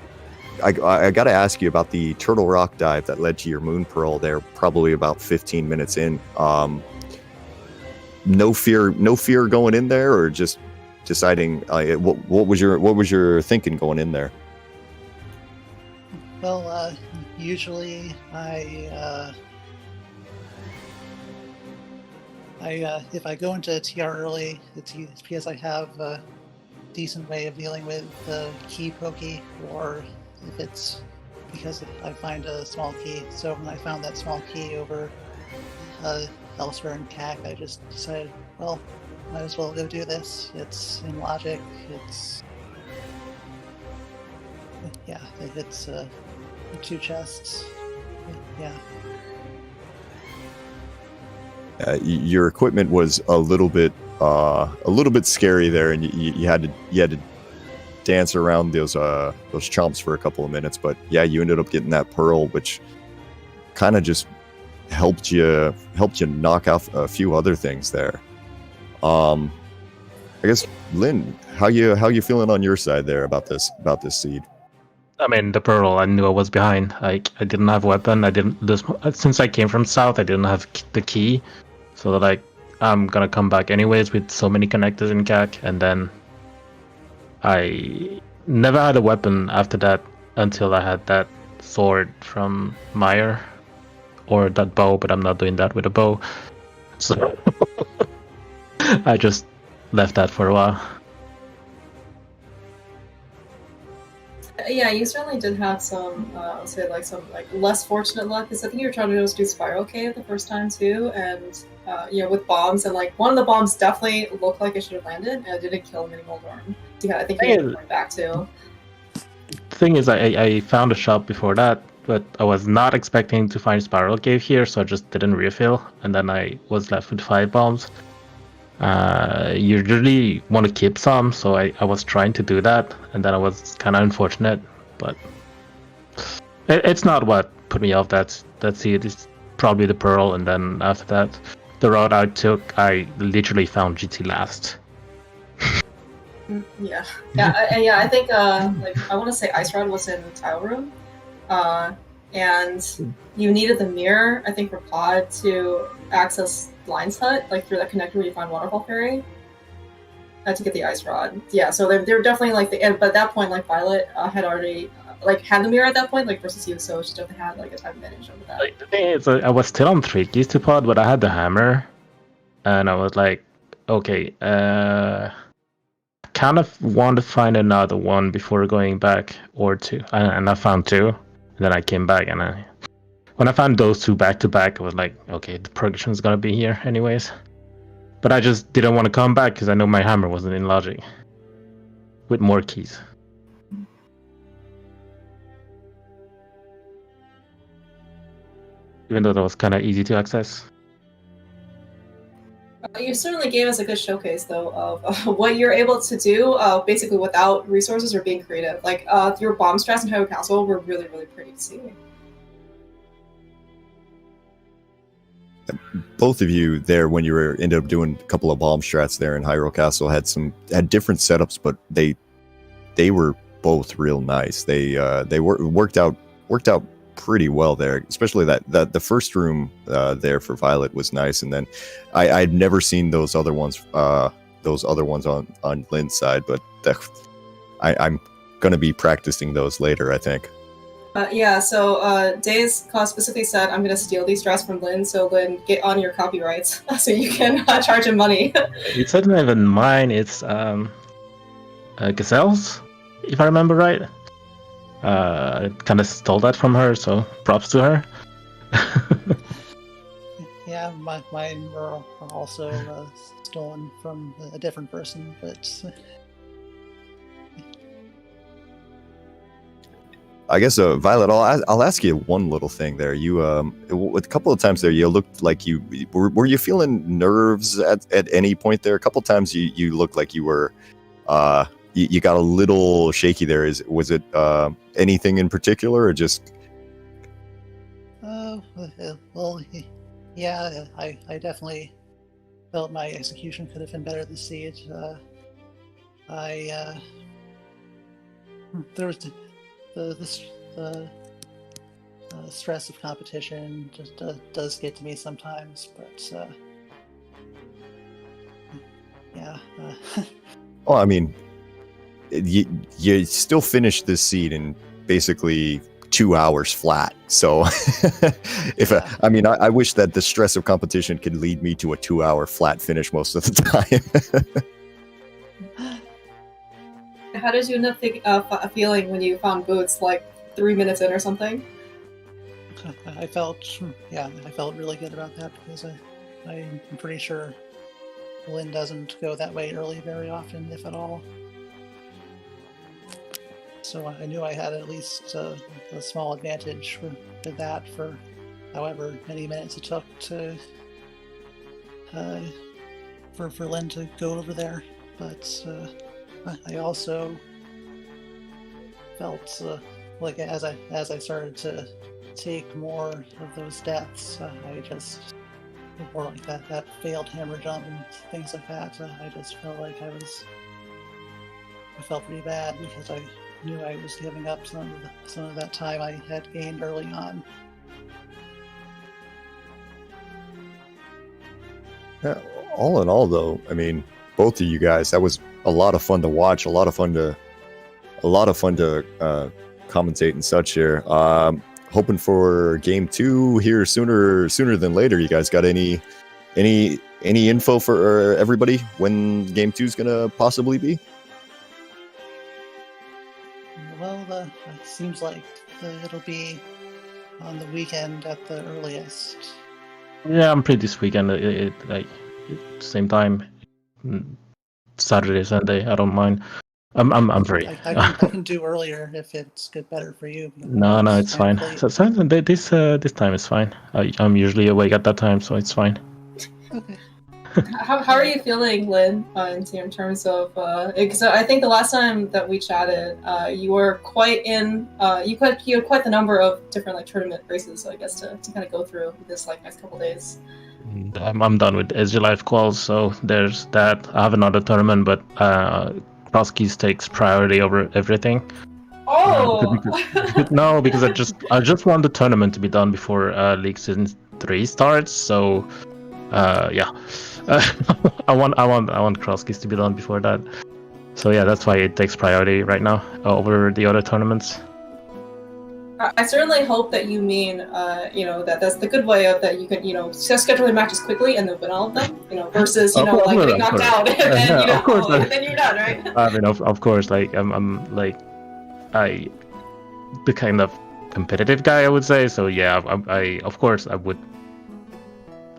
B: got to ask you about the Turtle Rock dive that led to your Moon Pearl. There, probably about 15 minutes in. No fear going in there, or just deciding what was your thinking going in there?
D: Well, usually if I go into TR early, it's because I have a decent way of dealing with the key pokey, or if it's because I find a small key. So when I found that small key over elsewhere in CAC, I just decided, well, might as well go do this. It's in logic. It's 2 chests. Yeah.
B: Your equipment was a little bit scary there, and you had to dance around those chomps for a couple of minutes. But yeah, you ended up getting that pearl, which kind of just helped you knock out a few other things there. I guess Lynn, how you feeling on your side there about this seed?
E: I mean, the pearl, I knew I was behind. I didn't have a weapon. Since I came from south, I didn't have the key. So that I'm gonna come back anyways with so many connectors in CAC, and then I never had a weapon after that until I had that sword from Meyer, or that bow, but I'm not doing that with a bow. So I just left that for a while.
C: Yeah, you certainly did have some, I would say, some less fortunate luck, because I think you were trying to just do Spiral Cave the first time too, and with bombs, and one of the bombs definitely looked like it should have landed, and it didn't kill Mini Moldorm. Yeah, I think you went back too.
E: The thing is, I found a shop before that, but I was not expecting to find Spiral Cave here, so I just didn't refill, and then I was left with 5 bombs. You really want to keep some, so I was trying to do that, and then I was kind of unfortunate, but it's not what put me off that seed. It's probably the pearl, and then after that, the route I took, I literally found GT last.
C: Yeah. I think I want to say Ice Rod was in the tile room, and you needed the mirror, I think, for Pod to access Blind's Hut, through that connector where you find Waterfall Fairy, to get the Ice Rod. Yeah, so they're definitely but at that point, Violet had already had the mirror at that point, versus you, so she definitely had a time advantage over that.
E: The thing is, I was still on 3 keys to Pod, but I had the hammer, and I was like, okay, kind of want to find another one before going back, or two, and I found two. And then I came back, and when I found those two back to back, I was like, okay, the progression is gonna be here anyways. But I just didn't want to come back because I know my hammer wasn't in logic with more keys. Even though that was kind of easy to access.
C: You certainly gave us a good showcase, though, of what you're able to do, basically without resources or being creative. Like, your bomb strats in Hyrule Castle were really, really pretty to see.
B: Both of you there, when you ended up doing a couple of bomb strats there in Hyrule Castle, had different setups, but they were both real nice. They worked out pretty well there, especially that the first room there for Violet was nice, and then I'd never seen those other ones on Lynn's side, but I'm gonna be practicing those later, I think.
C: Yeah, so Days specifically said, I'm gonna steal these strats from Lynn, so Lynn, get on your copyrights so you can charge him money.
E: It's not even mine, it's Gazelle's, if I remember right. I kind of stole that from her, so props to her.
D: Yeah, mine were also stolen from a different person, but
B: I guess, Violet, I'll ask you one little thing there. You, a couple of times there, you looked like you were you feeling nerves at any point there? A couple of times you looked like you were, you got a little shaky there. Was it anything in particular, or just?
D: Well, yeah, I definitely felt my execution could have been better this siege. There was the stress of competition just does get to me sometimes, but yeah.
B: Well, I mean, you still finished this seed in basically 2 hours flat. So, I wish that the stress of competition could lead me to a 2-hour flat finish most of the time.
C: How did you end up feeling when you found boots, like 3 minutes in or something?
D: I felt really good about that, because I'm pretty sure Lynn doesn't go that way early very often, if at all. So I knew I had at least a small advantage with that for however many minutes it took to for Lynn to go over there. But I also felt like as I started to take more of those deaths, I just more like that failed hammer jump and things like that. I just felt like I felt pretty bad, because I knew I was giving up some of that time I had gained early on.
B: Yeah, all in all, though, I mean, both of you guys, that was a lot of fun to watch, a lot of fun to commentate and such here. Hoping for game 2 here sooner than later. You guys got any info for everybody when game 2 is gonna possibly be?
D: Well, it seems like it'll be on the weekend at the earliest.
E: Yeah, I'm free this weekend. Same time, Saturday, Sunday. I don't mind. I'm free.
D: I can do earlier if it's better for you.
E: No, it's fine. So this time is fine. I'm usually awake at that time, so it's fine.
D: Okay.
C: How are you feeling, Lynn, in terms of... because I think the last time that we chatted, you were quite in... you had quite the number of different tournament races, I guess, to kind of go through this next couple days.
E: I'm done with SG Life quals, so there's that. I have another tournament, but Crosskeys takes priority over everything.
C: Oh!
E: No, because I just want the tournament to be done before League Season 3 starts, so... yeah, I want Crosskeys to be done before that. So yeah, that's why it takes priority right now over the other tournaments.
C: I certainly hope that you mean, that's the good way of that you can, schedule your matches quickly and then win all of them, versus,
E: Of course,
C: getting knocked out and then,
E: of course,
C: and then you're done, right?
E: I mean, of course, like I'm like the kind of competitive guy, I would say. So yeah, I of course I would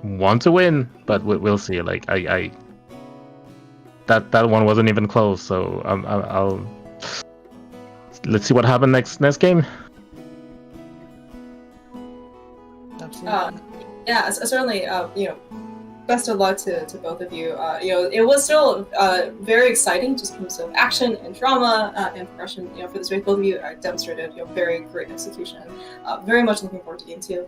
E: want to win, but we'll see. Like that one wasn't even close. So I'll let's see what happens next game.
D: Absolutely.
C: Yeah, certainly, best of luck to both of you. It was still very exciting just in terms of action and drama and progression. For this race, both of you demonstrated very great execution. Very much looking forward to game 2.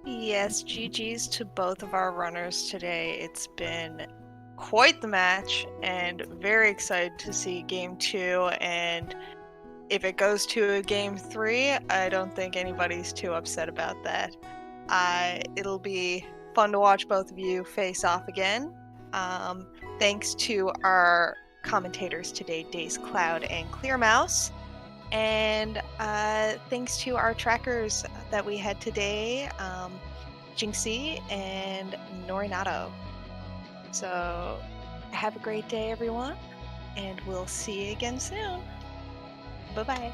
A: Yes, GG's to both of our runners today. It's been quite the match, and very excited to see game 2. And if it goes to a game 3, I don't think anybody's too upset about that. It'll be fun to watch both of you face off again. Thanks to our commentators today, Days Cloud and Clear Mouse. And thanks to our trackers that we had today, Jinxie and Norinato. So have a great day, everyone, and we'll see you again soon. Bye-bye.